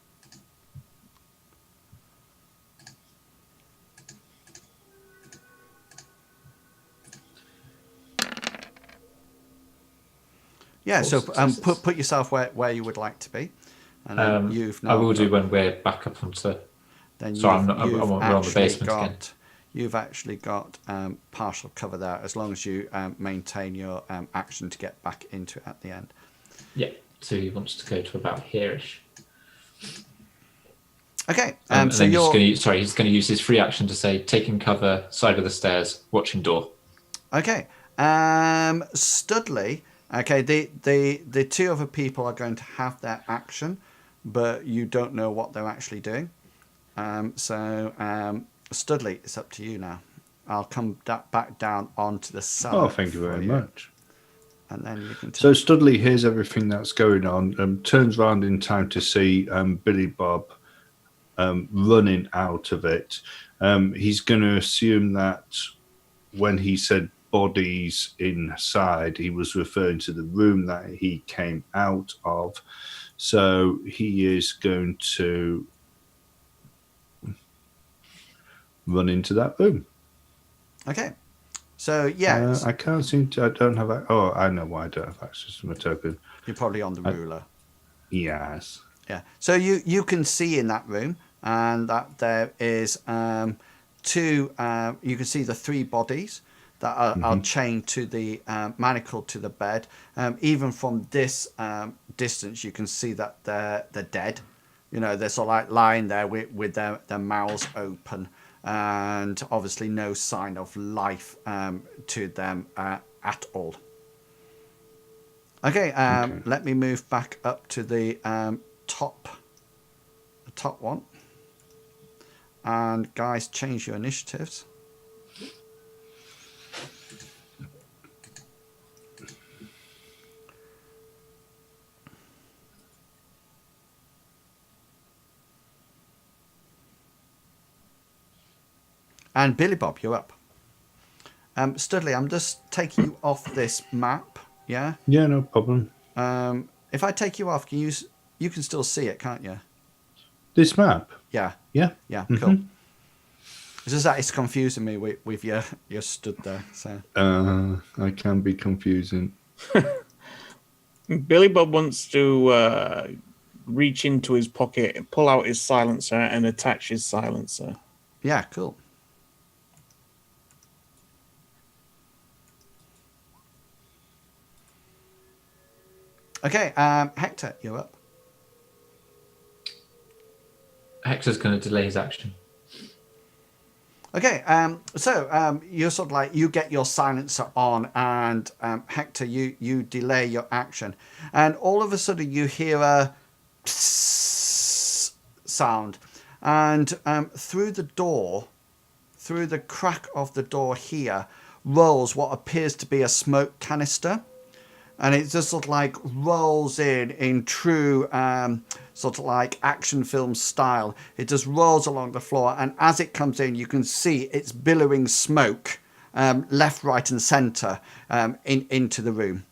S2: Yeah, so put yourself where you would like to be, and then you've now
S1: I will do when we're back up onto.
S2: Then
S1: Sorry,
S2: you've
S1: we're on the basement again.
S2: You've actually got partial cover there, as long as you maintain your action to get back into it at the end.
S1: Yeah, so he wants to go to about here-ish.
S2: Okay,
S1: And
S2: so
S1: then
S2: you're
S1: he's going to use his free action to say, taking cover, side of the stairs, watching door.
S2: okay. Studley. Okay, the two other people are going to have their action, but you don't know what they're actually doing. Studley, it's up to you now. I'll come back down onto the cellar.
S3: Oh, thank you very much.
S2: And then you can.
S3: So Studley hears everything that's going on, turns around in time to see Billy Bob running out of it. He's going to assume that when he said bodies inside, he was referring to the room that he came out of. So he is going to run into that room.
S2: Okay. So yeah,
S3: I can't seem to. I don't have. Oh, I know why I don't have access to my token.
S2: you're probably on the ruler.
S3: Yes.
S2: Yeah. So you can see in that room, and that there is two. You can see the three bodies that are chained to the manacled to the bed. Even from this distance, you can see that they're dead. You know, they're sort of like lying there with their mouths open, and obviously no sign of life to them at all. Okay, let me move back up to the top one. And guys, change your initiatives. And Billy Bob, you're up. Studley, I'm just taking you off this map. Yeah.
S3: Yeah, no problem.
S2: If I take you off, you can still see it, can't you?
S3: This map?
S2: Yeah.
S3: Yeah.
S2: Yeah. Cool. It's just that it's confusing me with your stood there. So.
S3: I can be confusing.
S4: Billy Bob wants to reach into his pocket, pull out his silencer, and attach his silencer.
S2: Yeah. Cool. Okay, Hector, you're up.
S1: Hector's going to delay his action.
S2: Okay, so you're sort of like, you get your silencer on, and Hector, you delay your action, and all of a sudden you hear a psss sound, and through the door, through the crack of the door here, rolls what appears to be a smoke canister. And it just sort of like rolls in true sort of like action film style. It just rolls along the floor, and as it comes in, you can see it's billowing smoke left, right, and centre into the room.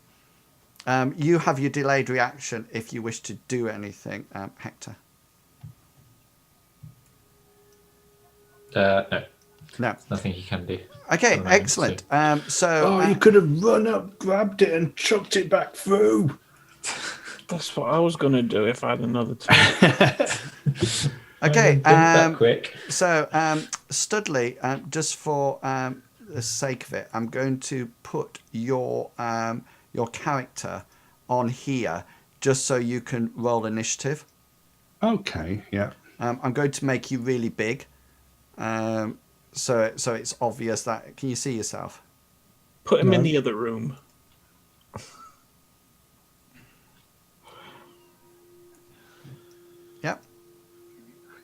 S2: You have your delayed reaction if you wish to do anything, Hector.
S1: No.
S2: No.
S1: Nothing he can do.
S2: Okay,
S1: moment,
S2: excellent. So
S3: you could have run up, grabbed it, and chucked it back through.
S4: That's what I was going to do if I had another turn.
S2: okay,
S1: that quick.
S2: So Studley, just for the sake of it, I'm going to put your character on here just so you can roll initiative.
S3: Okay, yeah.
S2: I'm going to make you really big. So it's obvious that... Can you see yourself?
S4: Put him in the other room.
S2: Yep.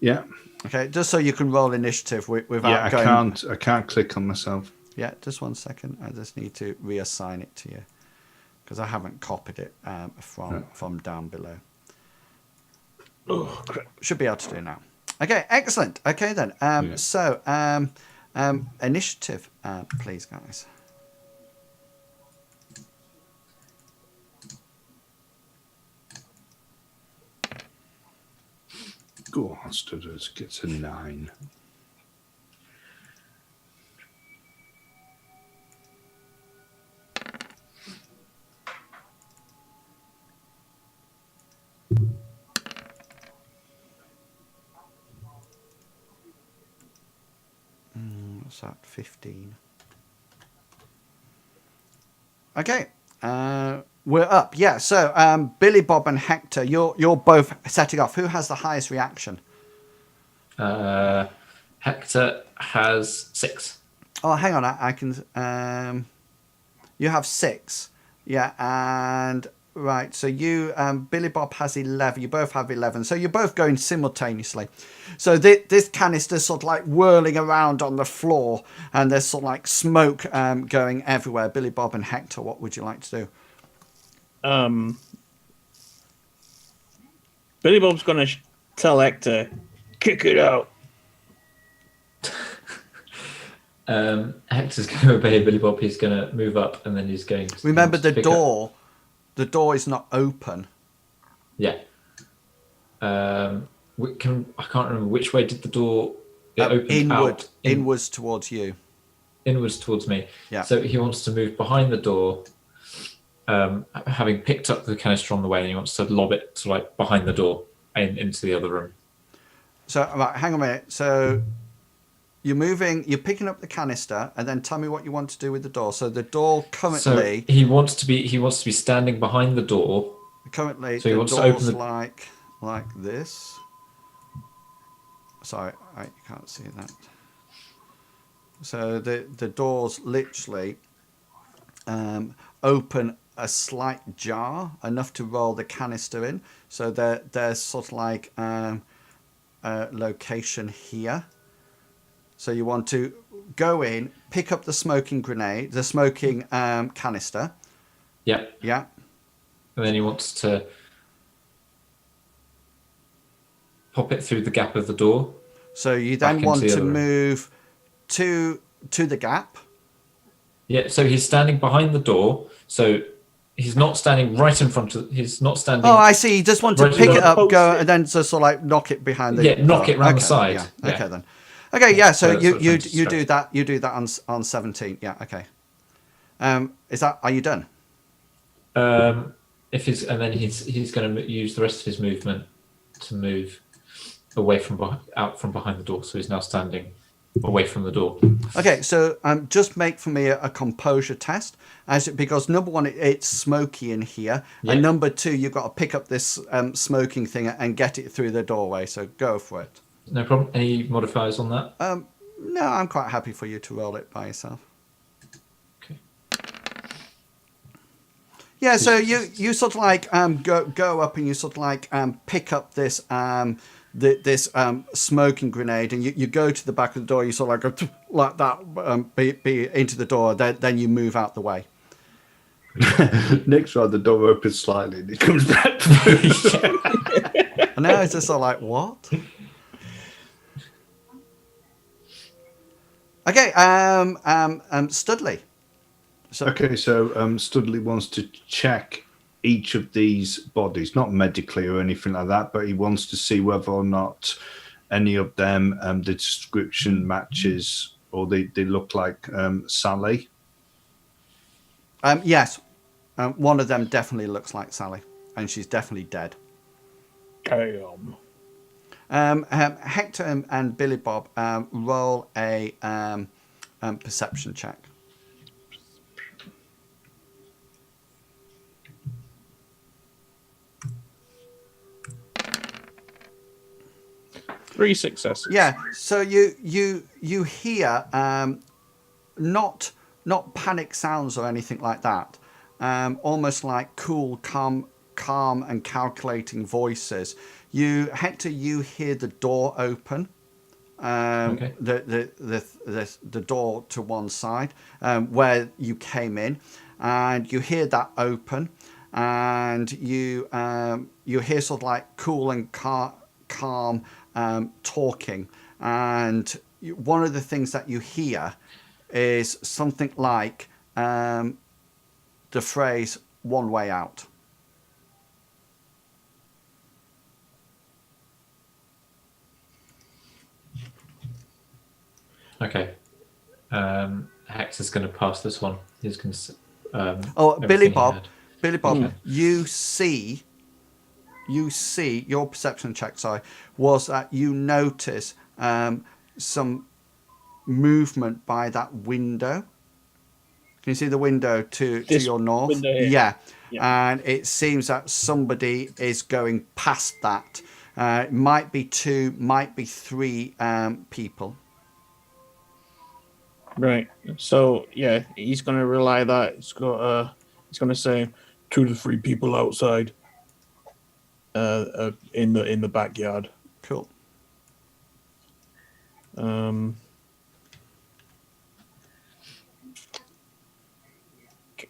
S3: Yeah.
S2: Okay, just so you can roll initiative without
S3: Yeah,
S2: going...
S3: I can't click on myself.
S2: Yeah, just 1 second. I just need to reassign it to you because I haven't copied it from down below.
S4: Oh, crap.
S2: Should be able to do it now. Okay, excellent. Okay then. So initiative, please, guys.
S3: Go on, Studders. Gets a 9.
S2: What's that? 15. Okay. We're up. Yeah. So Billy Bob and Hector, you're both setting off. Who has the highest reaction?
S1: Hector has 6.
S2: Oh, hang on. I can. You have 6. Yeah. And right. So you, Billy Bob has 11. You both have 11. So you're both going simultaneously. So this canister's sort of like whirling around on the floor, and there's sort of like smoke going everywhere. Billy Bob and Hector, what would you like to do?
S4: Billy Bob's going to tell Hector, kick it out.
S1: Hector's going to obey Billy Bob. He's going to move up, and then he's going to...
S2: Remember the
S1: pick
S2: door.
S1: Up.
S2: The door is not open.
S1: Yeah. I can't remember which way did the door... It opened out.
S2: Inwards towards you.
S1: Inwards towards me.
S2: Yeah.
S1: So he wants to move behind the door, having picked up the canister on the way, and he wants to lob it to like behind the door into the other room.
S2: So, right, hang on a minute. So, you're picking up the canister, and then tell me what you want to do with the door. So, the door currently,
S1: So he wants to be standing behind the door. So he
S2: the
S1: wants to open
S2: door's
S1: the.
S2: like this. Sorry, you can't see that. So the doors literally open a slight jar, enough to roll the canister in. So there's sort of like a location here. So you want to go in, pick up the smoking canister.
S1: Yeah.
S2: Yeah.
S1: And then he wants to pop it through the gap of the door.
S2: So you then
S1: Back
S2: want
S1: into the
S2: to
S1: other room.
S2: move to the gap.
S1: Yeah, so he's standing behind the door. So he's not standing right in front of. He's not standing.
S2: Oh, I see. You just want to
S1: Right,
S2: pick
S1: you
S2: it up,
S4: post
S2: go,
S4: it.
S2: and then just sort of like knock it behind the.
S1: Yeah, knock it round the
S2: Okay,
S1: side.
S2: Yeah.
S1: Yeah.
S2: Okay then. Okay, yeah. So
S1: That's
S2: you
S1: what I'm trying to
S2: do
S1: stress.
S2: that. You do that on 17. Yeah. Okay. Are you done?
S1: If he's and then he's going to use the rest of his movement to move away from out from behind the door. So he's now standing away from the door.
S2: Okay. So just make for me a composure test, because number one, it's smoky in here,
S1: Yeah.
S2: and number two, you've got to pick up this smoking thing and get it through the doorway. So go for it.
S1: No problem. Any modifiers on that?
S2: No, I'm quite happy for you to roll it by yourself.
S1: Okay.
S2: Yeah, so you sort of like go up and you sort of like pick up this this smoking grenade, and you go to the back of the door. You sort of like go like that, be into the door. Then you move out the way.
S3: Nick's right, the door opens slightly and he comes back through.
S2: And now it's just sort of like, what? Okay, Studley.
S3: Okay, so Studley wants to check each of these bodies, not medically or anything like that, but he wants to see whether or not any of them the description matches or they look like Sally.
S2: Yes, one of them definitely looks like Sally, and she's definitely dead.
S4: Damn.
S2: Hector and Billy Bob, roll a perception check.
S4: Three successes.
S2: Yeah, so you hear not panic sounds or anything like that. Almost like cool, calm and calculating voices. Hector, you hear the door open.
S1: Okay.
S2: The door to one side where you came in, and you hear that open, and you hear sort of like cool and calm talking, and one of the things that you hear is something like the phrase "one way out."
S1: Okay. Hector's going to pass this one. He's going to.
S2: Billy Bob,
S1: Okay.
S2: you see your perception check. Sorry, was that you notice some movement by that window? Can you see the window to
S4: This
S2: your north?
S4: window here?
S2: Yeah.
S4: Yeah.
S2: And it seems that somebody is going past that. It might be two, might be three people.
S4: Right. So yeah, he's gonna rely that he's gonna say 2 to 3 people outside. In the backyard.
S2: Cool.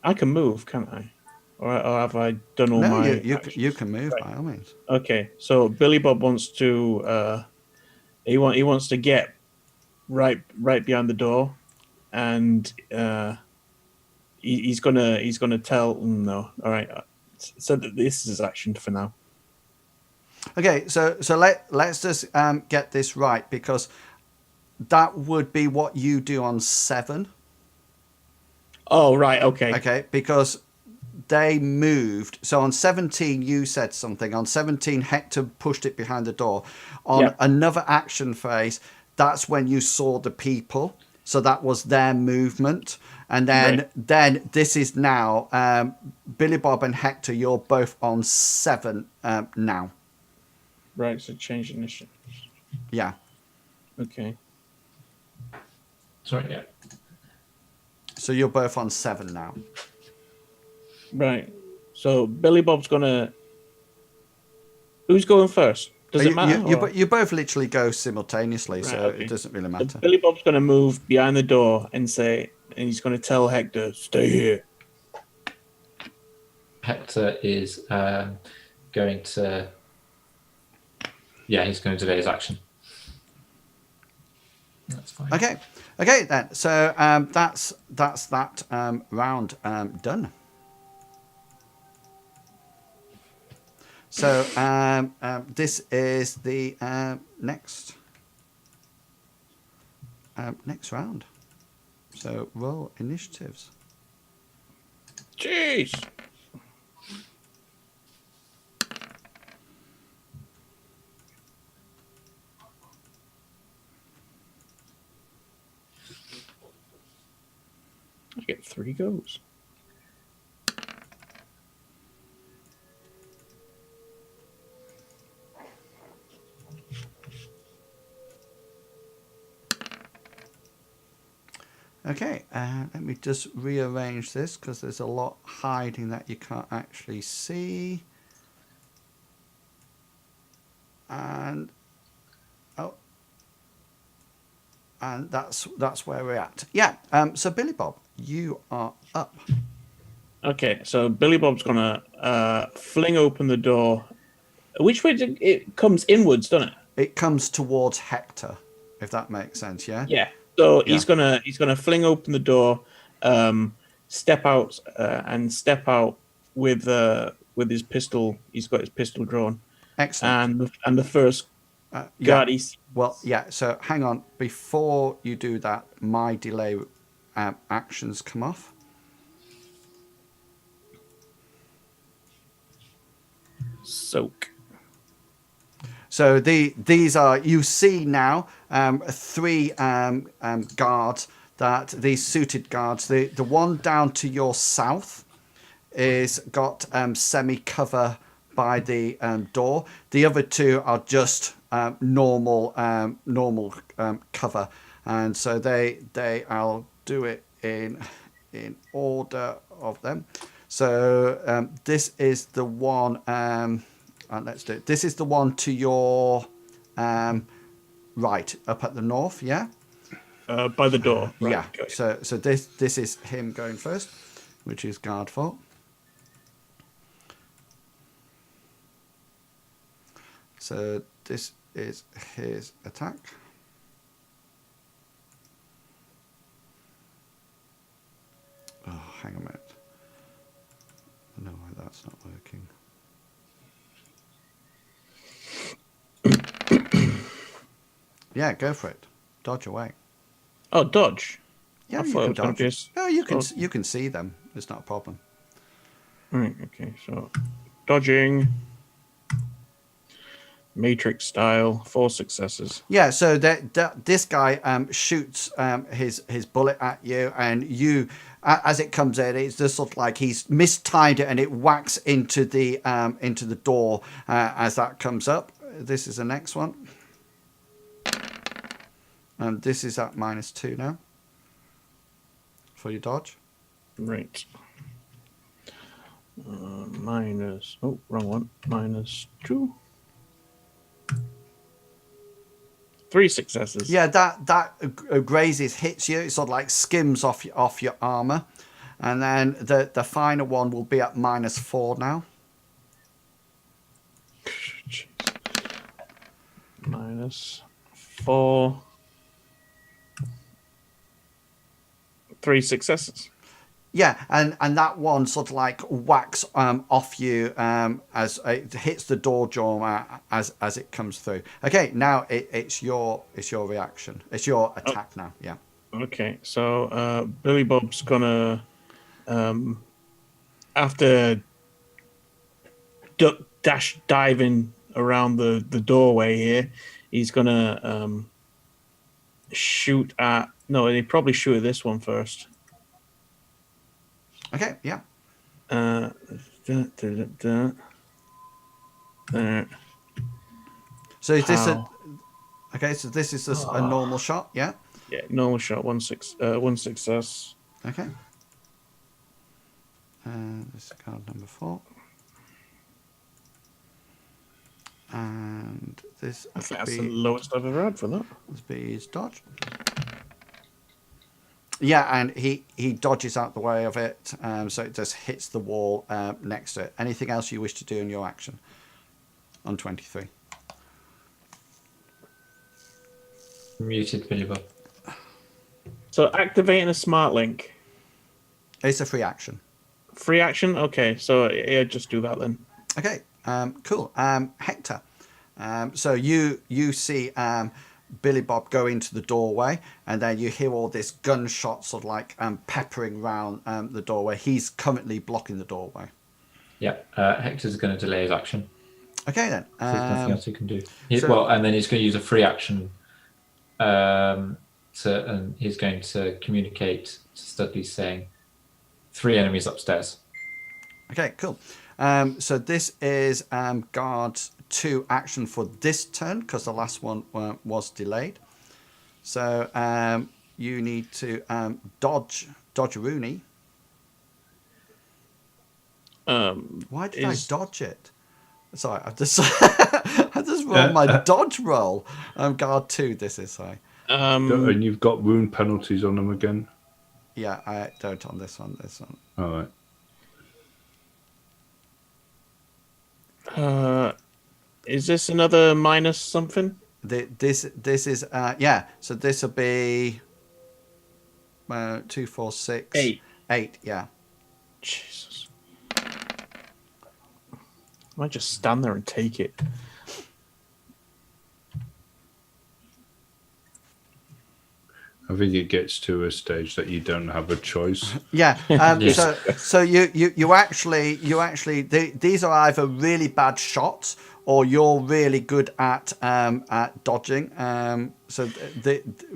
S4: I can move, can't I? Or have I done all
S2: No,
S4: my?
S2: you can move
S4: Right.
S2: by all means.
S4: Okay, so Billy Bob wants to he wants to get right behind the door, and he's gonna tell no. All right, so this is his action for now.
S2: Okay, so let's just get this right, because that would be what you do on 7.
S4: Oh right, okay.
S2: Okay, because they moved. So on 17, you said something. On 17, Hector pushed it behind the door. On another action phase, that's when you saw the people. So that was their movement. And then this is now Billy Bob and Hector. You're both on 7 now.
S4: Right. So change initiative.
S2: Yeah.
S4: Okay.
S1: Sorry, yeah.
S2: So you're both on 7 now.
S4: Right. So Billy Bob's gonna. Who's going first? Does it matter?
S2: You both literally go simultaneously,
S4: Right,
S2: so
S4: okay.
S2: it doesn't really
S4: So
S2: matter.
S4: Billy Bob's gonna move behind the door and he's gonna tell Hector, "Stay here."
S1: Hector is going to. Yeah, he's going to delay his action. That's fine.
S2: Okay then. So that's that round done. So this is the next round. So roll initiatives.
S4: Jeez. I get 3 goes.
S2: Okay, let me just rearrange this because there's a lot hiding that you can't actually see. And that's where we're at. Yeah. So Billy Bob, you are up.
S4: Okay, so Billy Bob's gonna fling open the door. Which way it comes inwards, doesn't it?
S2: It comes towards Hector, if that makes sense. Yeah.
S4: Yeah. So he's gonna fling open the door, step out with his pistol. He's got his pistol drawn.
S2: Excellent.
S4: And the first guard he sees.
S2: Well, yeah. So hang on. Before you do that, my delay actions come off.
S4: Soak.
S2: So these are, you see now 3 guards, that these suited guards. The one down to your south is got semi cover by the door. The other 2 are just normal cover, and so I'll do it in order of them. So this is the one. Let's do it. This is the one to your right, up at the north. Yeah.
S4: By the door. Right,
S2: yeah.
S4: okay.
S2: So this is him going first, which is guard 4. So this is his attack. Oh, hang on a minute. I know why that's not working. Yeah, go for it. Dodge away.
S4: Oh, dodge.
S2: Yeah,
S4: I
S2: you
S4: thought
S2: can
S4: it was gonna
S2: dodge.
S4: just-
S2: No, you can see them. It's not a problem.
S4: Right. Okay. So dodging. Matrix style, 4 successes.
S2: Yeah, so this guy shoots his bullet at you, and you, as it comes in, it's just sort of like he's mistimed it, and it whacks into the door as that comes up. This is the next one, and this is at -2 now for your dodge.
S4: Right. Minus. Oh, wrong one. -2. 3 successes.
S2: Yeah, that grazes, hits you. It sort of like skims off your armor, and then the final one will be at -4 now.
S4: Jeez. -4. 3 successes.
S2: Yeah, and that one sort of like whacks off you as it hits the door jamb as it comes through. Okay, now it's your reaction. It's your attack now. Yeah.
S4: Okay, so Billy Bob's gonna after duck dash diving around the doorway here, he's gonna shoot at. No, he'd probably shoot at this one first.
S2: Okay, yeah.
S4: Uh, There.
S2: So is this
S4: How?
S2: okay? So this is a normal shot, yeah.
S4: Yeah, normal shot. One success.
S2: Okay. This is card number 4. And this
S4: I think that's
S2: would
S4: the
S2: be
S4: lowest I've ever had for that.
S2: his dodge. Yeah, and he dodges out the way of it, so it just hits the wall next to it. Anything else you wish to do in your action on 23?
S1: Muted Billy Bob.
S4: So activating a smart link.
S2: It's a free action.
S4: Free action? Okay, so yeah, just do that then.
S2: Okay, cool. Hector, so you see Billy Bob go into the doorway, and then you hear all this gunshots sort of like peppering round the doorway. He's currently blocking the doorway.
S1: Yeah, Hector's going to delay his action.
S2: Okay then.
S1: There's nothing else he can do.
S2: so-
S1: And then he's going to use a free action. And he's going to communicate to Studley saying 3 enemies upstairs.
S2: Okay, cool. So this is guard's 2 action for this turn because the last one was delayed. So you need to dodge Rooney. Why did I dodge it? Sorry, I just I just rolled my dodge roll. Guard 2. This is sorry.
S3: And you've got wound penalties on them again.
S2: Yeah, I don't on this one. This one.
S3: All right.
S4: Is this another minus something?
S2: This is yeah. So this will be 2, 4, 6, 8. Yeah.
S4: Jesus. I might just stand there and take it.
S3: I think it gets to a stage that you don't have a choice.
S2: Yeah.
S1: Yes.
S2: So you actually these are either really bad shots or you're really good at dodging.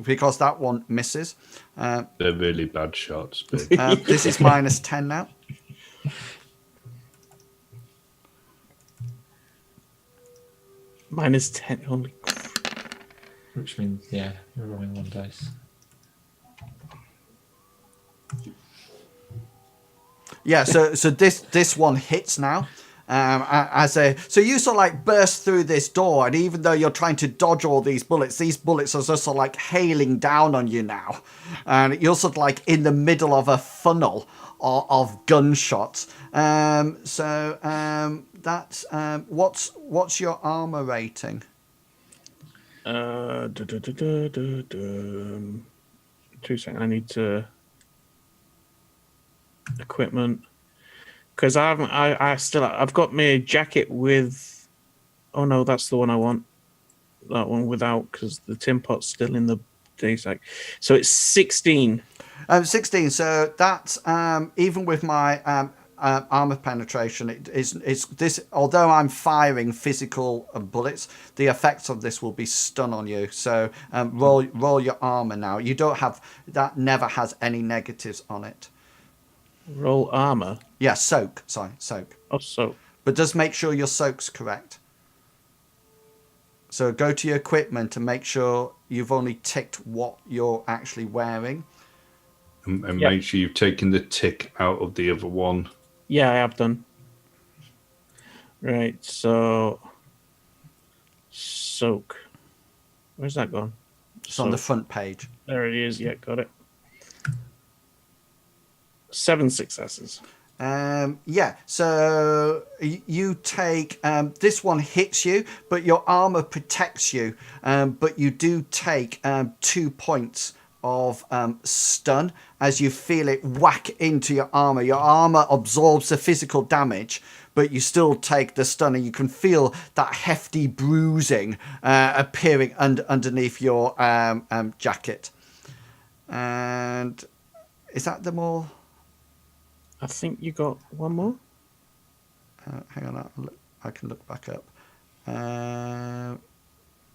S2: Because that one misses.
S3: They're really bad shots. But
S2: This is minus 10 now.
S4: Minus 10. Holy.
S1: Which means, yeah, you're rolling 1 dice.
S2: Yeah, so this one hits now. So you sort of like burst through this door, and even though you're trying to dodge all these bullets are just sort of like hailing down on you now, and you're sort of like in the middle of a funnel of gunshots. That's what's your armor rating?
S4: 2 seconds. I need to equipment because I've got my jacket with. Oh no, that's the one I want. That one without, because the tin pot's still in the day sack. So it's 16.
S2: 16. So that's even with my armor penetration. It's this. Although I'm firing physical bullets, the effects of this will be stun on you. So roll your armor now. You don't have that. Never has any negatives on it.
S4: Roll armor.
S2: Yeah, soak. Sorry, soak.
S4: Oh, so.
S2: But just make sure your soak's correct. So go to your equipment and make sure you've only ticked what you're actually wearing.
S3: and make sure you've taken the tick out of the other one.
S4: Yeah, I have done. Right, so soak. Where's that gone?
S2: It's on the front page.
S4: There it is. Yeah, got it. 7 successes.
S2: Yeah, so you take this one hits you, but your armor protects you. But you do take 2 points of stun as you feel it whack into your armor. Your armor absorbs the physical damage, but you still take the stun, and you can feel that hefty bruising appearing underneath your jacket. And is that them all?
S4: I think you got one more.
S2: Hang on, I can look back up.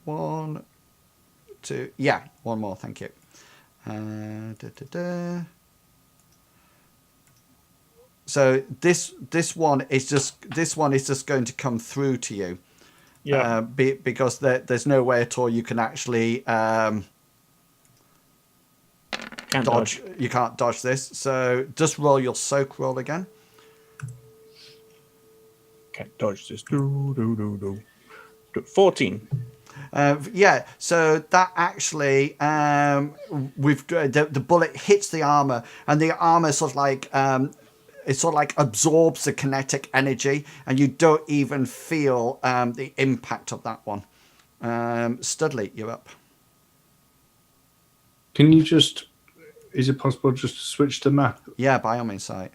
S2: 1, 2. Yeah, one more. Thank you. So this one is just going to come through to you.
S4: Yeah.
S2: Because there's no way at all you can actually
S4: Can't dodge.
S2: You can't dodge this. So just roll your soak roll again.
S4: Can't dodge this. 14.
S2: Yeah, so that actually the bullet hits the armor, and the armor sort of like it sort of like absorbs the kinetic energy, and you don't even feel the impact of that one. Studley, you're up.
S3: Can you just? Is it possible just to switch the map?
S2: Yeah, by all means, site.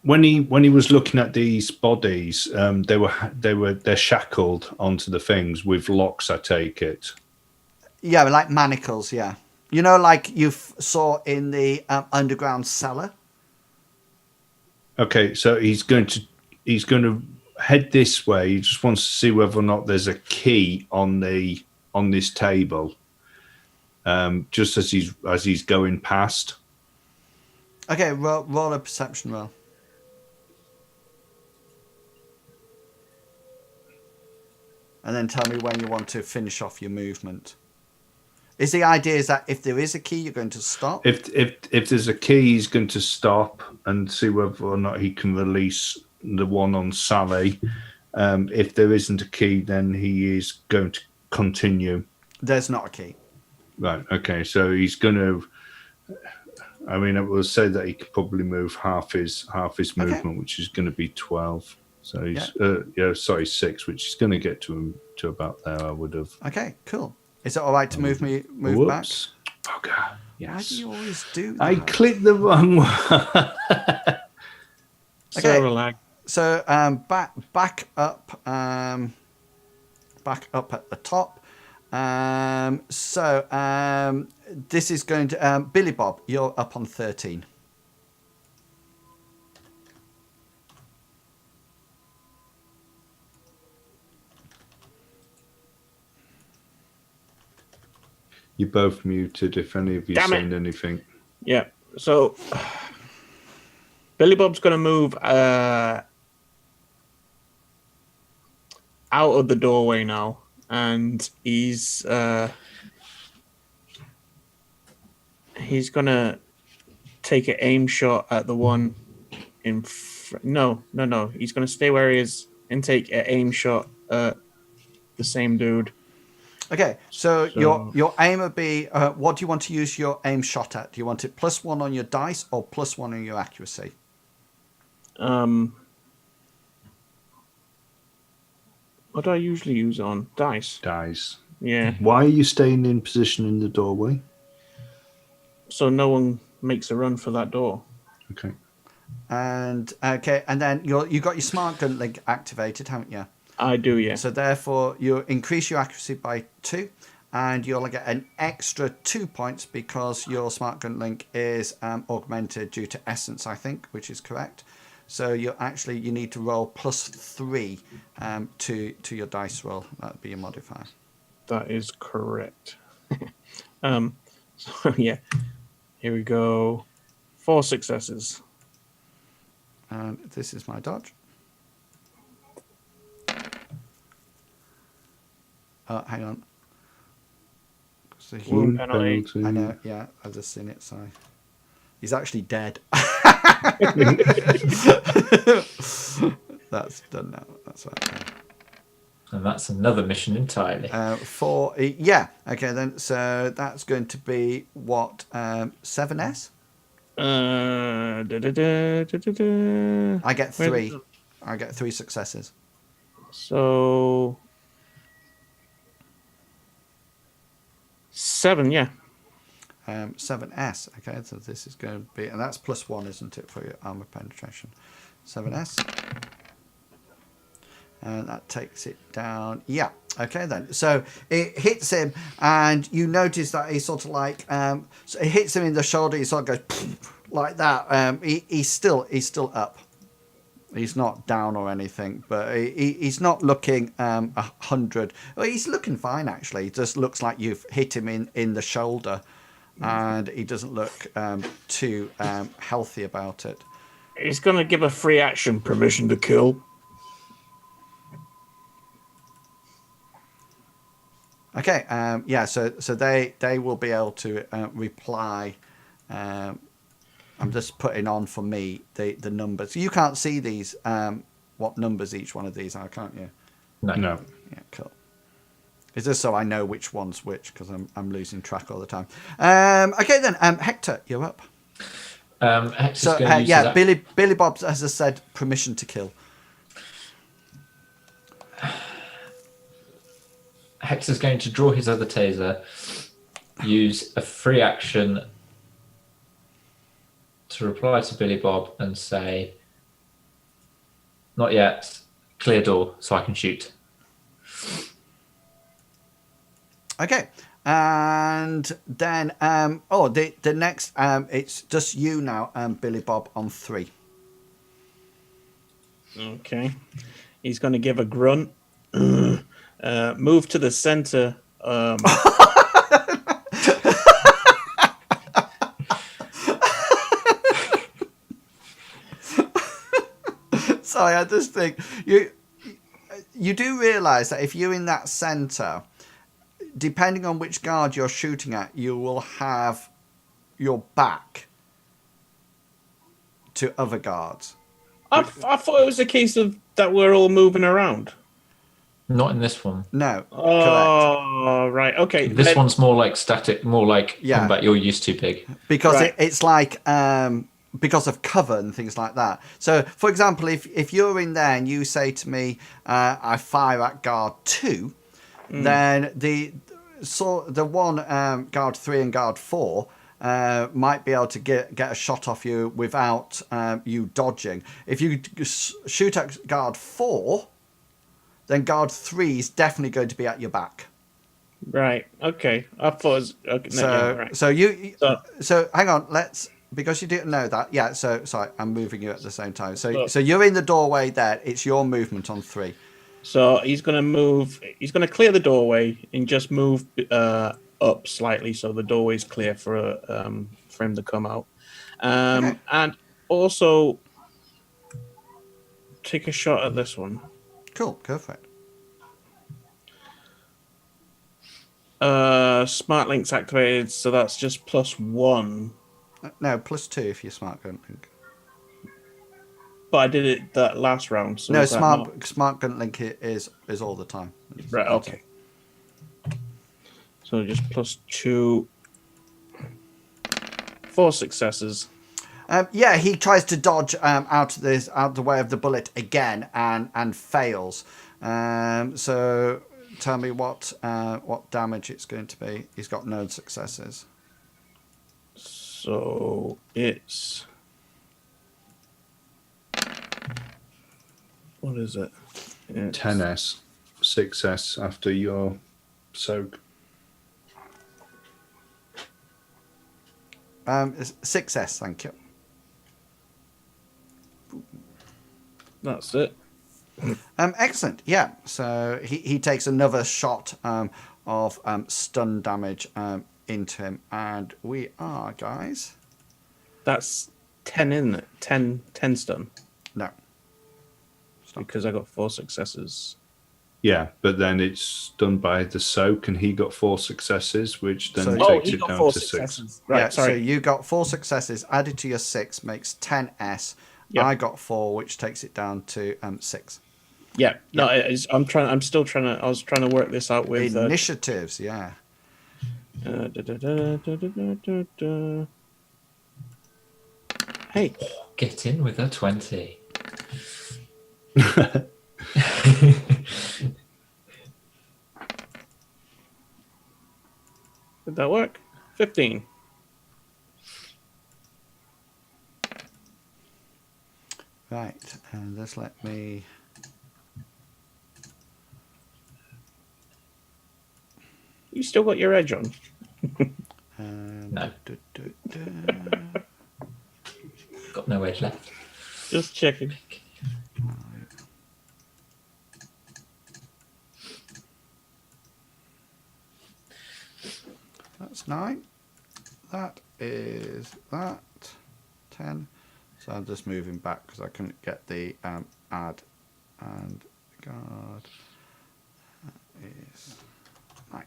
S3: When he was looking at these bodies, they're shackled onto the things with locks. I take it.
S2: Yeah, like manacles. Yeah, you know, like you saw in the underground cellar.
S3: Okay, so he's going to head this way. He just wants to see whether or not there's a key on this table. Just as he's going past.
S2: Okay, roll a perception roll. And then tell me when you want to finish off your movement. Is the idea is that if there is a key, you're going to stop?
S3: If there's a key, he's going to stop and see whether or not he can release the one on Sally. If there isn't a key, then he is going to continue.
S2: There's not a key.
S3: Right. Okay. So he's going to. I mean, I will say that he could probably move half his movement, which is going to be 12. So he's 6, which is going to get to about there. I would have.
S2: Okay, cool. Is it all right to move back?
S3: Oh God! Yes.
S2: Why do you always do that?
S3: I clicked the wrong one.
S2: Okay.
S4: So lag.
S2: So back up at the top. This is going to Billy Bob. You're up on 13.
S3: You're both muted. If any of you saying anything.
S4: Yeah. So Billy Bob's going to move out of the doorway now, and he's going to take an aim shot at the one in No. He's going to stay where he is and take an aim shot at the same dude.
S2: Okay, so your aim would be, what do you want to use your aim shot at? Do you want it +1 on your dice or +1 on your accuracy?
S4: What do I usually use on? Dice.
S3: Dice.
S4: Yeah.
S3: Why are you staying in position in the doorway?
S4: So no one makes a run for that door.
S3: Okay.
S2: And then you got your smart gun link activated, haven't you?
S4: I do, yeah.
S2: So therefore, you increase your accuracy by 2, and you'll get an extra 2 points because your smart gun link is augmented due to essence, I think, which is correct. So you need to roll +3 to your dice roll. That would be your modifier.
S4: That is correct. So yeah, here we go. 4 successes.
S2: And this is my dodge. Oh, hang on.
S4: Wound penalty.
S2: I know, yeah, I've just seen it, sorry. He's actually dead. That's done now. That's right.
S1: And that's another mission entirely.
S2: 4, yeah. Okay, then, so that's going to be what, 7S? I get 3. I get 3 successes.
S4: So 7, yeah.
S2: 7S. Okay, so this is going to be, and that's +1, isn't it, for your armor penetration? 7S. And that takes it down. Yeah. Okay, then. So it hits him, and you notice that he sort of like, so it hits him in the shoulder. He sort of goes like that. He's still up. He's not down or anything, but he's not looking 100. Well, he's looking fine actually. He just looks like you've hit him in the shoulder, and he doesn't look too healthy about it.
S4: He's going to give a free action permission to kill.
S2: Okay, yeah, so they will be able to reply. I'm just putting on for me the numbers. You can't see these, what numbers each one of these are, can't you?
S1: No.
S2: Yeah, cool. Is this so I know which one's which? Because I'm losing track all the time. Okay then, Hector, you're up.
S1: Hector's
S2: So
S1: going to use
S2: yeah,
S1: his
S2: Billy Bob has just said permission to kill.
S1: Hector's going to draw his other taser, use a free action to reply to Billy Bob and say, "Not yet. Clear door, so I can shoot."
S2: Okay, and then the next it's just you now, Billy Bob on 3.
S4: Okay. He's going to give a grunt. Move to the center.
S2: Sorry, I just think you do realise that if you're in that centre, depending on which guard you're shooting at, you will have your back to other guards.
S4: I thought it was a case of that we're all moving around.
S1: Not in this one.
S2: No, correct.
S4: Oh, right. Okay.
S1: This one's more like static, more like
S2: Yeah.
S1: combat you're used to, Pig.
S2: Because
S4: Right.
S2: it's like because of cover and things like that. So, for example, if you're in there and you say to me, "I fire at guard 2," then the one guard 3 and guard 4 might be able to get a shot off you without you dodging. If you shoot at guard 4, then guard 3 is definitely going to be at your back.
S4: Right. Okay. I thought it was. Okay, no, yeah, right.
S2: So hang on, because you didn't know that. Yeah, so sorry, I'm moving you at the same time. So you're in the doorway there. It's your movement on 3.
S4: So he's going to move. He's going to clear the doorway and just move up slightly so the doorway's clear for him to come out.
S2: Okay.
S4: And also take a shot at this one.
S2: Cool, go for it.
S4: Smart link's activated, so that's just +1.
S2: No, +2 if you're smart gun link.
S4: But I did it that last round. So
S2: No,
S4: is that not-
S2: smart gun link is all the time.
S4: Right. Okay. So just +2. 4 successes.
S2: Yeah, he tries to dodge out the way of the bullet again and fails. So tell me what damage it's going to be. He's got no successes.
S4: So it's what is it? It's
S3: 10s, 6s after your soak.
S2: 6s, thank you.
S4: That's it.
S2: Excellent. Yeah. So he takes another shot of stun damage into him, and we are, guys.
S4: That's 10, isn't it? 10 stun.
S2: No.
S4: Because I got 4 successes.
S3: Yeah, but then it's done by the soak, and he got 4 successes, which then
S2: So-
S3: takes
S4: he
S3: it
S4: got
S3: down
S4: 4
S3: to 6.
S4: successes. Right,
S2: Yeah,
S4: sorry.
S2: so you got 4 successes added to your 6 makes 10s.
S4: Yep.
S2: I got 4, which takes it down to 6.
S4: Yeah. No, I'm still trying to. I was trying to work this out with
S2: Initiatives, yeah.
S4: Hey,
S1: Get in with a 20.
S4: did that work? 15.
S2: Right, and just let me.
S4: still got your edge on.
S1: No. Got no edge left.
S4: Just checking.
S2: That's 9. That is that 10. So I'm just moving back because I couldn't get the add and guard. That is 9.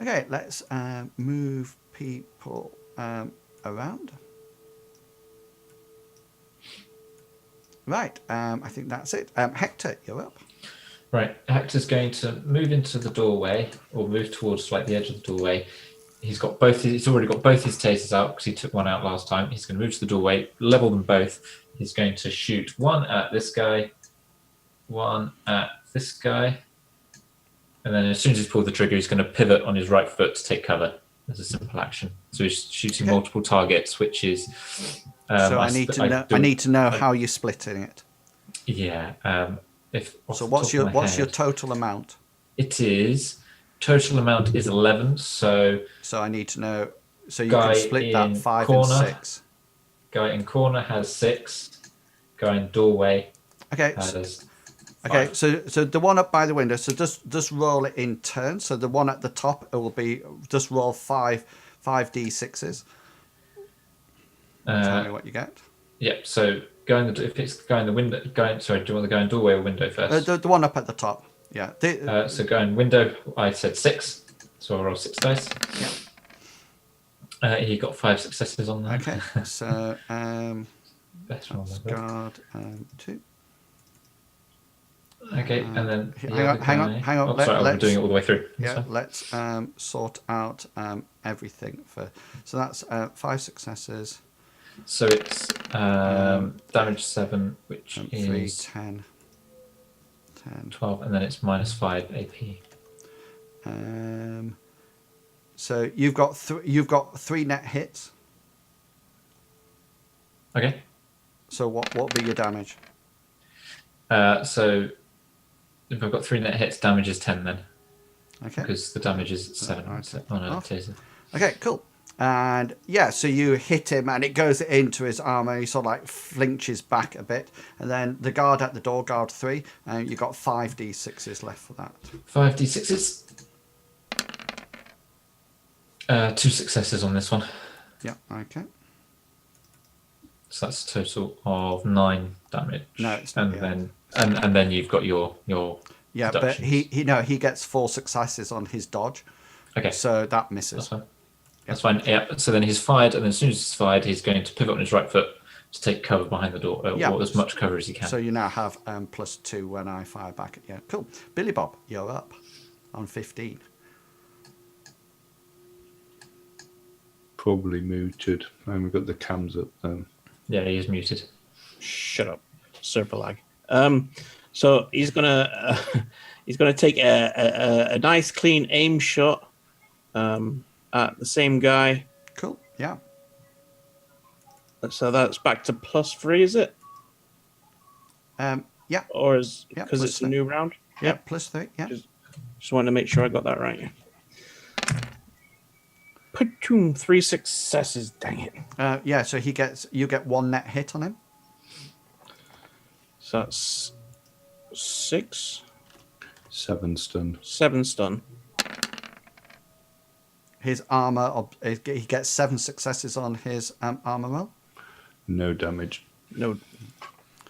S2: Okay, let's move people around. Right, I think that's it. Hector, you're up.
S1: Right, Hector's going to move into the doorway, or move towards like the edge of the doorway. He's already got both his tasers out because he took one out last time. He's going to move to the doorway, level them both. He's going to shoot one at this guy, one at this guy, and then as soon as he's pulled the trigger, he's going to pivot on his right foot to take cover as a simple action. So he's shooting multiple targets, which is.
S2: So I need to know how you're splitting it.
S1: Yeah.
S2: So what's your total amount?
S1: It is total amount is 11. So
S2: I need to know. So you can split that 5 and 6.
S1: Guy in corner has 6. Guy in doorway.
S2: Okay.
S1: Has 5.
S2: Okay. So the one up by the window. So just roll it in turn. So the one at the top, it will be just roll 5 d6s. Tell me what you get.
S1: Yeah. So if it's guy in the window, sorry, do you want the guy in doorway or window first?
S2: The one up at the top. Yeah.
S1: So guy in window, I said 6. So I'll roll 6 dice.
S2: Yeah.
S1: He got 5 successes on that.
S2: Okay. So
S1: Best roll ever.
S2: guard 2.
S1: Okay, and then
S2: hang on.
S1: Oh, sorry, we're doing it all the way through.
S2: Yeah, let's sort out everything so that's 5 successes.
S1: So it's damage 7, which
S2: 3,
S1: is
S2: 10,
S1: 12, and then it's minus 5 AP.
S2: So you've got 3 net hits.
S1: Okay.
S2: So what will be your damage?
S1: So if I've got 3 net hits, damage is 10 then.
S2: Okay.
S1: Because the damage is 7 on a taser.
S2: Okay, cool. And yeah, so you hit him and it goes into his armor. He sort of like flinches back a bit. And then the guard at the door, guard 3, and you got 5 d6s left for that.
S1: 5 d6s. 2 successes on this one.
S2: Yeah, okay.
S1: So that's a total of 9 damage.
S2: No, it's not.
S1: And then you've got your
S2: yeah, but he gets 4 successes on his dodge.
S1: Okay.
S2: So that misses.
S1: That's fine. That's fine. Yeah. So then he's fired, and then as soon as he's fired, he's going to pivot on his right foot to take cover behind the door, or as much cover as he can.
S2: So you now have +2 when I fire back at you. Cool. Billy Bob, you're up on 15.
S3: Probably muted. I haven't got the cams up then.
S1: Yeah, he is muted.
S4: Shut up, Serpalag. So he's gonna take a nice clean aim shot at the same guy.
S2: Cool. Yeah.
S4: So that's back to +3, is it?
S2: Yeah.
S4: Or is because it's a new round?
S2: Yeah. +3. Yeah.
S4: Just wanted to make sure I got that right. Patoom, 3 successes. Dang it.
S2: Yeah. So you get 1 net hit on him.
S4: So that's 6.
S3: 7 stun.
S4: 7 stun.
S2: His armor, he gets 7 successes on his armor roll.
S3: No damage.
S4: No.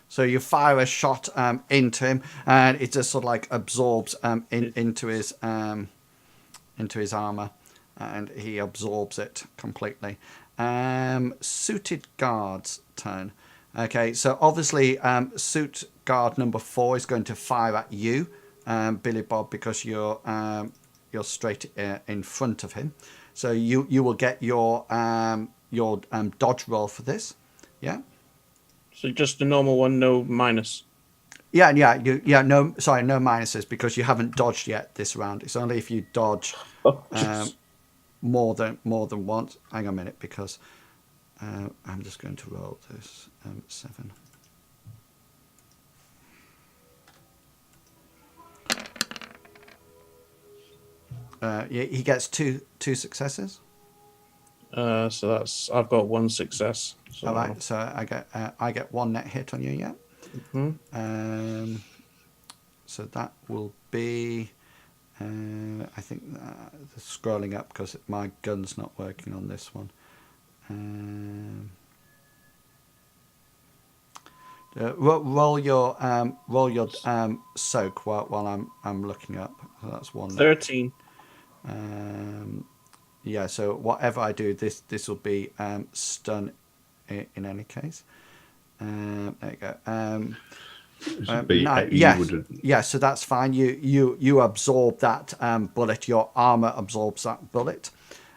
S2: So you fire a shot into him, and it just sort of like absorbs into his armor, and he absorbs it completely. Suited guard's turn. Okay, so obviously suit guard number 4 is going to fire at you, Billy Bob, because you're straight in front of him. So you will get your dodge roll for this. Yeah.
S4: So just a normal one, no minus.
S2: Yeah. No minuses because you haven't dodged yet this round. It's only if you dodge more than once. Hang on a minute, because I'm just going to roll this 7. He gets two successes.
S4: So that's I've got one success. So.
S2: All right, so I get one net hit on you, yeah.
S4: Mhm.
S2: So that will be. I think scrolling up because my gun's not working on this one. Roll your soak while I'm looking up. So that's one.
S4: 13.
S2: Yeah. So whatever I do, this will be stun in any case. There you go. Yeah. So that's fine. You absorb that bullet. Your armor absorbs that bullet.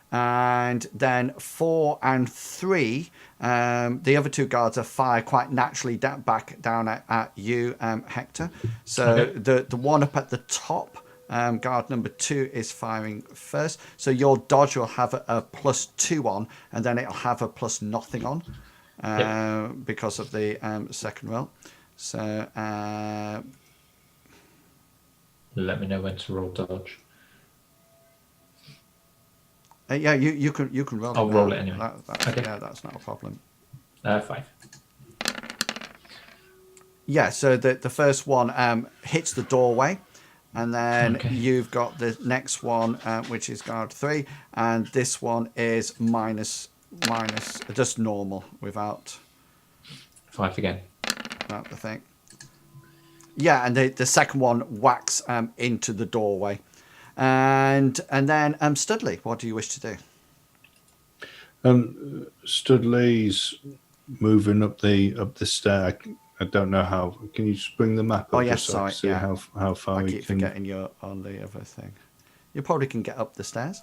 S2: And then 4 and 3, the other two guards are fire quite naturally back down at you, Hector. So the one up at the top, guard number 2, is firing first. So your dodge will have a +2 on, and then it'll have a +0 on because of the second roll. So
S1: let me know when to roll dodge.
S2: yeah, you can roll.
S1: I'll roll it anyway.
S2: Okay. Yeah, that's not a problem.
S1: 5.
S2: Yeah, so the first one hits the doorway, and then you've got the next one, which is guard 3, and this one is minus, just normal without
S1: 5 again.
S2: the thing. Yeah, and the second one whacks into the doorway. And then Studley, what do you wish to do?
S3: Studley's moving up the stair. I don't know how. Can you just bring the map up?
S2: Oh yes,
S3: so
S2: sorry.
S3: see how far
S2: I
S3: we
S2: keep
S3: can.
S2: forgetting you're on the other thing. You probably can get up the stairs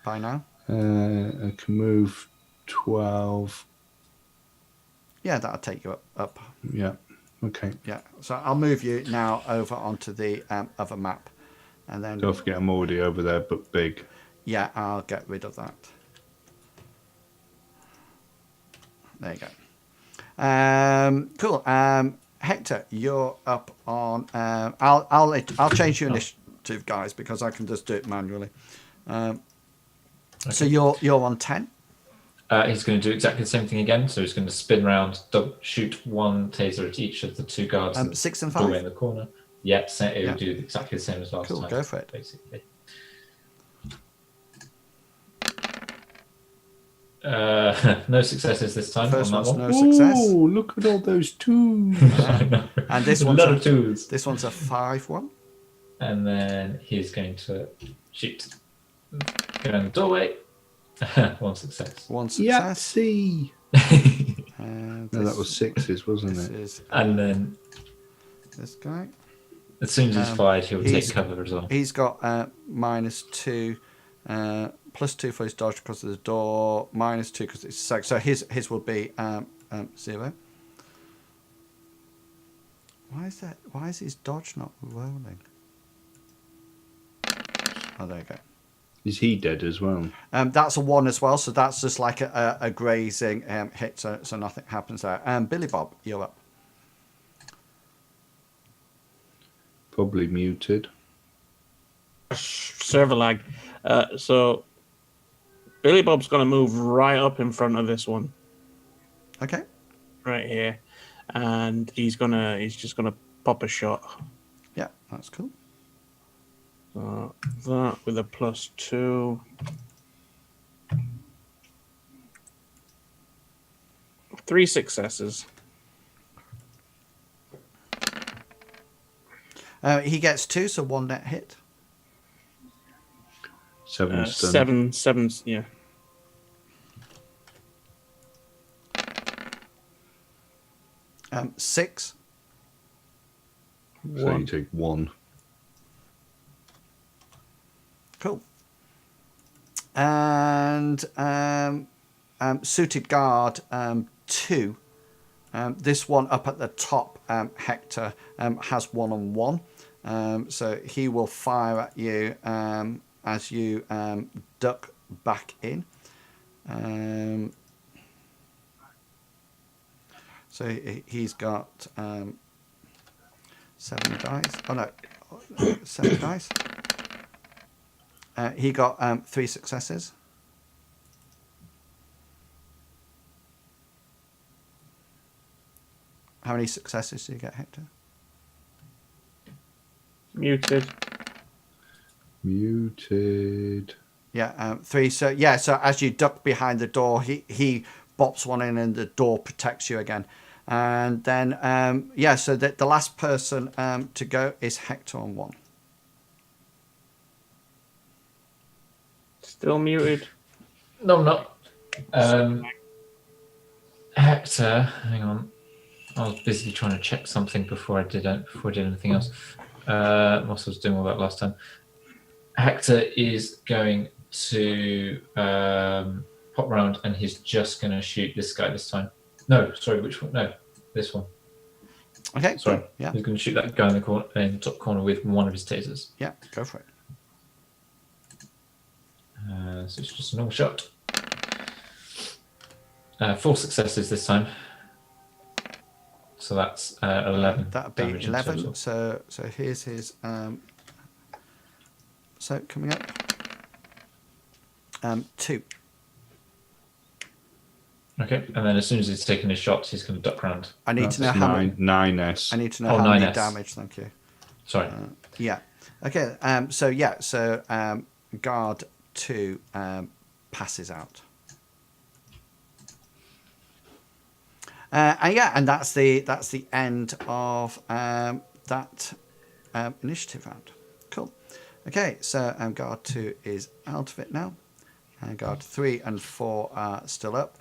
S2: by now.
S3: I can move 12.
S2: Yeah, that'll take you up.
S3: Yeah. Okay.
S2: Yeah. So I'll move you now over onto the other map, and then
S3: Don't forget I'm already over there, but big.
S2: yeah, I'll get rid of that. There you go. Cool. Hector, you're up on. I'll change your initiative, guys, because I can just do it manually. So you're on 10.
S1: He's going to do exactly the same thing again. So he's going to spin around, shoot one taser at each of the two guards.
S2: 6 and
S1: doorway
S2: 5.
S1: in the corner. Yep, so it would do exactly the same as last
S2: Cool,
S1: time.
S2: go for it.
S1: Basically. No successes this time.
S2: First
S1: on that
S2: one's
S1: one.
S2: no success.
S3: Oh, look at all those twos.
S1: I know.
S2: And this
S1: A
S2: one's
S1: lot of twos.
S2: This one's a 5-1.
S1: And then he's going to shoot. Go down the doorway. One success.
S2: One success.
S3: Yahtzee. No, that was 6s, wasn't
S2: This
S3: it?
S2: is
S1: And then
S2: this guy.
S1: as soon as he's fired, he'll take cover as well.
S2: He's got -2, +2 for his dodge because of the door, -2 because it's sec. So his will be 0. Why is that? Why is his dodge not rolling? Oh, there you go.
S3: Is he dead as well?
S2: That's a 1 as well, so that's just like a grazing hit, so nothing happens there. Billy Bob, you're up.
S3: Probably muted.
S4: Server lag. So Billy Bob's going to move right up in front of this one,
S2: Okay.
S4: right here, and he's just gonna pop a shot.
S2: Yeah, that's cool.
S4: That with a +2. 3 successes.
S2: He gets 2, so 1 net hit.
S3: 7 stun.
S4: 7, yeah.
S2: Um, 6.
S3: So you take 1.
S2: Cool. And suited guard 2. This one up at the top, Hector, has 1-on-1. So he will fire at you as you duck back in. So he's got 7 dice. Oh no, 7 dice. He got 3 successes. How many successes do you get, Hector?
S4: Muted.
S2: Yeah, 3. So as you duck behind the door, he bops one in, and the door protects you again. And then so the last person to go is Hector on 1.
S4: Still muted.
S1: No, I'm not. Hector, hang on. I was busy trying to check something before I did anything else. Whilst I was doing all that last time. Hector is going to pop round, and he's just going to shoot this guy this time. No, sorry, which one? No, this one.
S2: Okay,
S1: Sorry.
S2: cool. Yeah.
S1: He's going to shoot that guy in the top corner with one of his tasers.
S2: Yeah, go for it.
S1: So it's just a normal shot. 4 successes this time. So that's 11.
S2: That'd be
S1: damage in
S2: 11.
S1: total.
S2: So here's his. So coming up. 2.
S1: Okay, and then as soon as he's taken his shots, he's going to duck round.
S2: I need
S3: That's
S2: to know how many.
S3: 9S.
S2: I need to know
S1: Oh,
S2: how many
S1: 9S.
S2: damage. Thank you.
S1: Sorry.
S2: Yeah. Okay. So guard 2 passes out. And that's the end of that initiative round. Cool. Okay, so guard 2 is out of it now. Guard 3 and 4 are still up.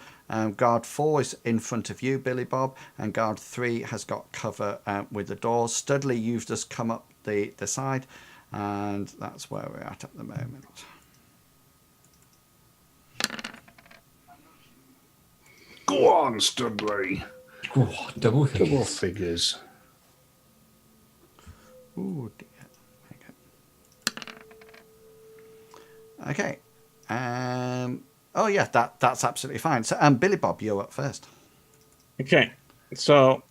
S2: Guard 4 is in front of you, Billy Bob, and guard 3 has got cover with the doors. Studley, you've just come up the side, and that's where we're at the moment.
S3: Go on, Studley.
S1: Oh, double figures.
S3: Double figures.
S2: Ooh, dear. Okay. Oh yeah, that's absolutely fine. So, Billy Bob, you're up first.
S4: Okay, so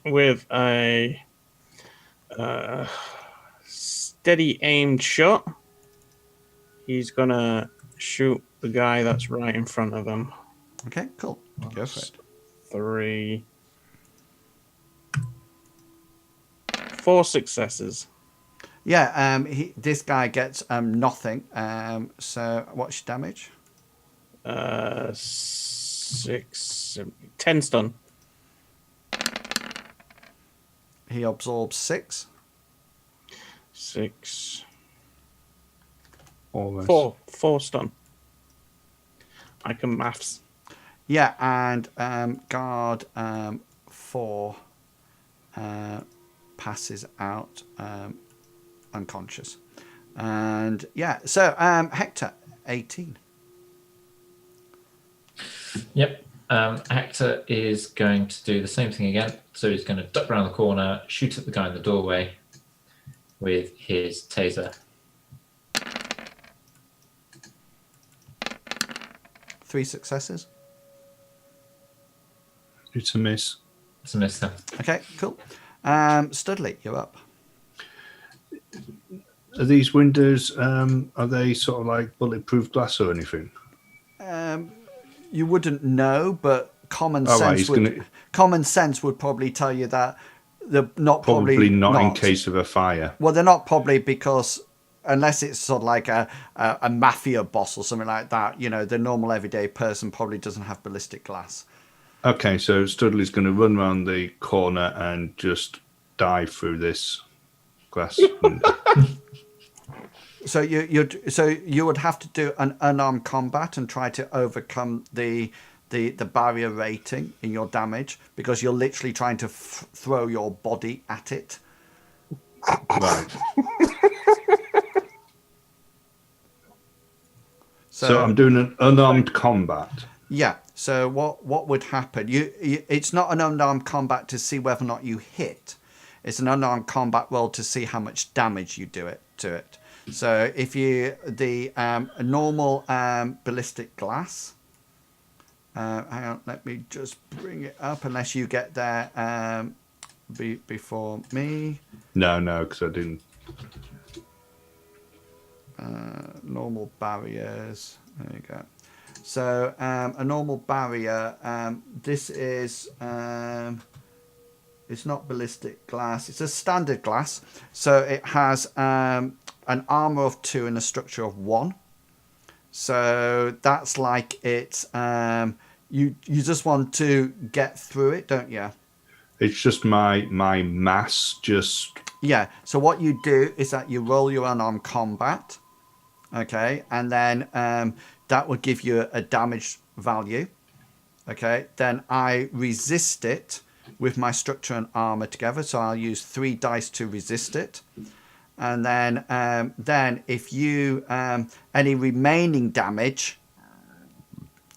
S4: with a steady aimed shot, he's gonna shoot the guy that's right in front of him.
S2: Okay, cool. Go for it.
S4: 3, 4 successes.
S2: Yeah, this guy gets nothing. So what's your damage?
S4: 6, 10 stun.
S2: He absorbs 6.
S4: 6,
S3: Almost.
S4: 4 stun. I can maths.
S2: Yeah, and guard 4 passes out unconscious. And yeah, so Hector, 18.
S1: Yep. Hector is going to do the same thing again. So he's going to duck around the corner, shoot at the guy in the doorway with his taser.
S2: 3 successes.
S3: It's a miss.
S1: It's a miss then.
S2: Okay, cool. Studley, you're up.
S3: Are these windows, are they sort of like bulletproof glass or anything?
S2: You wouldn't know, but common sense would probably tell you that they're not
S3: Probably not in case of a fire.
S2: Well, they're not probably because unless it's sort of like a mafia boss or something like that, the normal everyday person probably doesn't have ballistic glass.
S3: Okay, so Studley's going to run around the corner and just dive through this glass window.
S2: So you would have to do an unarmed combat and try to overcome the barrier rating in your damage because you're literally trying to throw your body at it.
S3: Right.
S2: So
S3: I'm doing an unarmed combat.
S2: Yeah. So what would happen? It's not an unarmed combat to see whether or not you hit. It's an unarmed combat roll to see how much damage you do to it. So if the normal ballistic glass, hang on, let me just bring it up. Unless you get there before me.
S3: No, because I didn't.
S2: normal barriers. There you go. So a normal barrier. This is. It's not ballistic glass. It's a standard glass. So it has an armor of 2 and a structure of 1. So that's like it's you just want to get through it, don't you?
S3: It's just my mass just.
S2: Yeah. So what you do is that you roll your unarmed combat, okay, and then that will give you a damage value, okay. Then I resist it with my structure and armor together, so I'll use 3 dice to resist it. And then if you any remaining damage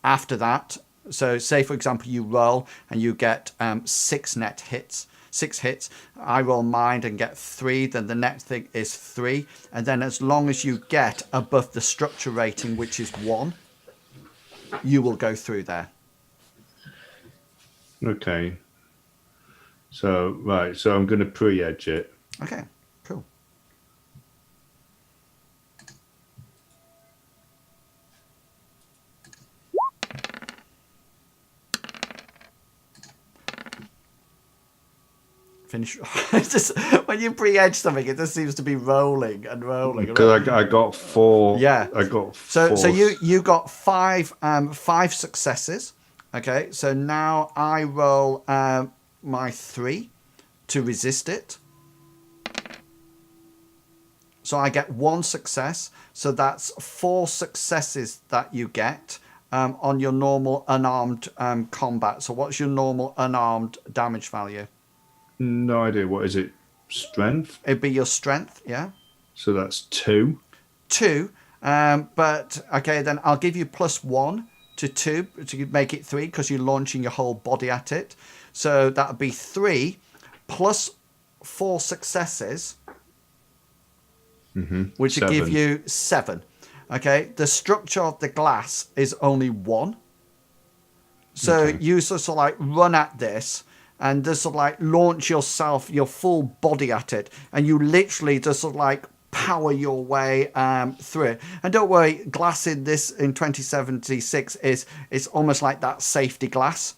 S2: after that, so say for example you roll and you get 6 hits, I roll mine and get 3, then the next thing is 3, and then as long as you get above the structure rating, which is 1, you will go through there.
S3: Okay. So right, so I'm going to pre-edge it.
S2: Okay, cool. Finish. It's just when you pre-edge something, it just seems to be rolling and rolling.
S3: Because I got 4.
S2: Yeah.
S3: I got 4.
S2: So you got 5 successes. Okay. So now I roll my 3 to resist it. So I get 1 success. So that's 4 successes that you get on your normal unarmed combat. So what's your normal unarmed damage value?
S3: No idea. What is it? Strength?
S2: It'd be your strength, yeah.
S3: So that's 2.
S2: 2. But okay, then I'll give you +1 to 2 to make it 3 because you're launching your whole body at it. So that would be 3 plus 4 successes, which would give you 7. Okay, the structure of the glass is only 1. So
S3: Okay.
S2: you sort of like run at this and just sort of like launch yourself, your full body at it, and you literally just sort of like power your way through it. And don't worry, glass in 2076 is it's almost like that safety glass.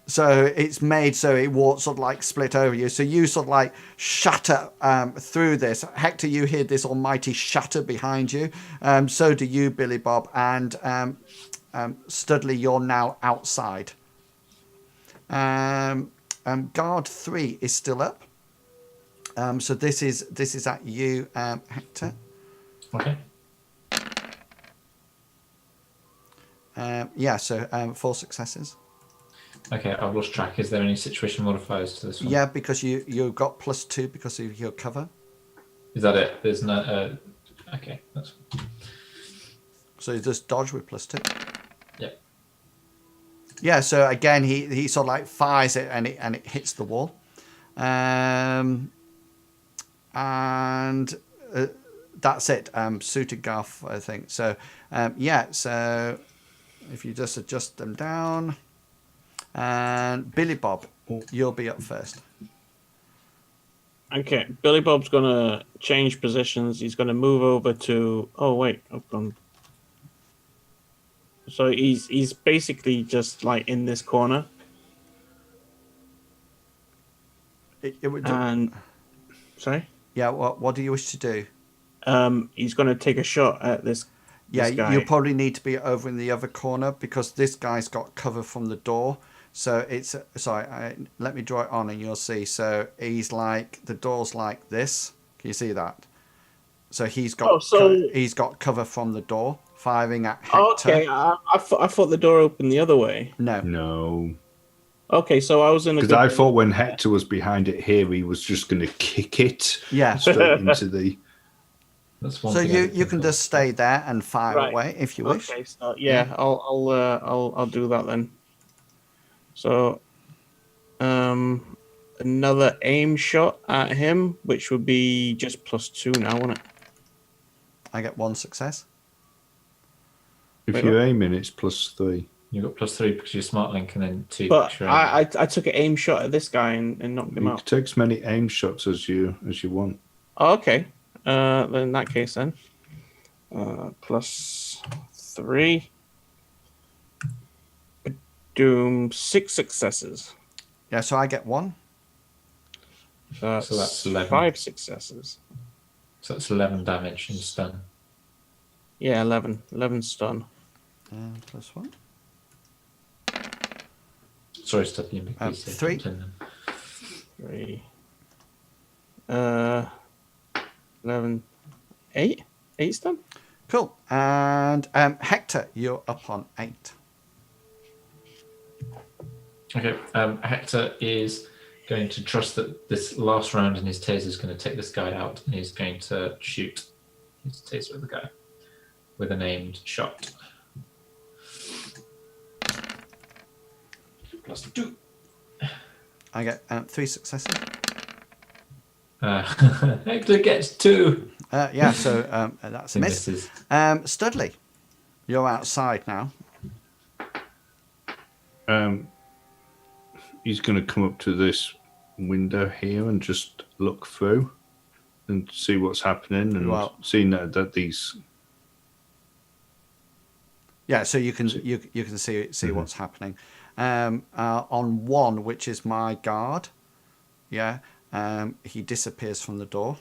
S2: So it's made so it won't sort of like split over you. So you sort of like shatter through this. Hector, you hear this almighty shatter behind you. So do you, Billy Bob. And Studley, you're now outside. Guard 3 is still up. So this is at you, Hector.
S1: Okay.
S2: Yeah, so 4 successes.
S1: Okay, I've lost track. Is there any situation modifiers to this one?
S2: Yeah, because you got +2 because of your cover.
S1: Is that it? There's no. Okay, that's.
S2: So you just dodge with +2.
S1: Yep.
S2: Yeah. So again, he sort of like fires it and it hits the wall, and that's it. Suited Garth, I think. So yeah. So if you just adjust them down. And Billy Bob, you'll be up first.
S4: Okay, Billy Bob's gonna change positions. He's gonna move over to. Oh wait, I've gone. So he's basically just like in this corner, and sorry.
S2: Yeah. What do you wish to do?
S4: He's gonna take a shot at this.
S2: Yeah,
S4: this guy.
S2: you probably need to be over in the other corner because this guy's got cover from the door. So it's sorry. Let me draw it on, and you'll see. So he's like the door's like this. Can you see that? So he's got he's got cover from the door, firing at Hector.
S4: Okay, I thought the door opened the other way.
S3: No.
S4: Okay, so I was in
S3: because I thought when Hector was behind it here, he was just going to kick it.
S2: Yeah.
S3: Straight into the.
S1: That's one
S2: So
S1: thing
S2: you can just stay there and fire away if you wish.
S4: Okay, so yeah, I'll do that then. So, another aim shot at him, which would be just +2 now, wouldn't it?
S2: I get 1 success.
S3: If you're aiming, it's +3.
S1: You got +3 because you're smart link, and then 2.
S4: But
S1: because you're
S4: I took an aim shot at this guy and knocked him
S3: You
S4: out.
S3: can take as many aim shots as you want.
S4: Oh, okay. Then in that case, then. plus 3. Doom 6 successes.
S2: Yeah, so I get 1.
S1: So that's 11.
S4: 5 successes.
S1: So that's 11 damage and stun.
S4: Yeah, 11. 11 stun.
S2: Plus 1.
S1: Sorry, Studley.
S2: 3.
S4: 3. 11. 8? 8 stun?
S2: Cool. And Hector, you're up on 8.
S1: Okay, Hector is going to trust that this last round in his taser is going to take this guy out, and he's going to shoot his taser at the guy with an aimed shot. Plus 2.
S2: I get 3 successes.
S1: Hector gets 2.
S2: Yeah, so that's a
S1: He
S2: miss.
S1: misses.
S2: Studley, you're outside now.
S3: He's going to come up to this window here and just look through and see what's happening, and
S2: Well-
S3: seeing that these.
S2: Yeah, so you can see what's happening. On 1, which is my guard, yeah, he disappears from the door.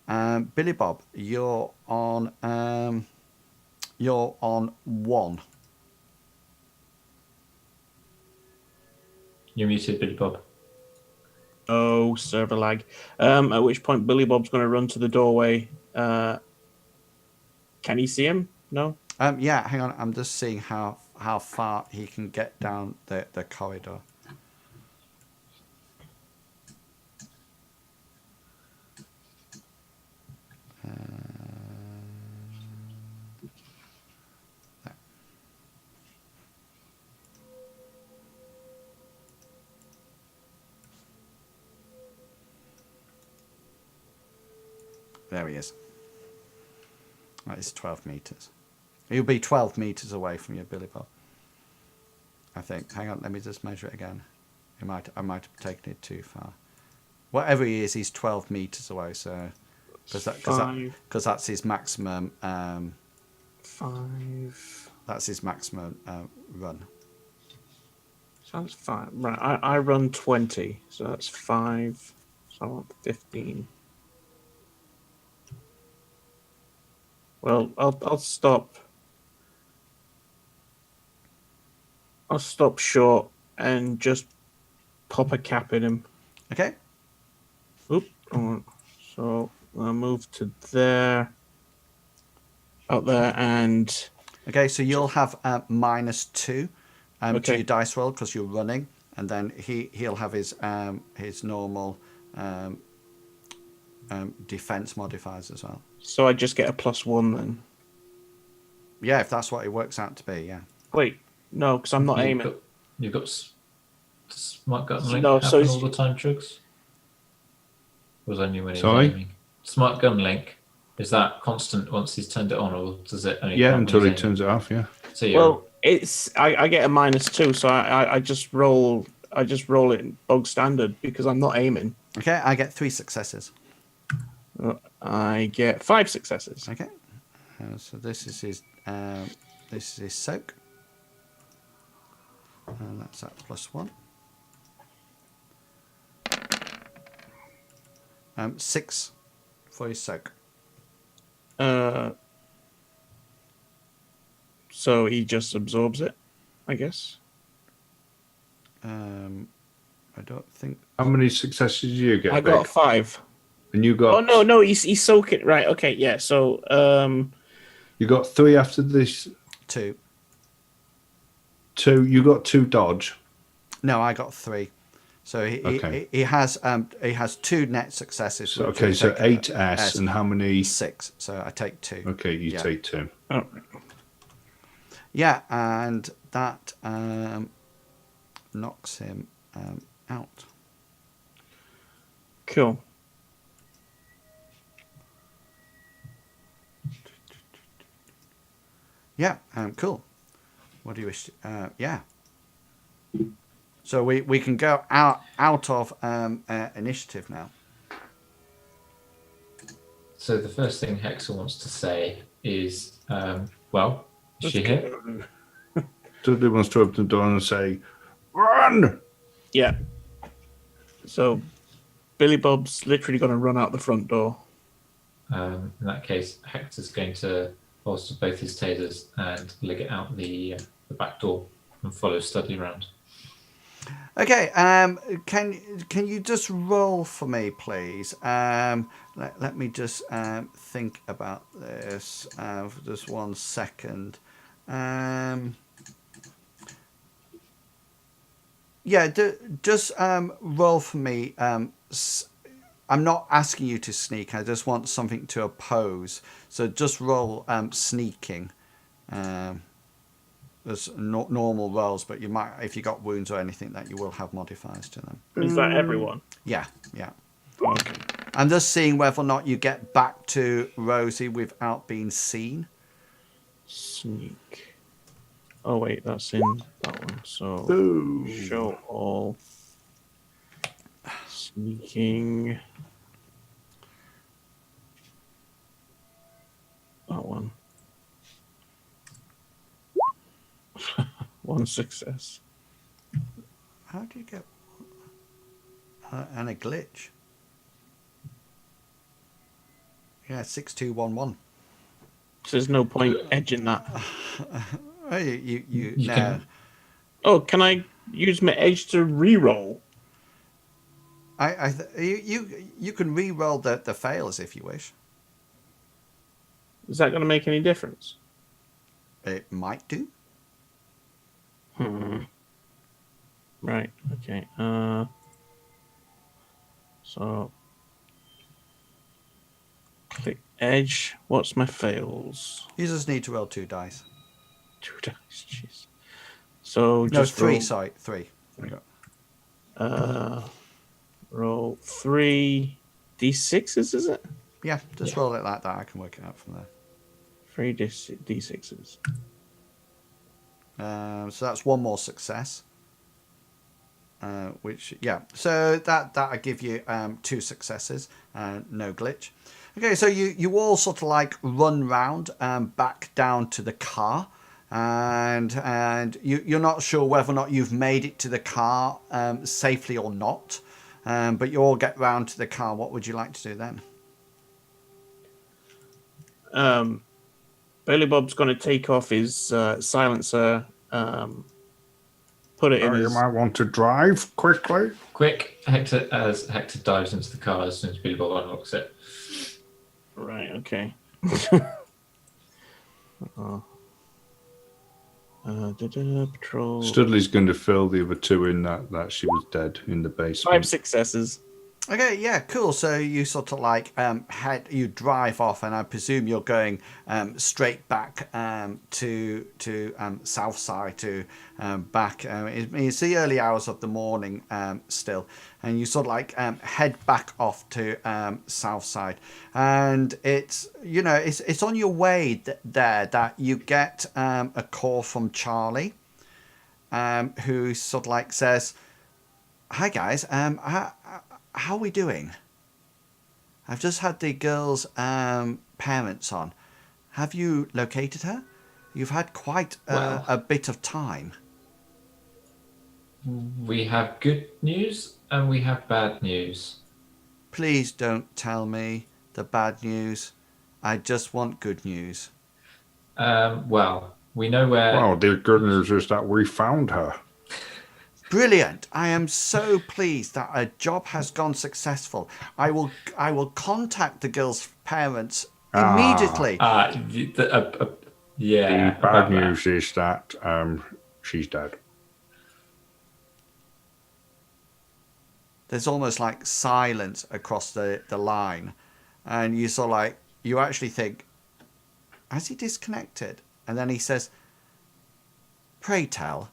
S2: Billy Bob, you're on 1.
S1: You're muted, Billy Bob.
S4: Oh, server lag. At which point Billy Bob's going to run to the doorway. Can he see him? No?
S2: Yeah, hang on. I'm just seeing how far he can get down the corridor. There he is. That is 12 meters. He'll be 12 meters away from you, Billy Bob. I think. Hang on, let me just measure it again. I might have taken it too far. Whatever he is, he's 12 meters away. So, because that's his maximum.
S4: 5.
S2: That's his maximum run.
S4: Sounds fine. Right, I run 20, so that's 5. So I want 15. Well, I'll stop. I'll stop short and just pop a cap in him.
S2: Okay.
S4: Oop. So I'll move to there. Up there and.
S2: Okay, so you'll have -2 to
S4: Okay.
S2: your dice roll because you're running, and then he'll have his normal defense modifiers as well.
S4: So I just get a +1 then.
S2: Yeah, if that's what it works out to be, yeah.
S4: Wait, no, because I'm not aiming.
S1: You've got smart gun link
S4: No, so
S1: happen all the time, Chugs? Was only when he's
S3: Sorry?
S1: aiming. Smart gun link, is that constant once he's turned it on, or does it only
S3: Yeah,
S1: count when
S3: until he
S1: he's
S3: turns it off. Yeah.
S1: aiming? So you're,
S4: Well, it's I get a -2, so I just roll it in bog standard because I'm not aiming.
S2: Okay, I get 3 successes.
S4: I get 5 successes.
S2: Okay, so this is his soak, and that's at +1. 6 for his soak.
S4: So he just absorbs it, I guess.
S2: I don't think.
S3: How many successes did you get?
S4: I got
S3: Big?
S4: 5.
S3: And you got.
S4: Oh no, he's soaking. Right, okay, yeah. So
S3: You got 3 after this.
S2: 2.
S3: 2. You got 2 dodge.
S2: No, I got 3. So
S3: Okay.
S2: he has 2 net successes.
S3: So,
S2: which
S3: okay,
S2: will
S3: so
S2: take
S3: 8
S2: a-
S3: S, and how many?
S2: 6. So I take 2.
S3: Okay, you
S2: Yeah.
S3: take 2.
S4: oh,
S2: Yeah, and that knocks him out.
S4: cool.
S2: Yeah, cool. What do you wish? Yeah. So we can go out of initiative now.
S1: So the first thing Hector wants to say is, well, is she here?
S3: Studley wants to open the door and say, "Run!"
S4: Yeah. So Billy Bob's literally going to run out the front door.
S1: In that case, Hector's going to holster both his tasers and leg it out the back door and follow Studley around.
S2: Okay, can you just roll for me, please? Let me just think about this for just 1 second. Yeah, just roll for me. I'm not asking you to sneak. I just want something to oppose. So just roll sneaking. There's normal rolls, but you might, if you got wounds or anything, that you will have modifiers to them.
S4: Is that everyone?
S2: Yeah.
S4: Okay.
S2: I'm just seeing whether or not you get back to Rosie without being seen.
S4: Sneak. Oh wait, that's in that one. So
S3: Boo.
S4: show all. Sneaking. That one. 1 success.
S2: How do you get... and a glitch. Yeah, 6211.
S4: So there's no point edging that.
S2: Oh, you
S1: You
S2: no.
S1: can-
S4: Oh, can I use my edge to re-roll?
S2: You can re-roll the fails if you wish.
S4: Is that going to make any difference?
S2: It might do.
S4: Right. Okay. So click edge. What's my fails?
S2: You just need to roll 2 dice.
S4: 2 dice. Jeez. So
S2: No,
S4: just
S2: 3.
S4: roll,
S2: Sorry, 3. There you go.
S4: roll 3 d6s. Is it?
S2: Yeah, just roll it like that. I can work it out from there.
S4: 3 d6s.
S2: So that's 1 more success. Which, yeah. So that'll give you 2 successes. No glitch. Okay, so you all sort of like run round back down to the car. And you're not sure whether or not you've made it to the car safely or not. But you all get round to the car. What would you like to do then?
S4: Billy Bob's going to take off his silencer. Put it in
S3: You
S4: his.
S3: might want to drive quickly.
S1: Quick, Hector dives into the car as soon as Billy Bob unlocks it.
S4: Right. Okay. Patrol.
S3: Studley's going to fill the other 2 in that she was dead in the
S4: 5
S3: basement.
S4: successes.
S2: Okay, yeah, cool. So you sort of like you drive off, and I presume you're going straight back to Southside to back. It's the early hours of the morning still, and you sort of like head back off to Southside, and it's it's on your way there that you get a call from Charlie, who sort of like says, "Hi guys, how are we doing? I've just had the girl's parents on. Have you located her? You've had quite a bit of time."
S1: We have good news and we have bad news.
S2: "Please don't tell me the bad news. I just want good news."
S1: Well, we know where.
S3: Well, the good news is that we found her.
S2: "Brilliant. I am so pleased that a job has gone successful. I will contact the girl's parents immediately."
S1: Yeah.
S3: The bad news is that she's dead.
S2: There's almost like silence across the line, and you sort of like, you actually think, has he disconnected? And then he says, "Pray tell,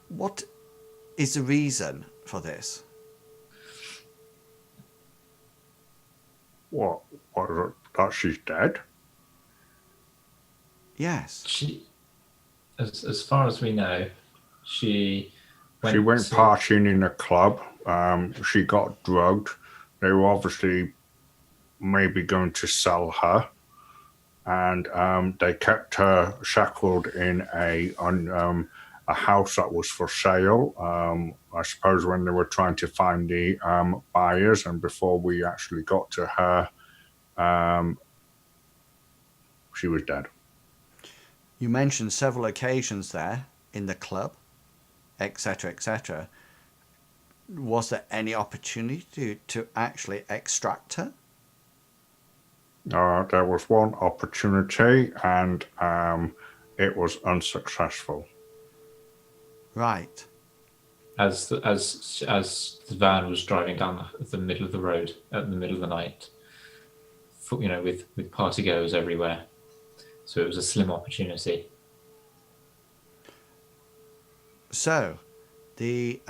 S2: what is the reason for this?"
S3: What is it? That she's dead?
S2: "Yes."
S1: She, as far as we know, she
S3: She went
S1: to-
S3: partying in a club. She got drugged. They were obviously maybe going to sell her, and they kept her shackled in a house that was for sale. I suppose when they were trying to find the buyers, and before we actually got to her, she was dead.
S2: You mentioned several occasions there in the club, etc., etc. Was there any opportunity to actually extract her?
S3: There was one opportunity, and it was unsuccessful.
S2: Right.
S1: As the van was driving down the middle of the road at the middle of the night, with party goers everywhere. So it was a slim opportunity.
S2: So, the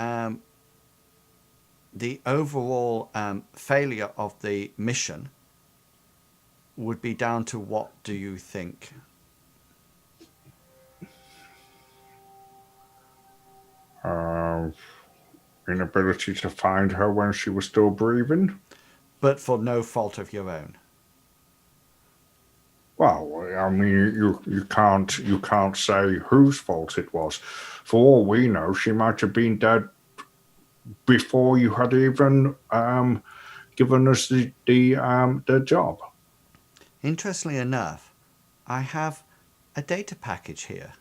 S2: overall failure of the mission would be down to what do you think?
S3: Inability to find her when she was still breathing.
S2: But for no fault of your own.
S3: Well, I mean, you can't say whose fault it was. For all we know, she might have been dead before you had even given us the job.
S2: Interestingly enough, I have a data package here.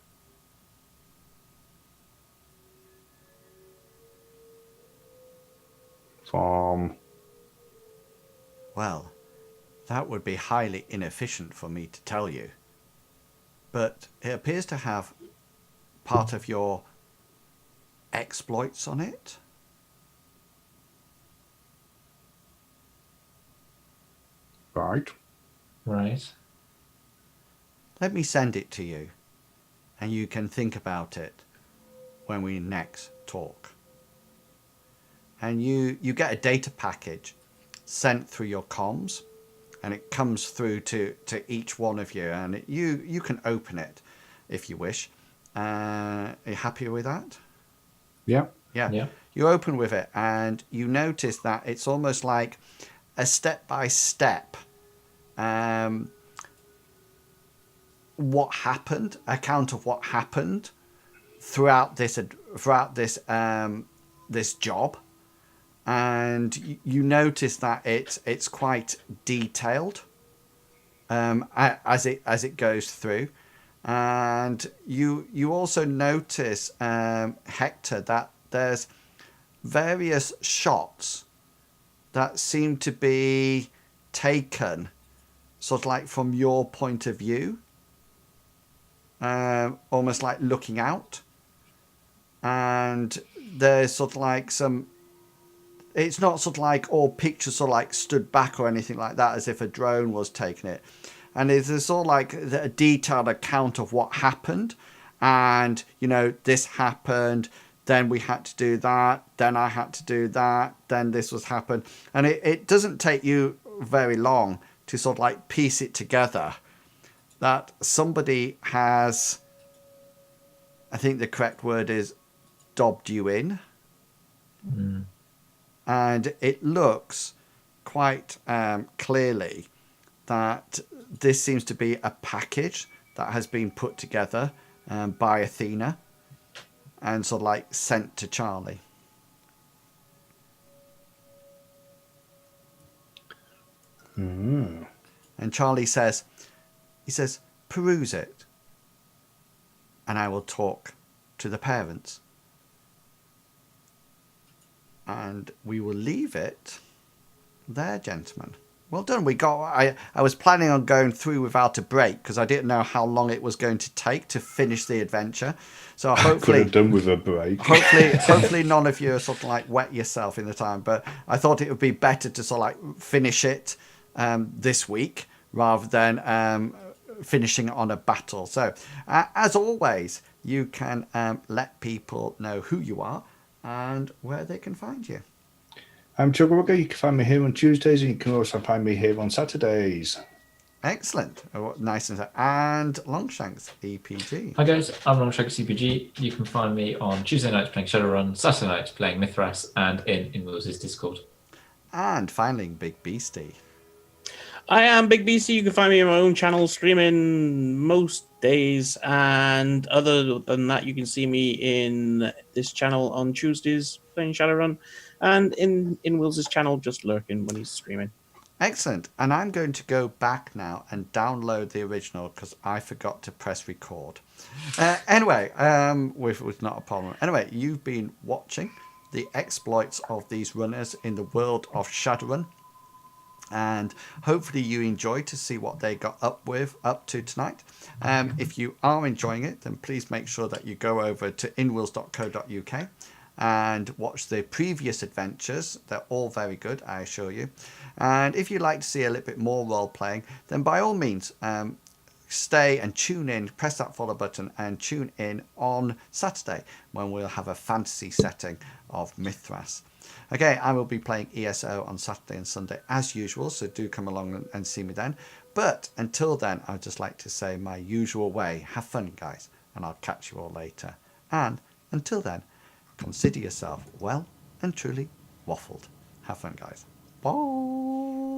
S2: Well, that would be highly inefficient for me to tell you. But it appears to have part of your exploits on it.
S3: Right.
S1: Right.
S2: Let me send it to you, and you can think about it when we next talk. And you get a data package sent through your comms, and it comes through to each one of you, and you can open it if you wish. Are you happy with that?
S3: Yeah.
S2: Yeah. You open with it, and you notice that it's almost like a step-by-step what happened, account of what happened throughout this job. And you notice that it's quite detailed as it goes through, and you also notice, Hector, that there's various shots that seem to be taken sort of like from your point of view, almost like looking out, and there's sort of like some. It's not sort of like all pictures sort of like stood back or anything like that, as if a drone was taking it. And it's sort of like a detailed account of what happened. And, this happened, then we had to do that, then I had to do that, then this was happened. And it doesn't take you very long to sort of like piece it together that somebody has, I think the correct word is, dobbed you in.
S1: Mm.
S2: And it looks quite clearly that this seems to be a package that has been put together by Athena and sort of like sent to Charlie.
S3: Mm.
S2: And Charlie says, peruse it, and I will talk to the parents. And we will leave it there, gentlemen. Well done. I was planning on going through without a break because I didn't know how long it was going to take to finish the adventure. So hopefully,
S3: Could have done with a break.
S2: hopefully none of you are sort of like wet yourself in the time. But I thought it would be better to sort of like finish it this week rather than finishing on a battle. So as always, you can let people know who you are and where they can find you.
S3: I'm Chugwaga. You can find me here on Tuesdays, and you can also find me here on Saturdays.
S2: Excellent. Nice and Longshanks EPG.
S1: Hi guys, I'm Longshanks EPG. You can find me on Tuesday nights playing Shadowrun, Saturday nights playing Mithras, and in Will's Discord.
S2: And finally, Big Beastie.
S4: I am Big BC. You can find me on my own channel streaming most days, and other than that, you can see me in this channel on Tuesdays playing Shadowrun, and in Will's channel just lurking when he's streaming.
S2: Excellent. And I'm going to go back now and download the original because I forgot to press record. Anyway, which was not a problem. Anyway, you've been watching the exploits of these runners in the world of Shadowrun. And hopefully you enjoyed to see what they got up to tonight. If you are enjoying it, then please make sure that you go over to inwills.co.uk and watch the previous adventures. They're all very good, I assure you. And if you'd like to see a little bit more role playing, then by all means, stay and tune in, press that follow button and tune in on Saturday when we'll have a fantasy setting of Mithras. Okay, I will be playing ESO on Saturday and Sunday as usual, so do come along and see me then. But until then, I'd just like to say my usual way, have fun guys, and I'll catch you all later. And until then, consider yourself well and truly waffled. Have fun guys. Bye.